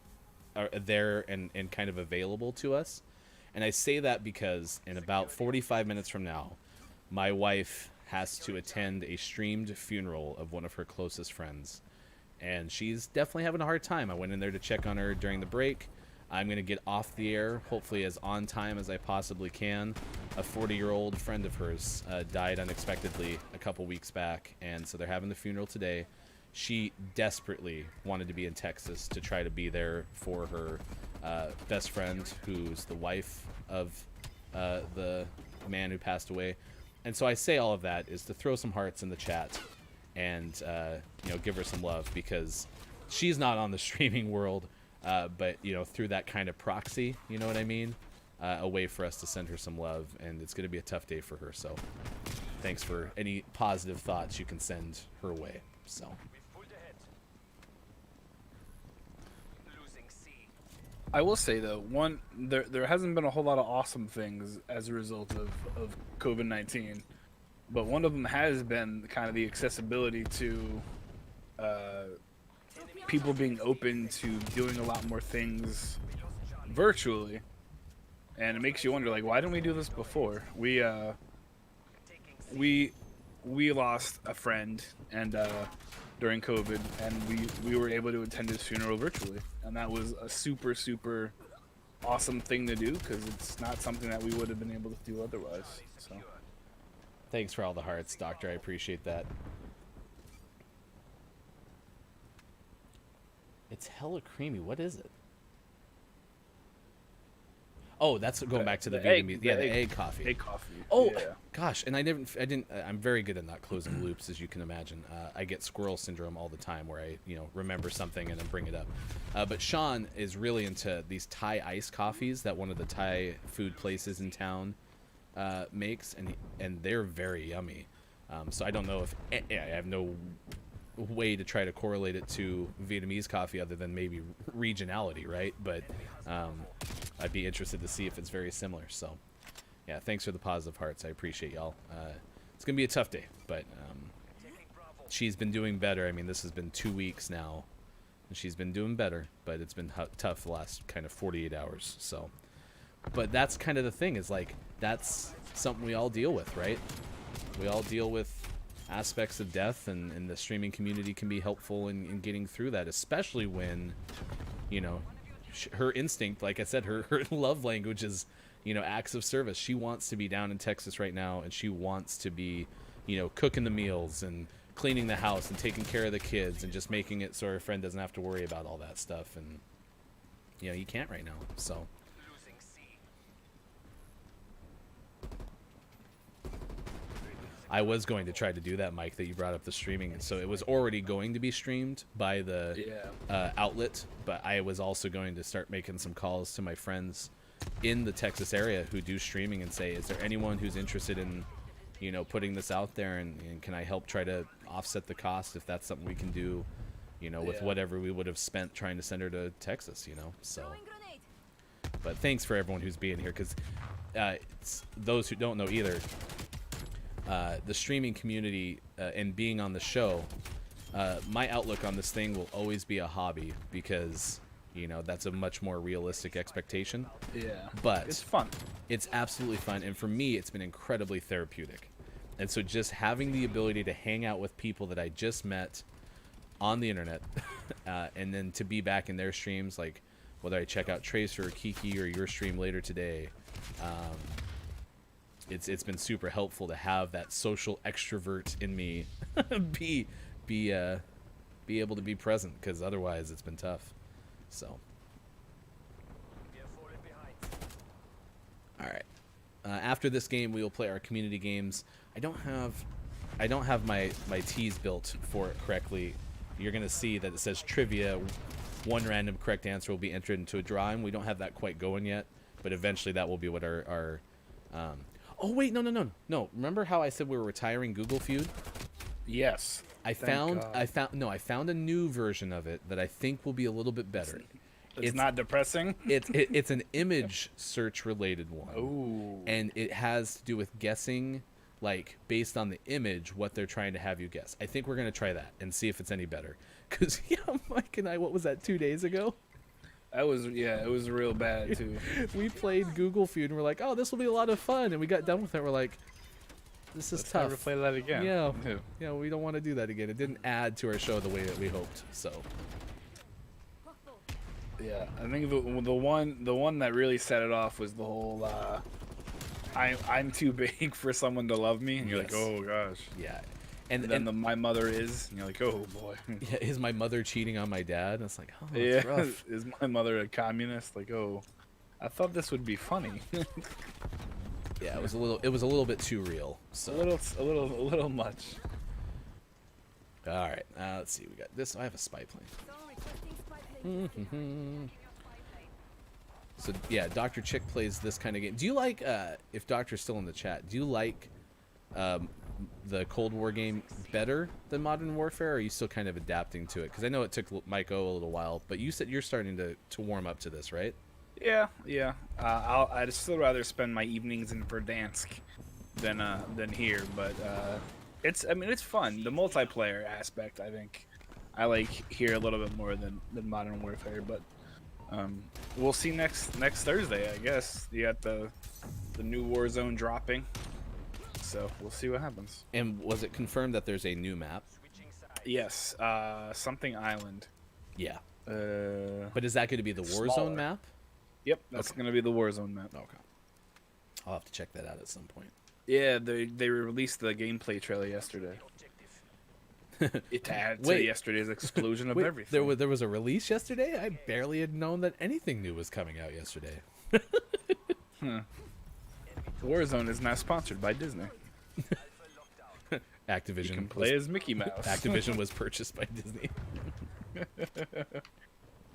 there and kind of available to us. And I say that because in about 45 minutes from now, my wife has to attend a streamed funeral of one of her closest friends. And she's definitely having a hard time. I went in there to check on her during the break. I'm going to get off the air, hopefully as on time as I possibly can. A 40-year-old friend of hers died unexpectedly a couple weeks back, and so they're having the funeral today. she desperately wanted to be in Texas to try to be there for her best friend, who's the wife of the man who passed away. And so I say all of that is to throw some hearts in the chat and give her some love, because she's not on the streaming world, but through that kind of proxy, you know what I mean, a way for us to send her some love. And it's going to be a tough day for her, so thanks for any positive thoughts you can send her way. So I will say though, there hasn't been a whole lot of awesome things as a result of COVID-19, but one of them has been kind of the accessibility to people being open to doing a lot more things virtually, and it makes you wonder, like, why didn't we do this before? We lost a friend and during COVID, and we were able to attend his funeral virtually, and that was a super awesome thing to do, because it's not something that we would have been able to do otherwise. So thanks for all the hearts, Doctor. I appreciate that. It's hella creamy. What is it? Oh, that's going back to the Vietnamese. The egg coffee. Egg coffee. Oh, yeah. gosh. And I didn't. I'm very good at not closing loops, as you can imagine. I get squirrel syndrome all the time, where I, remember something and then bring it up. But Sean is really into these Thai iced coffees that one of the Thai food places in town makes, and they're very yummy. So I don't know if I have no way to try to correlate it to Vietnamese coffee other than maybe regionality, right? But I'd be interested to see if it's very similar. So yeah, thanks for the positive hearts. I appreciate y'all. It's gonna be a tough day, but she's been doing better. I mean, this has been 2 weeks now, and she's been doing better, but it's been tough the last kind of 48 hours. So, but that's kind of the thing, is like, that's something we all deal with, right? We all deal with aspects of death, and the streaming community can be helpful in getting through that, especially when, her instinct, like I said, her love language is, acts of service. She wants to be down in Texas right now, and she wants to be, cooking the meals and cleaning the house and taking care of the kids and just making it so her friend doesn't have to worry about all that stuff. And, you can't right now, so. I was going to try to do that, Mike, that you brought up the streaming. And so it was already going to be streamed by the outlet, but I was also going to start making some calls to my friends in the Texas area who do streaming and say, is there anyone who's interested in, putting this out there, and can I help try to offset the cost if that's something we can do, with whatever we would have spent trying to send her to Texas, so. But thanks for everyone who's being here, because those who don't know either, the streaming community and being on the show, my outlook on this thing will always be a hobby, because that's a much more realistic expectation. Yeah, but it's fun. It's absolutely fun, and for me it's been incredibly therapeutic. And so just having the ability to hang out with people that I just met on the internet and then to be back in their streams, like whether I check out Tracer or Kiki or your stream later today, it's been super helpful to have that social extrovert in me be able to be present, because otherwise it's been tough. So, all right. After this game, we will play our community games. I don't have my teas built for it correctly. You're gonna see that it says trivia. One random correct answer will be entered into a drawing. We don't have that quite going yet, but eventually that will be what our oh wait, no. Remember how I said we were retiring Google Feud? Yes. I found a new version of it that I think will be a little bit better. It's not depressing. It's an image search related one. Oh. And it has to do with guessing, like based on the image, what they're trying to have you guess. I think we're gonna try that and see if it's any better. Cause Mike and I, what was that, 2 days ago? It was real bad too. We played Google Feud and we're like, oh, this will be a lot of fun, and we got done with it. We're like, this is tough. Never play that again. Yeah, we don't want to do that again. It didn't add to our show the way that we hoped. So. Yeah, I think the one that really set it off was the whole I'm too big for someone to love me, and you're like, oh gosh. Yeah, And then the my mother is, and you're like, oh boy. yeah, is my mother cheating on my dad? And it's like, oh, Yeah, that's rough. is my mother a communist? Like, oh, I thought this would be funny. Yeah, it was a little bit too real. So a little much. all right, let's see. We got this. I have a spy plane. So yeah, Dr. Chick plays this kind of game. Do you like, if Doctor's still in the chat, do you like the Cold War game better than Modern Warfare, or are you still kind of adapting to it? Because I know it took Mike O a little while, but you said you're starting to warm up to this, right? Yeah. I'd still rather spend my evenings in Verdansk than here, but it's fun. The multiplayer aspect, I think, I like here a little bit more than Modern Warfare, but we'll see next Thursday, I guess. You got the new Warzone dropping, so we'll see what happens. And was it confirmed that there's a new map? Yes, something Island. Yeah. But But is that going to be the Warzone Smaller. map? Yep, that's gonna be the Warzone map. Okay. I'll have to check that out at some point. Yeah, they released the gameplay trailer yesterday. It adds to Wait. yesterday's explosion of Wait, everything. there was a release yesterday? I barely had known that anything new was coming out yesterday. Warzone is now sponsored by Disney. Activision You can play as Mickey Mouse. Activision was purchased by Disney.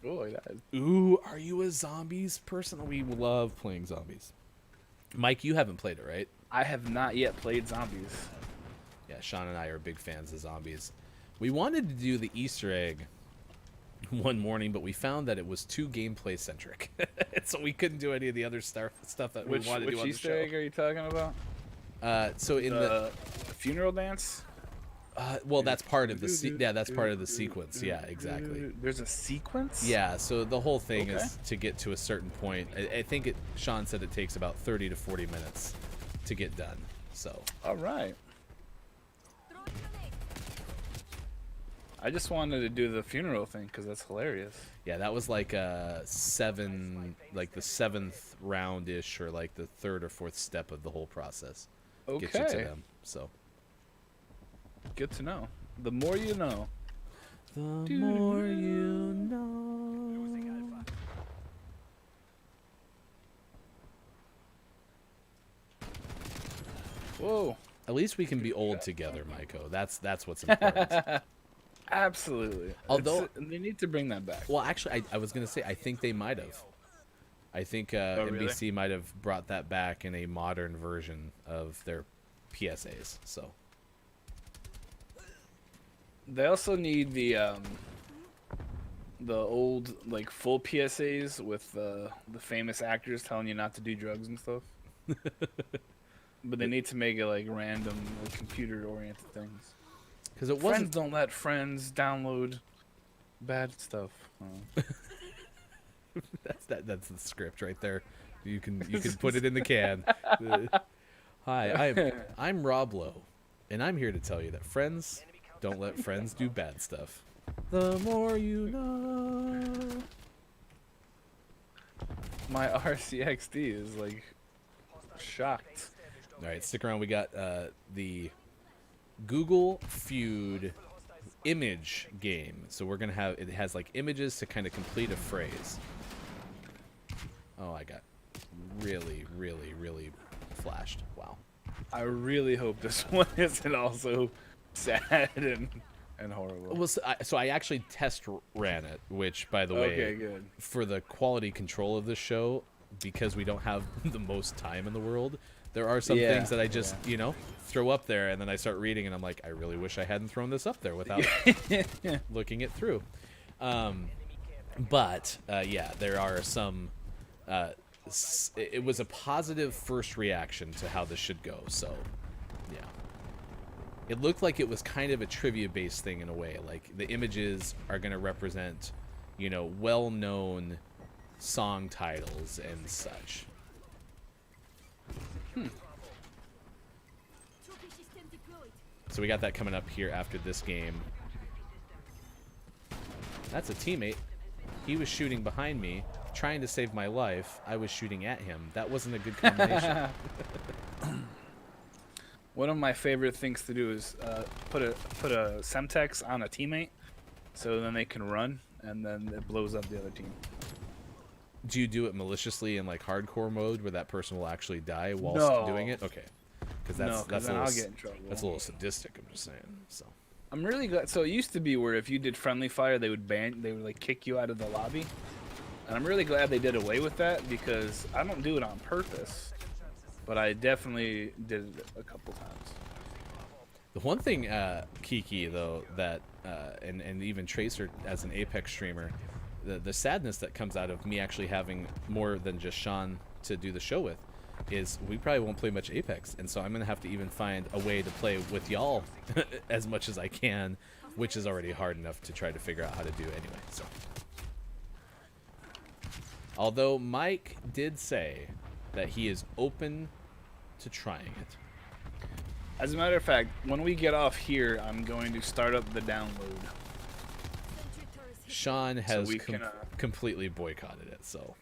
Boy, that is... Ooh, are you a zombies person? We love playing zombies. Mike, you haven't played it, right? I have not yet played Zombies. Yeah, Sean and I are big fans of zombies. We wanted to do the Easter egg one morning, but we found that it was too gameplay centric, so we couldn't do any of the other stuff that we wanted to do on the Easter show. egg are you talking about? So in the funeral dance? well, that's part of the that's part of the sequence. Yeah, exactly. There's a sequence? Yeah, so the whole thing Okay. is to get to a certain point. I think Sean said it takes about 30 to 40 minutes to get done. So All right. I just wanted to do the funeral thing because that's hilarious. yeah, that was like the 7th round ish, or like the 3rd or 4th step of the whole process. Get you to Okay. them. So Good to know. The more you know. the more you know. Whoa. At least we can be old together, Maiko. That's what's important. Absolutely. Although- they need to bring that back. Well, actually, I was gonna say I think they might have. I think Oh, really? NBC might have brought that back in a modern version of their PSAs. So They also need the old like full PSAs with the famous actors telling you not to do drugs and stuff. But they need to make it like random, like, computer-oriented things. because it Friends wasn't. don't let friends download bad stuff. Oh. That's the script right there. You can put it in the can. Hi, I'm Rob Lowe, and I'm here to tell you that friends don't let friends do bad stuff. The more you know. My RCXD is like shocked. All right, stick around. We got the Google Feud image game. So we're gonna have it has like images to kind of complete a phrase. Oh, I got really flashed. Wow. I really hope this one isn't also sad and horrible. Well, so I actually test ran it, which, by the way, Okay, good. for the quality control of the show, because we don't have the most time in the world, there are some Yeah, things that I just, throw up there, and then I start reading, and I'm like, I really wish I hadn't thrown this up there without looking it through. But yeah, there are some. It was a positive first reaction to how this should go, so yeah. It looked like it was kind of a trivia-based thing in a way. Like, the images are going to represent, well-known song titles and such. So we got that coming up here after this game. That's a teammate. He was shooting behind me, trying to save my life. I was shooting at him. That wasn't a good combination. One of my favorite things to do is put a Semtex on a teammate, so then they can run, and then it blows up the other team. Do you do it maliciously in like hardcore mode where that person will actually die whilst No. doing it? Okay, because No, that's 'cause a then little, I'll get in trouble. that's a little sadistic. I'm just saying. So I'm really glad. So it used to be where if you did friendly fire, they would like kick you out of the lobby, and I'm really glad they did away with that because I don't do it on purpose, but I definitely did it a couple times. the one thing, Kiki though, that and even Tracer as an Apex streamer, the sadness that comes out of me actually having more than just Sean to do the show with is we probably won't play much Apex, and so I'm gonna have to even find a way to play with y'all as much as I can, which is already hard enough to try to figure out how to do anyway. So, although Mike did say that he is open to trying it. As a matter of fact, when we get off here, I'm going to start up the download. Sean has we can, completely boycotted it, so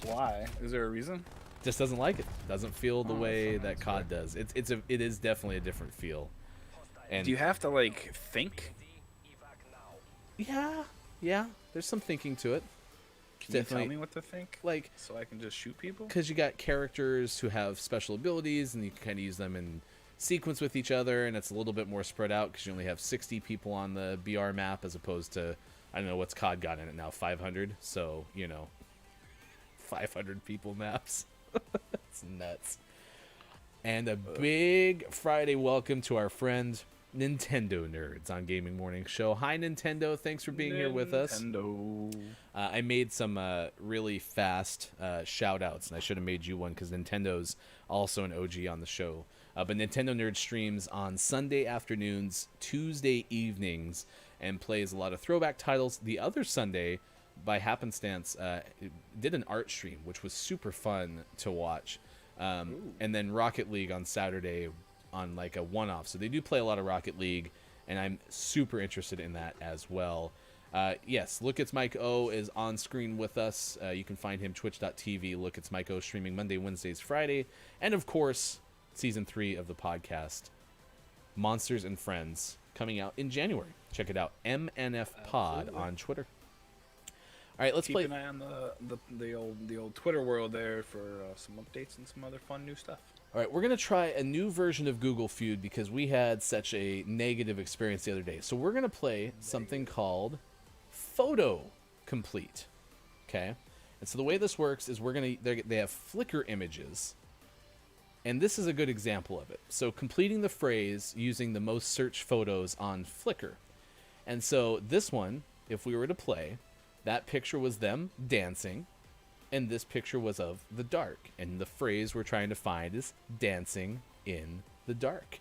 Why? Is there a reason? just doesn't like it. Doesn't feel the Oh, way that's that COD does. It is definitely a different feel. And Do you have to like think? yeah, there's some thinking to it. Can you Definitely. tell me what to think? Like, So I can just shoot people? because you got characters who have special abilities, and you can kind of use them in sequence with each other, and it's a little bit more spread out because you only have 60 people on the BR map as opposed to, I don't know what's COD got in it now, 500. So 500 people maps. That's nuts. And a big Friday welcome to our friend Nintendo Nerds on Gaming Morning Show. Hi Nintendo, thanks for being here with us. Nintendo. I made some really fast shout outs, and I should have made you one because Nintendo's also an OG on the show. But Nintendo Nerd streams on Sunday afternoons, Tuesday evenings, and plays a lot of throwback titles. The other Sunday, by happenstance, did an art stream, which was super fun to watch. And then Rocket League on Saturday on like a one-off. So they do play a lot of Rocket League, and I'm super interested in that as well. Yes, Look It's Mike O is on screen with us. You can find him twitch.tv. Look It's Mike O streaming Monday, Wednesdays, Friday. And of course, season 3 of the podcast, Monsters and Friends, coming out in January. Check it out, MNF Pod Absolutely. on Twitter. All right, let's Keep play. an eye on the old Twitter world there for some updates and some other fun new stuff. All right, we're going to try a new version of Google Feud because we had such a negative experience the other day. So we're going to play something called Photo Complete. Okay? And so the way this works is they have Flickr images. And this is a good example of it. So completing the phrase using the most searched photos on Flickr. And so this one, if we were to play, that picture was them dancing. And this picture was of the dark. And the phrase we're trying to find is dancing in the dark.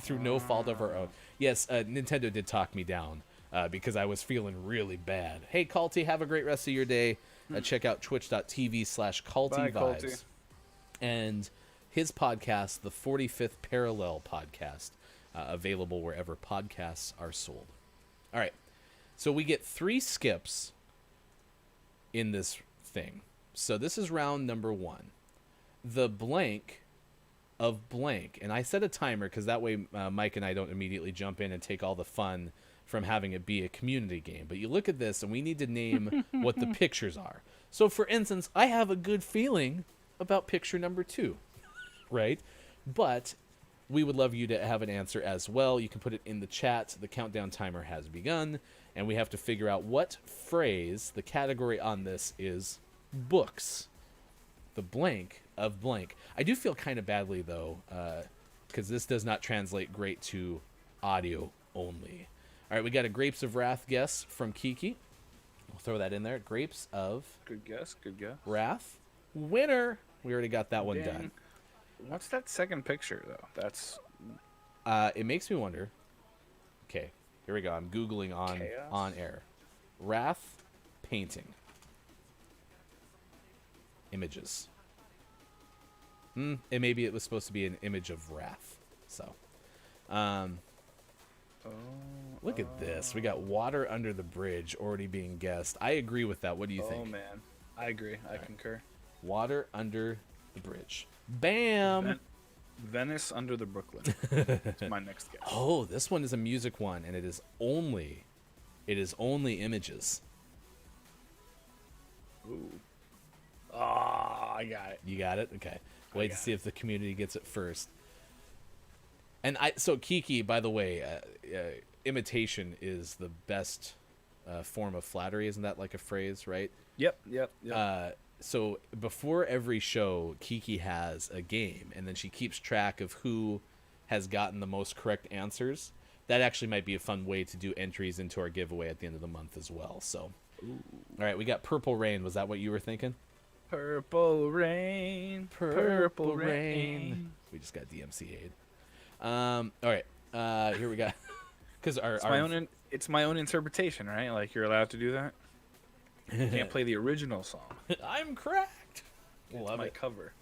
Through no fault of our own. Yes, Nintendo did talk me down because I was feeling really bad. Hey, Calty, have a great rest of your day. Check out twitch.tv/CaltyVibes. Bye, Calty. And his podcast, the 45th Parallel Podcast, available wherever podcasts are sold. All right. So we get 3 skips in this thing. So this is round number 1. The blank of blank. And I set a timer because that way Mike and I don't immediately jump in and take all the fun from having it be a community game. But you look at this and we need to name what the pictures are. So for instance, I have a good feeling about picture number 2, right? But we would love you to have an answer as well. You can put it in the chat. The countdown timer has begun. And we have to figure out what phrase, the category on this is books. The blank of blank. I do feel kind of badly, though, because this does not translate great to audio only. All right, we got a Grapes of Wrath guess from Kiki. We'll throw that in there. Grapes of Good guess. Good guess. Wrath. Winner. We already got that one Dang. done. What's that second picture though? That's It makes me wonder. Okay, here we go. I'm Googling Chaos? on air. Wrath painting. Images. Maybe it was supposed to be an image of wrath. So, look at this. We got water under the bridge already being guessed. I agree with that. What do you oh think? man, I agree. I concur. Water under the bridge. Bam! Venice under the Brooklyn. That's my next guess. Oh, this one is a music one, and it is only images. Ooh. Ah, I got it. You got it? Okay. Wait to got see if the community gets it first. And so Kiki, by the way, imitation is the best form of flattery. Isn't that like a phrase, right? Yep. So before every show, Kiki has a game, and then she keeps track of who has gotten the most correct answers. That actually might be a fun way to do entries into our giveaway at the end of the month as well. So, all right, we got Purple Rain. Was that what you were thinking? Purple rain. Purple rain. We just got DMCA'd. All right, here we go. Because It's my own interpretation, right? Like, you're allowed to do that. You can't play the original song. I'm correct. Love My it. cover.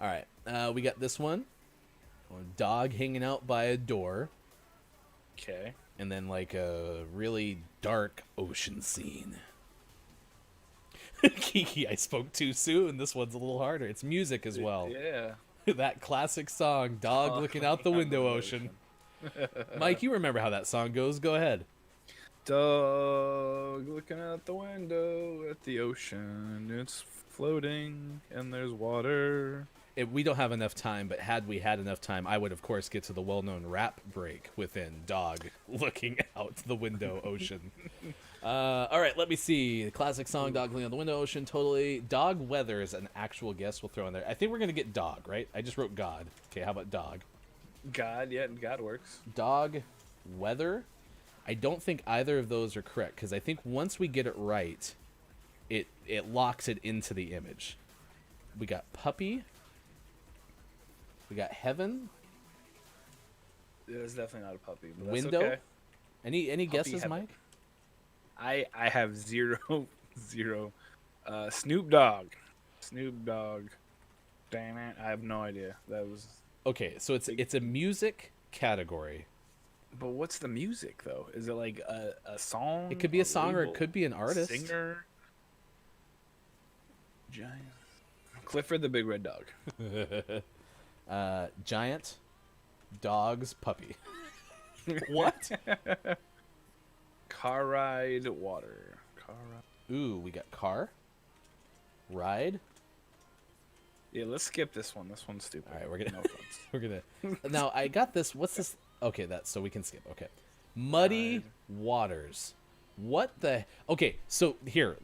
All right, we got this one. A dog hanging out by a door, Okay. and then like a really dark ocean scene. Kiki, I spoke too soon. This one's a little harder. It's music as well. Yeah. That classic song, Dog Looking Out the Window Ocean. Mike, you remember how that song goes. Go ahead. Dog looking out the window at the ocean. It's floating and there's water. We don't have enough time, but had we had enough time, I would, of course, get to the well-known rap break within Dog Looking Out the Window Ocean. All right, let me see. The classic song, Dog Looking Out the Window Ocean, totally. Dog Weather is an actual guess we'll throw in there. I think we're going to get Dog, right? I just wrote God. Okay, how about Dog? God, yeah, God works. Dog Weather? I don't think either of those are correct, because I think once we get it right, it locks it into the image. We got Puppy. We got Heaven. It's definitely not a puppy. But that's Window. Okay. Any Puppy guesses, Heaven. Mike? I have zero. Snoop Dogg. Snoop Dogg. Damn it! I have no idea. That was. Okay, so it's a music category. But what's the music though? Is it like a song? It could be a song or it label? could be an artist. Singer. Giant. Clifford the Big Red Dog. Giant Dog's Puppy. What? Car ride water. Car ride. Ooh, we got car. Ride. Yeah, let's skip this one. This one's stupid. All right, we're gonna No offense. we're gonna. Now I got this. What's this? Okay, so we can skip. Okay, Muddy Ride. Waters. What the? Okay, so here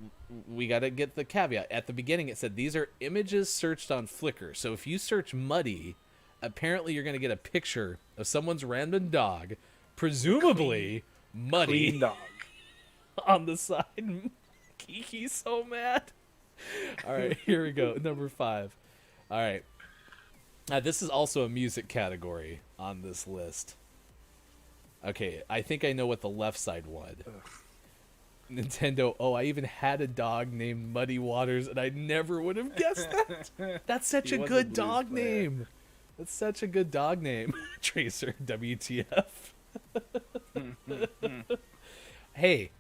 we gotta get the caveat. At the beginning, it said these are images searched on Flickr. So if you search Muddy, apparently you're gonna get a picture of someone's random dog, presumably muddy, Clean dog. on the side. Kiki's so mad. All right, here we go. Number 5. All right. This is also a music category on this list. Okay, I think I know what the left side won. Nintendo. Oh, I even had a dog named Muddy Waters, and I never would have guessed that. That's such He a was a good blues dog player. name. That's such a good dog name. Tracer, WTF. Hey,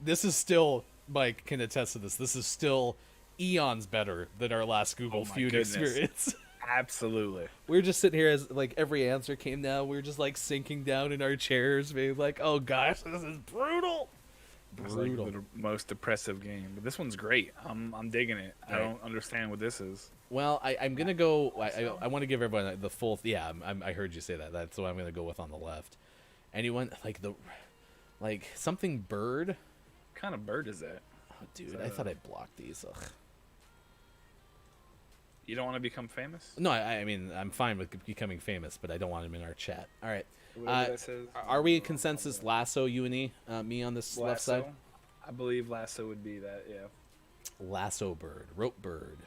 this is still, Mike can attest to this. This is still eons better than our last Google Oh my Feud goodness. experience. Absolutely. We were just sitting here as like every answer came down. We were just like sinking down in our chairs, being like, "Oh gosh, this is brutal." It's like Brutal. the most depressive game, but this one's great. I'm digging it. I Right. don't understand what this is. Well, I'm gonna go. I want to give everyone the full. Yeah, I heard you say that. That's what I'm gonna go with on the left. Anyone like something bird? What kind of bird is that? Oh, dude, I thought I blocked these. Ugh. You don't want to become famous? No, I mean I'm fine with becoming famous, but I don't want him in our chat. All right. Whatever that says. Are we in consensus? Lasso, you and me on this left side. Lasso? I believe Lasso would be that. Yeah. Lasso bird, rope bird.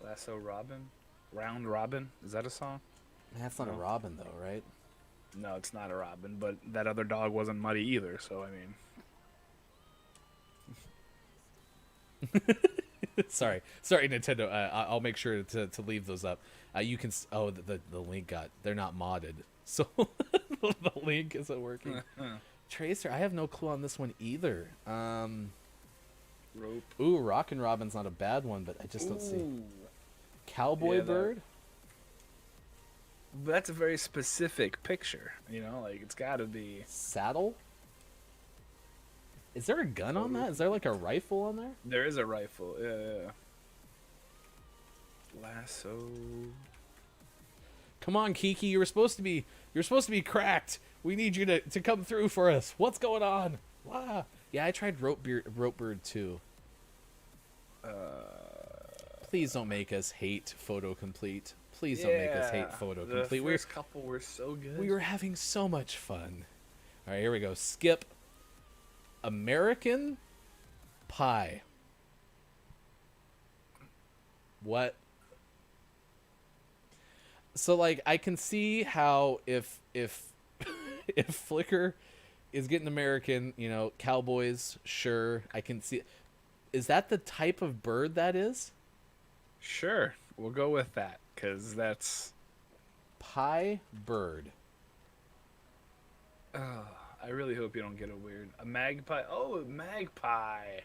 Lasso Robin. Round Robin. Is that a song? That's not a No. robin though, right? No, it's not a Robin. But that other dog wasn't muddy either. So I mean. sorry, Nintendo. I'll make sure to leave those up. You can. Oh, the link they're not modded, so the link isn't working. Tracer, I have no clue on this one either. Rope. Ooh, Rockin' Robin's not a bad one, but I just don't see. Ooh. Cowboy Yeah, that- bird? But that's a very specific picture. You know, like it's got to be. Saddle? Is there a gun on that? Is there like a rifle on there? There is a rifle. Yeah. Lasso. Come on, Kiki, you're supposed to be cracked. We need you to come through for us. What's going on? Wow. Yeah, I tried rope bird too. Please don't make us hate photo complete. Please don't make us hate photo The complete. first couple were so good. We were having so much fun. All right, here we go. Skip. American Pie. What? So like I can see how if if Flickr is getting American, you know, cowboys, sure, I can see. Is that the type of bird that is? Sure, we'll go with that because that's. Pie bird. I really hope you don't get a magpie. Oh, magpie.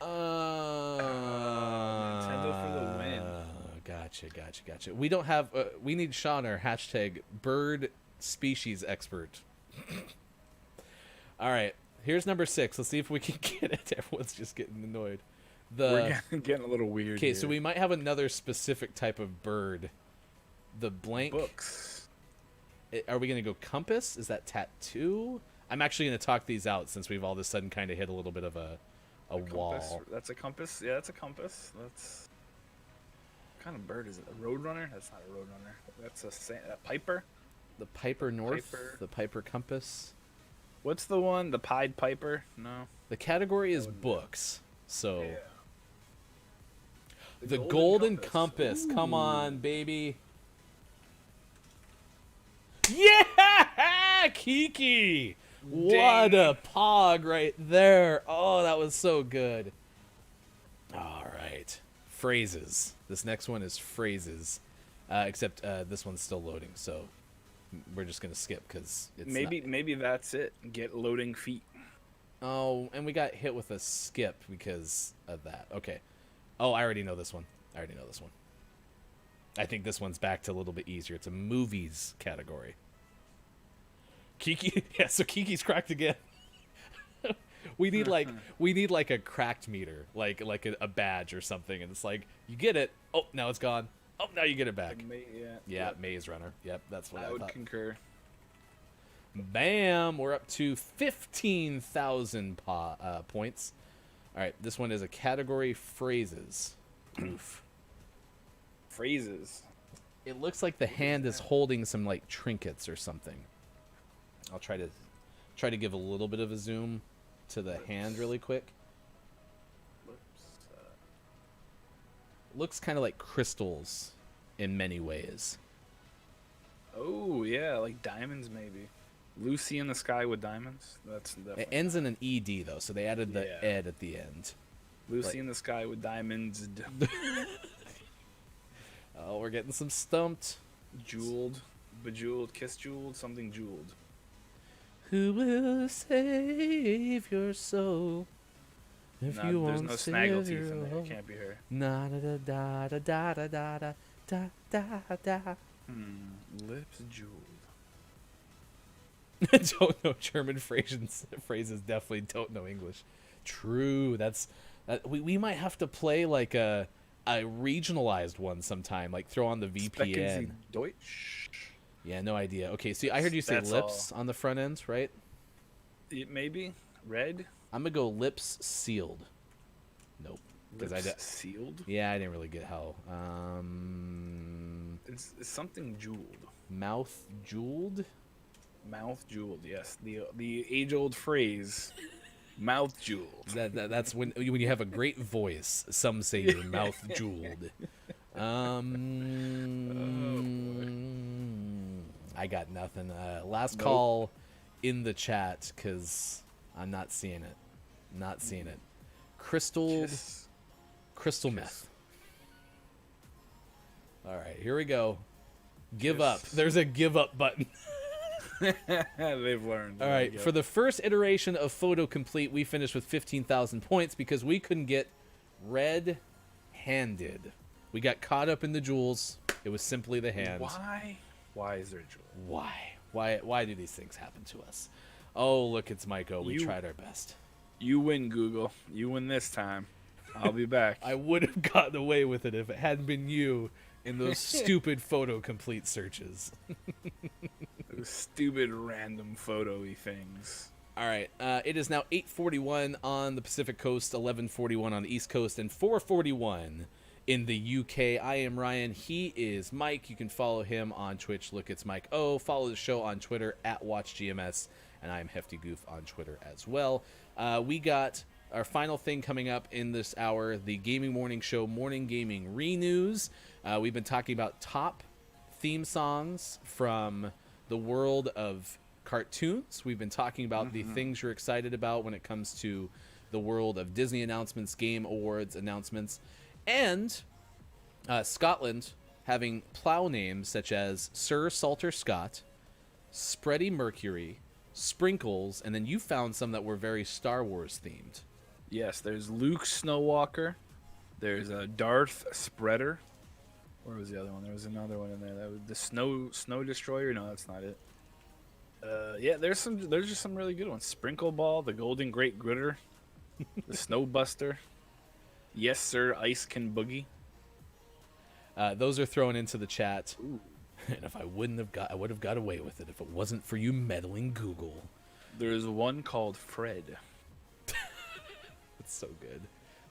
Nintendo for the win. Gotcha. We don't have. We need Sean, our hashtag bird species expert. All right, here's number 6. Let's see if we can get it. Everyone's just getting annoyed. We're getting a little weird. Okay, here. so we might have another specific type of bird. The blank. Books. Are we gonna go compass? Is that tattoo? I'm actually gonna talk these out since we've all of a sudden kind of hit a little bit of a Compass. wall. That's a compass. Yeah, that's a compass. That's. What kind of bird is it? A roadrunner? That's not a roadrunner. That's a piper. The Piper North. Piper. The Piper Compass. What's the one? The Pied Piper? No. The category is books. So Yeah. the Golden Compass. Come on, baby. Yeah, Kiki. What a pog right there. Oh, that was so good. All right. Phrases. This next one is phrases. Except this one's still loading, so we're just going to skip because it's Maybe that's it. Get loading feet. Oh, and we got hit with a skip because of that. Okay. Oh, I already know this one. I think this one's back to a little bit easier. It's a movies category. Kiki, yeah, so Kiki's cracked again. we need like a cracked meter, like a badge or something, and it's like you get it. Oh, now it's gone. Oh, now you get it back. Yeah. Yeah, Maze Runner. Yep, that's what I I would thought. concur. Bam! We're up to 15,000 points. All right, this one is a category phrases. Oof. Phrases. It looks like the hand is holding some like trinkets or something. I'll try to give a little bit of a zoom to the hand really quick. Looks kind of like crystals in many ways. Oh yeah, like diamonds maybe. Lucy in the Sky with Diamonds. That's It definitely ends in an ed though, so they added the Yeah. ed at the end. Lucy like- in the Sky with Diamonds. Oh, we're getting some stumped. Jeweled, bejeweled, kiss jeweled, something jeweled. Who will save your soul if No, you there's won't no save snaggle teeth your in there. own? It can't be her. Na da da da da da da da da da da da. Lips jeweled. Don't know German phrases. Definitely don't know English. True. We might have to play like a regionalized one sometime. Like throw on the VPN. Sprechen Sie Deutsch? Yeah, no idea. Okay, see, I heard you say That's lips on the front end, right? Maybe red. I'm gonna go lips sealed. Nope. Because Lips sealed. yeah, I didn't really get how. It's something jeweled. Mouth jeweled. Mouth jeweled. Yes, the age old phrase. Mouth jeweled. That's when you have a great voice. Some say your mouth jeweled. I got nothing. Last Nope. call in the chat because I'm not seeing it. Not seeing it. Crystal meth. All right, here we go. Give up. There's a give up button. They've learned. All right, for the first iteration of Photo Complete, we finished with 15,000 points because we couldn't get red-handed. We got caught up in the jewels. It was simply the hand. Why? Why is there a jewel? Why do these things happen to us? Oh, look, it's Maiko. We You- tried our best. You win, Google. You win this time. I'll be back. I would have gotten away with it if it hadn't been you in those stupid photo complete searches. Those stupid random photo-y things. All right, it is now 8:41 on the Pacific Coast, 11:41 on the East Coast, and 4:41 in the UK. I am Ryan. He is Mike. You can follow him on Twitch. Look, it's Mike O. Follow the show on Twitter at WatchGMS, and I am Hefty Goof on Twitter as well. We got our final thing coming up in this hour, the Gaming Morning Show Morning Gaming Renews. We've been talking about top theme songs from the world of cartoons. We've been talking about the things you're excited about when it comes to the world of Disney announcements, Game Awards announcements, and Scotland having plow names such as Sir Salter Scott, Spready Mercury, Sprinkles, and then you found some that were very Star Wars themed. Yes, there's Luke Snowwalker. There's a Darth Spreader. Where was the other one? There was another one in there. That was the Snow Destroyer. No, that's not it. Yeah, there's just some really good ones. Sprinkle Ball, the Golden Great Gritter, the Snow Buster. Yes, sir. Ice Can Boogie. Those are thrown into the chat. And if I I would have got away with it if it wasn't for you meddling Google. There's one called Fred. It's so good.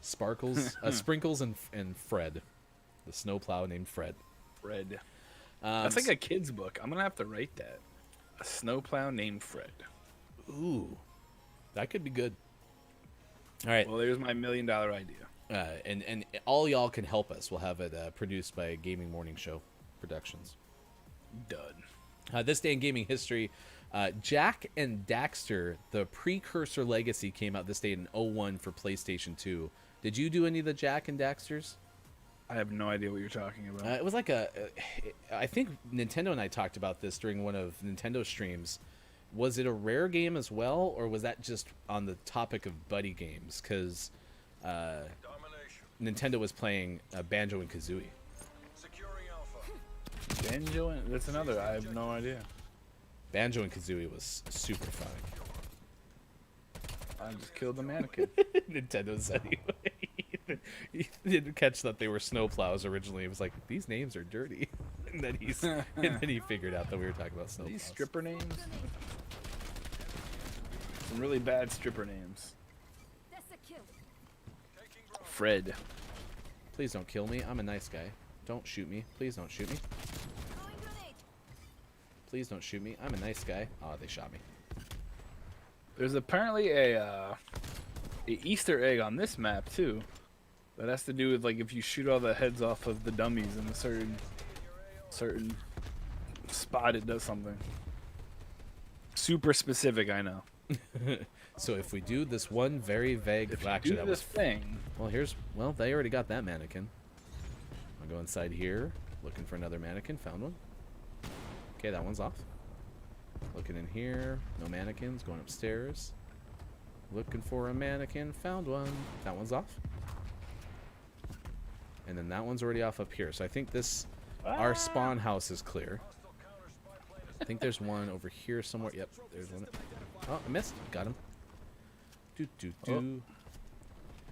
Sparkles, Sprinkles, and Fred, the snowplow named Fred. Fred. That's like a kid's book. I'm gonna have to write that. A snowplow named Fred. Ooh, that could be good. All right, Well, there's my $1 million idea. and all y'all can help us. We'll have it produced by Gaming Morning Show Productions. Done. This day in gaming history, Jack and Daxter, the Precursor Legacy, came out this day in 01 for PlayStation 2. Did you do any of the Jack and Daxters? I have no idea what you're talking about. It was like I think Nintendo and I talked about this during one of Nintendo's streams. Was it a Rare game as well, or was that just on the topic of buddy games? Because Nintendo was playing Banjo and Kazooie. Banjo and that's another. I have no idea. Banjo and Kazooie was super fun. I just killed the mannequin. Nintendo said he didn't catch that they were snowplows originally. He was like, these names are dirty. And then he figured out that we were talking about snowplows. These stripper names. Some really bad stripper names. That's a kill. Fred. Please don't kill me. I'm a nice guy. Don't shoot me. Please don't shoot me. Throwing grenade. Please don't shoot me. I'm a nice guy. Oh, they shot me. There's apparently a Easter egg on this map too. That has to do with like if you shoot all the heads off of the dummies in a certain spot, it does something. Super specific, I know. So if we do this one very vague, If actually you do that this was thing, well, they already got that mannequin. I'll go inside here, looking for another mannequin. Found one. Okay, that one's off. Looking in here, no mannequins. Going upstairs, looking for a mannequin. Found one. That one's off. And then that one's already off up here. So I think our spawn house is clear. I think there's one over here somewhere. Yep, there's one. Oh, I missed. Got him.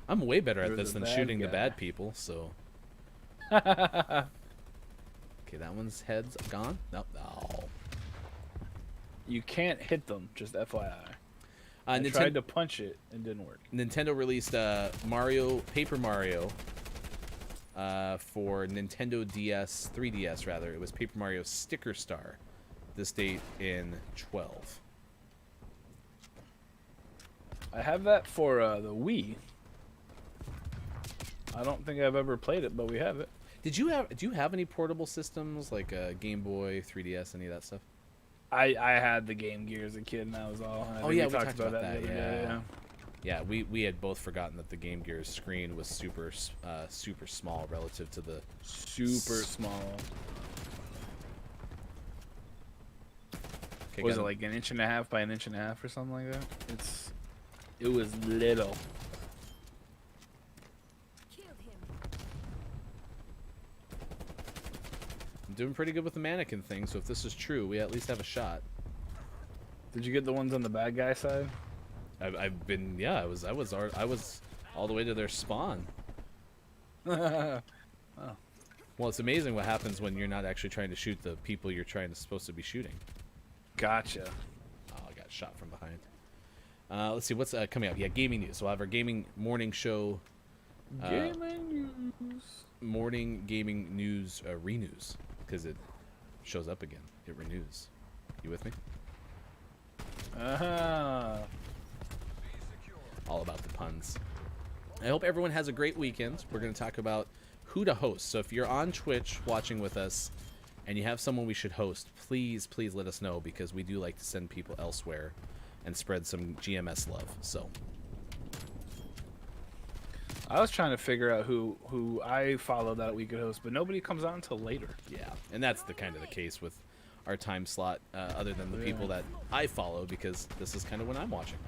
I'm way better at You're this the than bad shooting the guy. bad people, so. Okay, that one's head's gone. Nope. Oh. you can't hit them. Just FYI. I Nintendo, tried to punch it, it didn't work. Nintendo released Paper Mario for Nintendo DS, 3DS rather. It was Paper Mario Sticker Star. This date in 12. I have that for the Wii. I don't think I've ever played it, but we have it. Do you have any portable systems like Game Boy, 3DS, any of that stuff? I had the Game Gear as a kid, and that was all. I think yeah, we talked about that. The other day, yeah. Yeah, we had both forgotten that the Game Gear's screen was super small relative to the Super small. Okay, Was got it him. like 1.5 inches by 1.5 inches or something like that? It was little. Killed him. doing pretty good with the mannequin thing. So if this is true, we at least have a shot. Did you get the ones on the bad guy side? I've been, yeah, I was all the way to their spawn. Well, it's amazing what happens when you're not actually trying to shoot the people you're supposed to be shooting. Gotcha. Oh, I got shot from behind. Let's see what's coming up. Yeah, gaming news. So we'll have our gaming morning show. Gaming news. Morning gaming news renews because it shows up again. It renews. You with me? All about the puns. I hope everyone has a great weekend. We're going to talk about who to host. So if you're on Twitch watching with us and you have someone we should host, please let us know, because we do like to send people elsewhere and spread some GMS love. So I was trying to figure out who I follow that we could host, but nobody comes on until later. yeah, and that's the kind of the case with our time slot, other than the people that I follow, because this is kind of when I'm watching.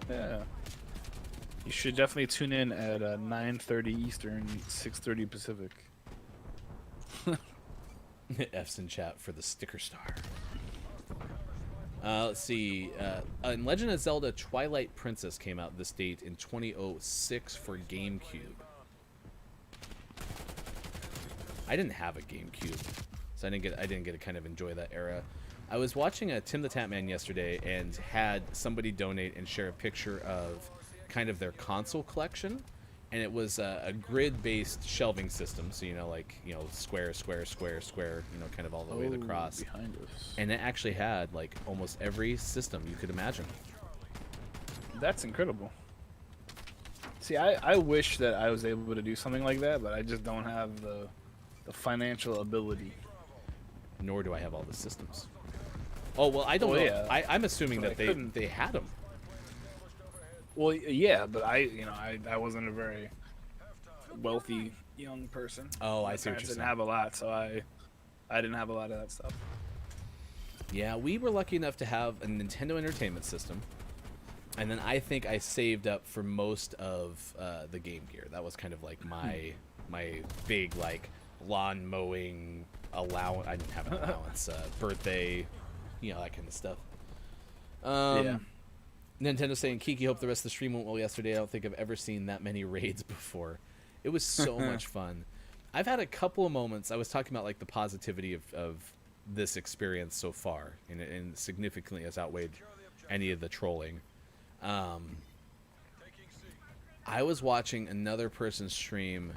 Yeah. You should definitely tune in at 9:30 Eastern, 6:30 Pacific. F's in chat for the sticker star. Let's see. And Legend of Zelda Twilight Princess came out this date in 2006 for GameCube. I didn't have a GameCube, so I didn't get to kind of enjoy that era. I was watching Tim the Tatman yesterday and had somebody donate and share a picture of kind of their console collection, and it was a grid-based shelving system. So square, square, square, square. Kind of all the way across. Behind us. And it actually had like almost every system you could imagine. That's incredible. See, I wish that I was able to do something like that, but I just don't have the financial ability. Nor do I have all the systems. Oh well, I don't know. Yeah. I'm assuming But that I couldn't. they had them. Well, yeah, but I wasn't a very wealthy young person. Oh, I My see what parents you're didn't saying. have a lot, so I didn't have a lot of that stuff. Yeah, we were lucky enough to have a Nintendo Entertainment System, and then I think I saved up for most of the Game Gear. That was kind of like my big like lawn mowing allowance. I didn't have an allowance. Birthday, that kind of stuff. Yeah. Nintendo saying, Kiki, hope the rest of the stream went well yesterday. I don't think I've ever seen that many raids before. It was so much fun. I've had a couple of moments. I was talking about like the positivity of this experience so far, and significantly has outweighed any of the trolling. I was watching another person's stream,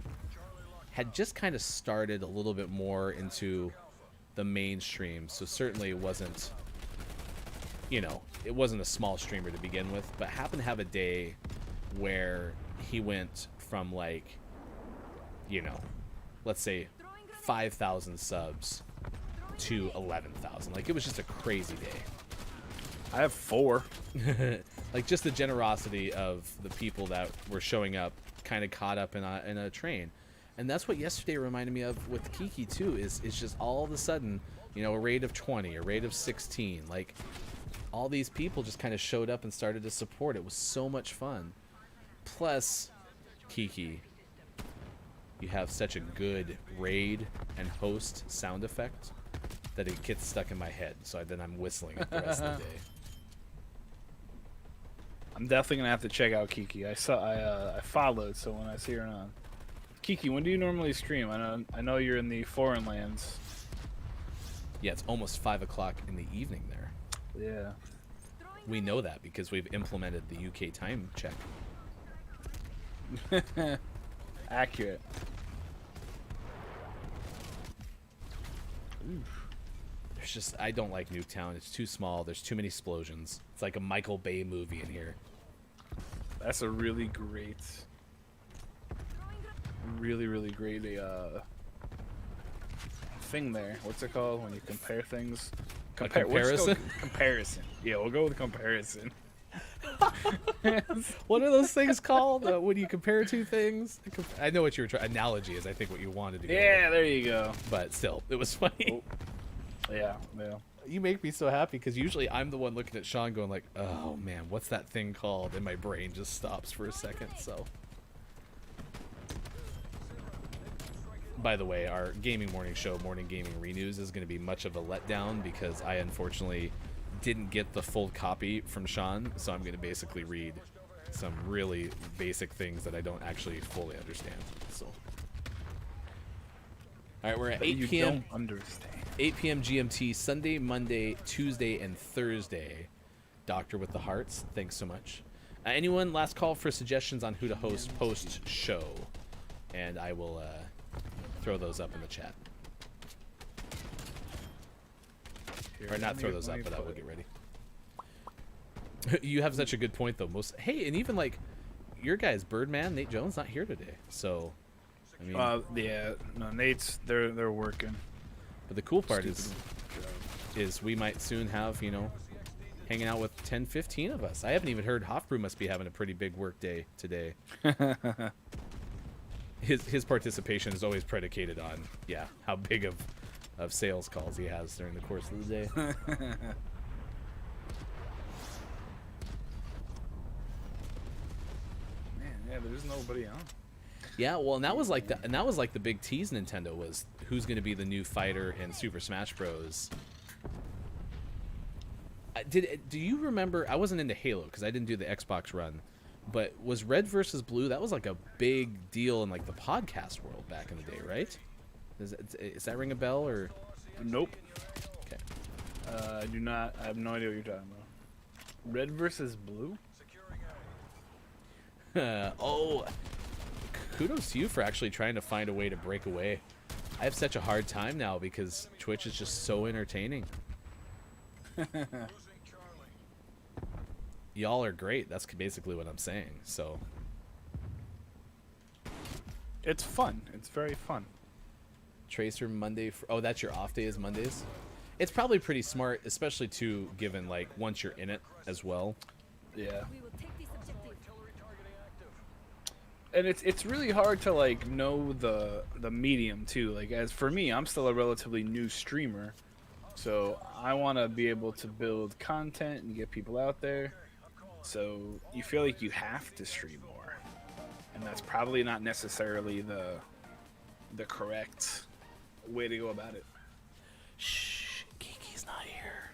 had just kind of started a little bit more into the mainstream, so certainly it wasn't, it wasn't a small streamer to begin with, but happened to have a day where he went from like, let's say 5,000 subs to 11,000. Like, it was just a crazy day. I have 4. Like, just the generosity of the people that were showing up kind of caught up in a train. And that's what yesterday reminded me of with Kiki too, is just all of a sudden, a raid of 20, a raid of 16, like all these people just kind of showed up and started to support. It was so much fun. Plus, Kiki, you have such a good raid and host sound effect that it gets stuck in my head, so then I'm whistling it the rest of the day. I'm definitely gonna have to check out Kiki. I followed, so when I see her on. Kiki, when do you normally stream? I know you're in the foreign lands. Yeah, it's almost 5 o'clock in the evening there. Yeah. We know that because we've implemented the UK time check. Accurate. There's just, I don't like Nuketown. It's too small. There's too many explosions. It's like a Michael Bay movie in here. That's a really great, really great thing there. What's it called when you compare things? Comparison? Comparison. Yeah, we'll go with comparison. What are those things called when you compare two things? I know what you were trying. Analogy is, I think, what you wanted to go Yeah, with. there you go. But still, it was funny. Yeah. You make me so happy because usually I'm the one looking at Sean going like, oh man, what's that thing called? And my brain just stops for a second. So by the way, our gaming morning show, Morning Gaming Renews, is going to be much of a letdown because I unfortunately didn't get the full copy from Sean, so I'm going to basically read some really basic things that I don't actually fully understand. So, all right, we're at 8 You p.m. don't understand. 8 p.m. GMT, Sunday, Monday, Tuesday, and Thursday. Doctor with the Hearts, thanks so much. Anyone, last call for suggestions on who to host post-show, and I will throw those up in the chat. Or not throw those up, but I will get ready. You have such a good point, though. Hey, and even like your guys, Birdman, Nate Jones, not here today. So, I mean, Yeah, no, Nate's they're working. but the cool part Stupid is we might soon have, hanging out with 10, 15 of us. I haven't even heard Hofbrew must be having a pretty big work day today. His participation is always predicated on, how big of sales calls he has during the course of the day. Man, yeah, there's nobody on. Yeah, well, and that was like the big tease. Nintendo was who's going to be the new fighter in Super Smash Bros. Do you remember? I wasn't into Halo because I didn't do the Xbox run, but was Red versus Blue? That was like a big deal in like the podcast world back in the day, right? Is that ring a bell or? Nope. Okay. I do not. I have no idea what you're talking about. Red versus blue. Oh, kudos to you for actually trying to find a way to break away. I have such a hard time now because Twitch is just so entertaining. Y'all are great. That's basically what I'm saying. So It's fun. It's very fun. Tracer Monday. Oh, that's your off day is Mondays. It's probably pretty smart, especially too, given like once you're in it as well. Yeah. We will take this objective. And it's really hard to like know the medium too. Like as for me, I'm still a relatively new streamer, so I want to be able to build content and get people out there. So you feel like you have to stream more, and that's probably not necessarily the correct way to go about it. Shh, Kiki's not here.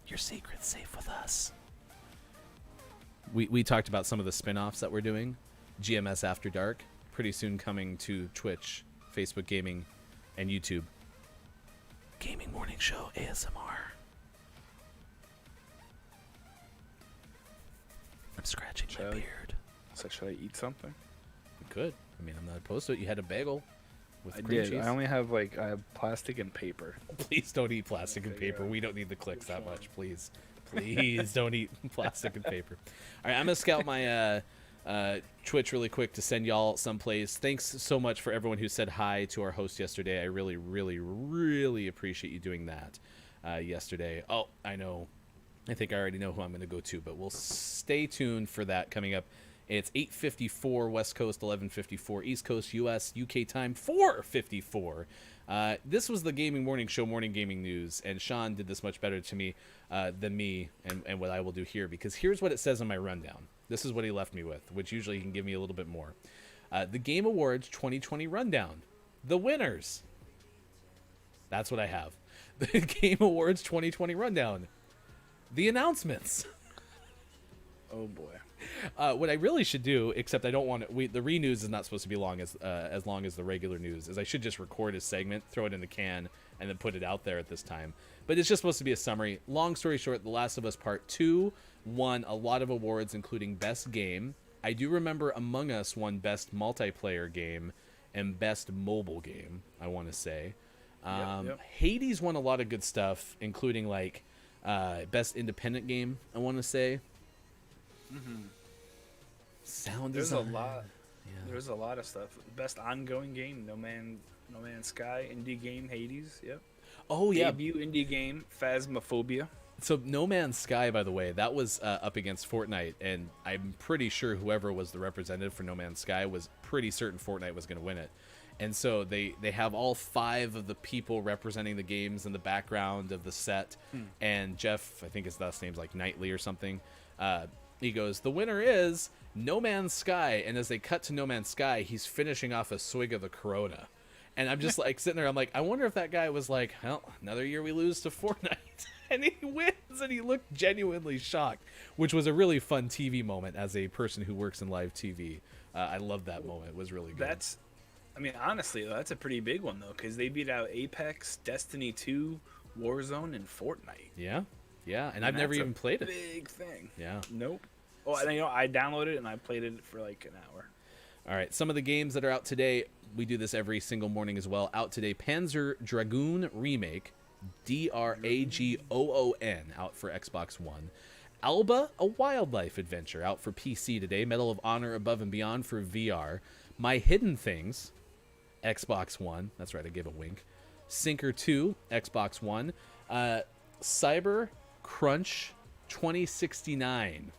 Your secret's safe with us. We talked about some of the spin-offs that we're doing. GMS After Dark, pretty soon coming to Twitch, Facebook Gaming, and YouTube. Gaming Morning Show ASMR. I'm scratching my Shall I- beard. So should I eat something? You could. I mean, I'm not opposed to it. You had a bagel with I cream did. cheese. I only have I have plastic and paper. Please don't eat plastic and paper. We don't need the clicks that much. Please. Please don't eat plastic and paper. All right, I'm going to scout my Twitch really quick to send y'all someplace. Thanks so much for everyone who said hi to our host yesterday. I really, really, really appreciate you doing that yesterday. Oh, I know. I think I already know who I'm going to go to, but we'll stay tuned for that coming up. It's 8:54 West Coast, 11:54 East Coast, US, UK time, 4:54. This was the Gaming Morning Show, Morning Gaming News, and Sean did this much better to me than me and what I will do here, because here's what it says on my rundown. This is what he left me with, which usually he can give me a little bit more. The Game Awards 2020 rundown. The winners. That's what I have. The Game Awards 2020 rundown. The announcements. Oh boy. What I really should do, except I don't want to. The re-news is not supposed to be long as long as the regular news. Is I should just record a segment, throw it in the can, and then put it out there at this time. But it's just supposed to be a summary. Long story short, The Last of Us Part 2 won a lot of awards, including Best Game. I do remember Among Us won Best Multiplayer Game and Best Mobile Game, I want to say. Yep. Hades won a lot of good stuff, including like Best Independent Game, I want to say. Sound There's design. a lot. Yeah. There's a lot of stuff. Best ongoing game, No Man's Sky. Indie game, Hades. Yep. Oh yeah. Debut indie game, Phasmophobia. So No Man's Sky, by the way, that was up against Fortnite, and I'm pretty sure whoever was the representative for No Man's Sky was pretty certain Fortnite was going to win it. And so they have all 5 of the people representing the games in the background of the set. And Jeff, I think his last name's like Knightley or something. He goes, the winner is, No Man's Sky, and as they cut to No Man's Sky, he's finishing off a swig of the Corona. And I'm just like sitting there, I'm like, I wonder if that guy was like, well, another year we lose to Fortnite. And he wins, and he looked genuinely shocked, which was a really fun TV moment as a person who works in live TV. I love that moment. It was really good. I mean, honestly, that's a pretty big one, though, because they beat out Apex, Destiny 2, Warzone, and Fortnite. Yeah, and I've never even played it. Big thing. Yeah. Nope. Oh, and I downloaded it, and I played it for like an hour. All right, some of the games that are out today, we do this every single morning as well. Out today, Panzer Dragoon Remake, Dragoon, out for Xbox One. Alba, a wildlife adventure, out for PC today. Medal of Honor Above and Beyond for VR. My Hidden Things, Xbox One. That's right, I gave a wink. Sinker 2, Xbox One. Cyber Crunch 2069,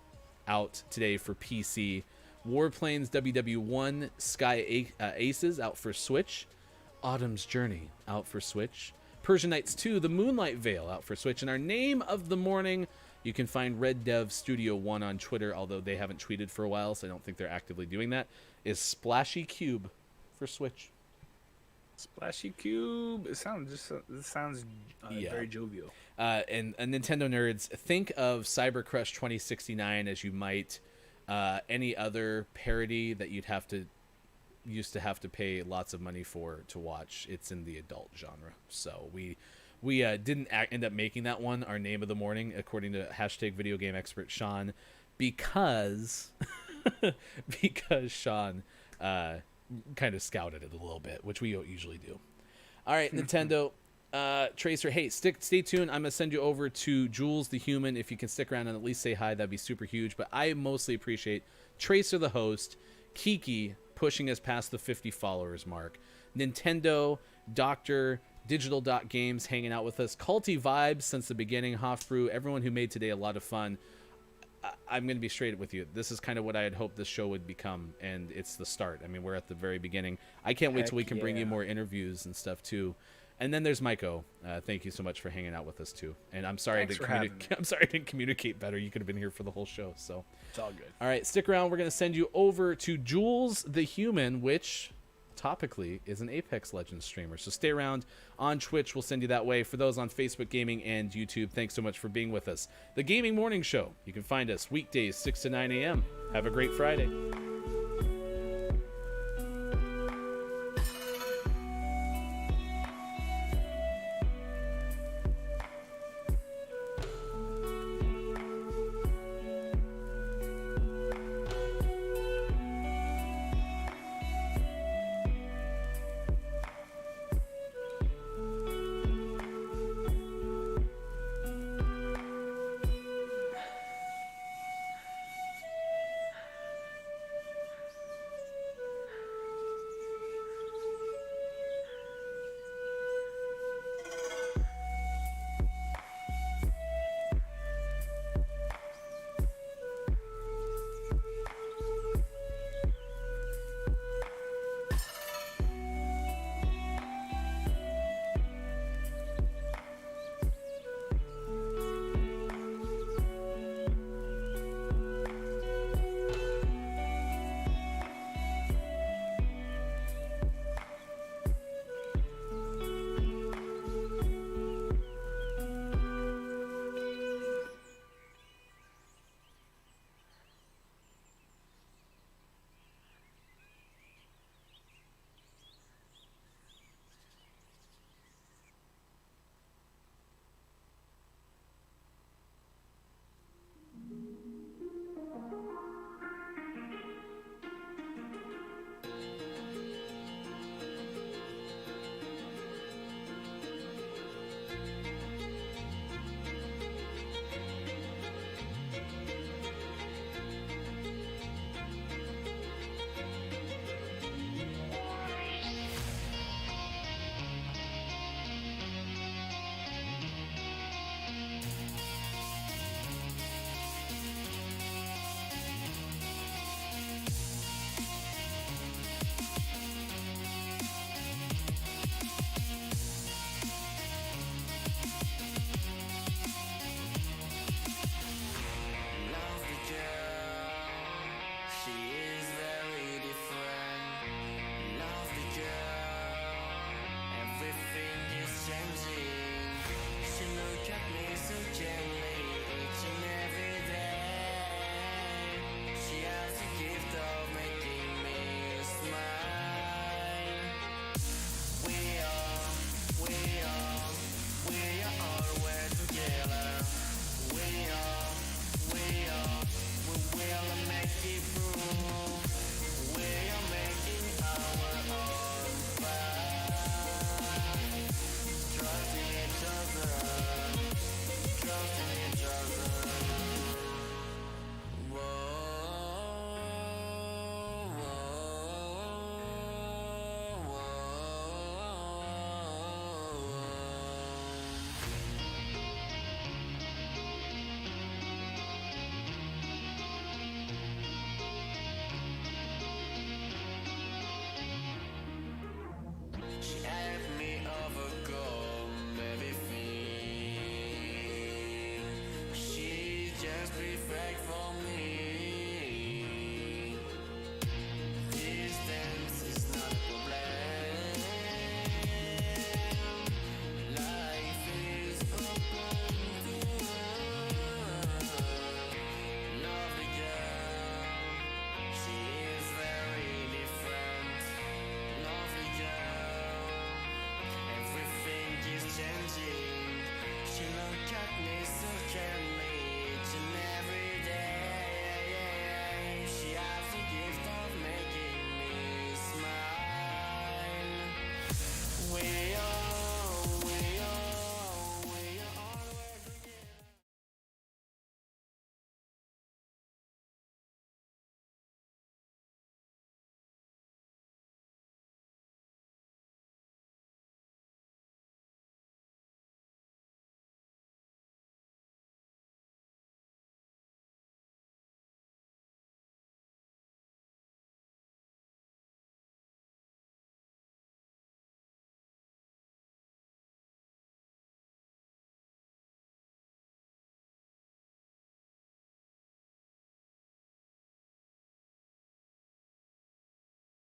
out today for PC. Warplanes WW1 Sky Aces, out for Switch. Autumn's Journey, out for Switch. Persian Nights 2, The Moonlight Veil, out for Switch. And our name of the morning, you can find Red Dev Studio 1 on Twitter, although they haven't tweeted for a while, so I don't think they're actively doing that, is Splashy Cube for Switch. Splashy Cube. It sounds very jovial. And Nintendo nerds, think of Cyber Crush 2069 as you might any other parody that used to have to pay lots of money for to watch. It's in the adult genre. So we didn't end up making that one our name of the morning, according to #video game expert Sean, because Sean kind of scouted it a little bit, which we usually do. All right, Nintendo. Tracer, hey, stay tuned. I'm gonna send you over to Jules the Human. If you can stick around and at least say hi, that'd be super huge. But I mostly appreciate Tracer the host, Kiki pushing us past the 50 followers mark, Nintendo, Doctor, Digital Dot Games hanging out with us, Culty Vibes since the beginning, Hofbrew, everyone who made today a lot of fun. I'm going to be straight with you. This is kind of what I had hoped this show would become, and it's the start. I mean, we're at the very beginning. I can't wait till we can bring you more interviews and stuff, too. And then there's Maiko. Thank you so much for hanging out with us, too. And I'm sorry I didn't communicate better. You could have been here for the whole show. So it's all good. All right, stick around. We're going to send you over to Jules the Human, which topically is an Apex Legends streamer. So stay around on Twitch. We'll send you that way. For those on Facebook Gaming and YouTube, thanks so much for being with us. The Gaming Morning Show. You can find us weekdays 6 to 9 a.m. Have a great Friday.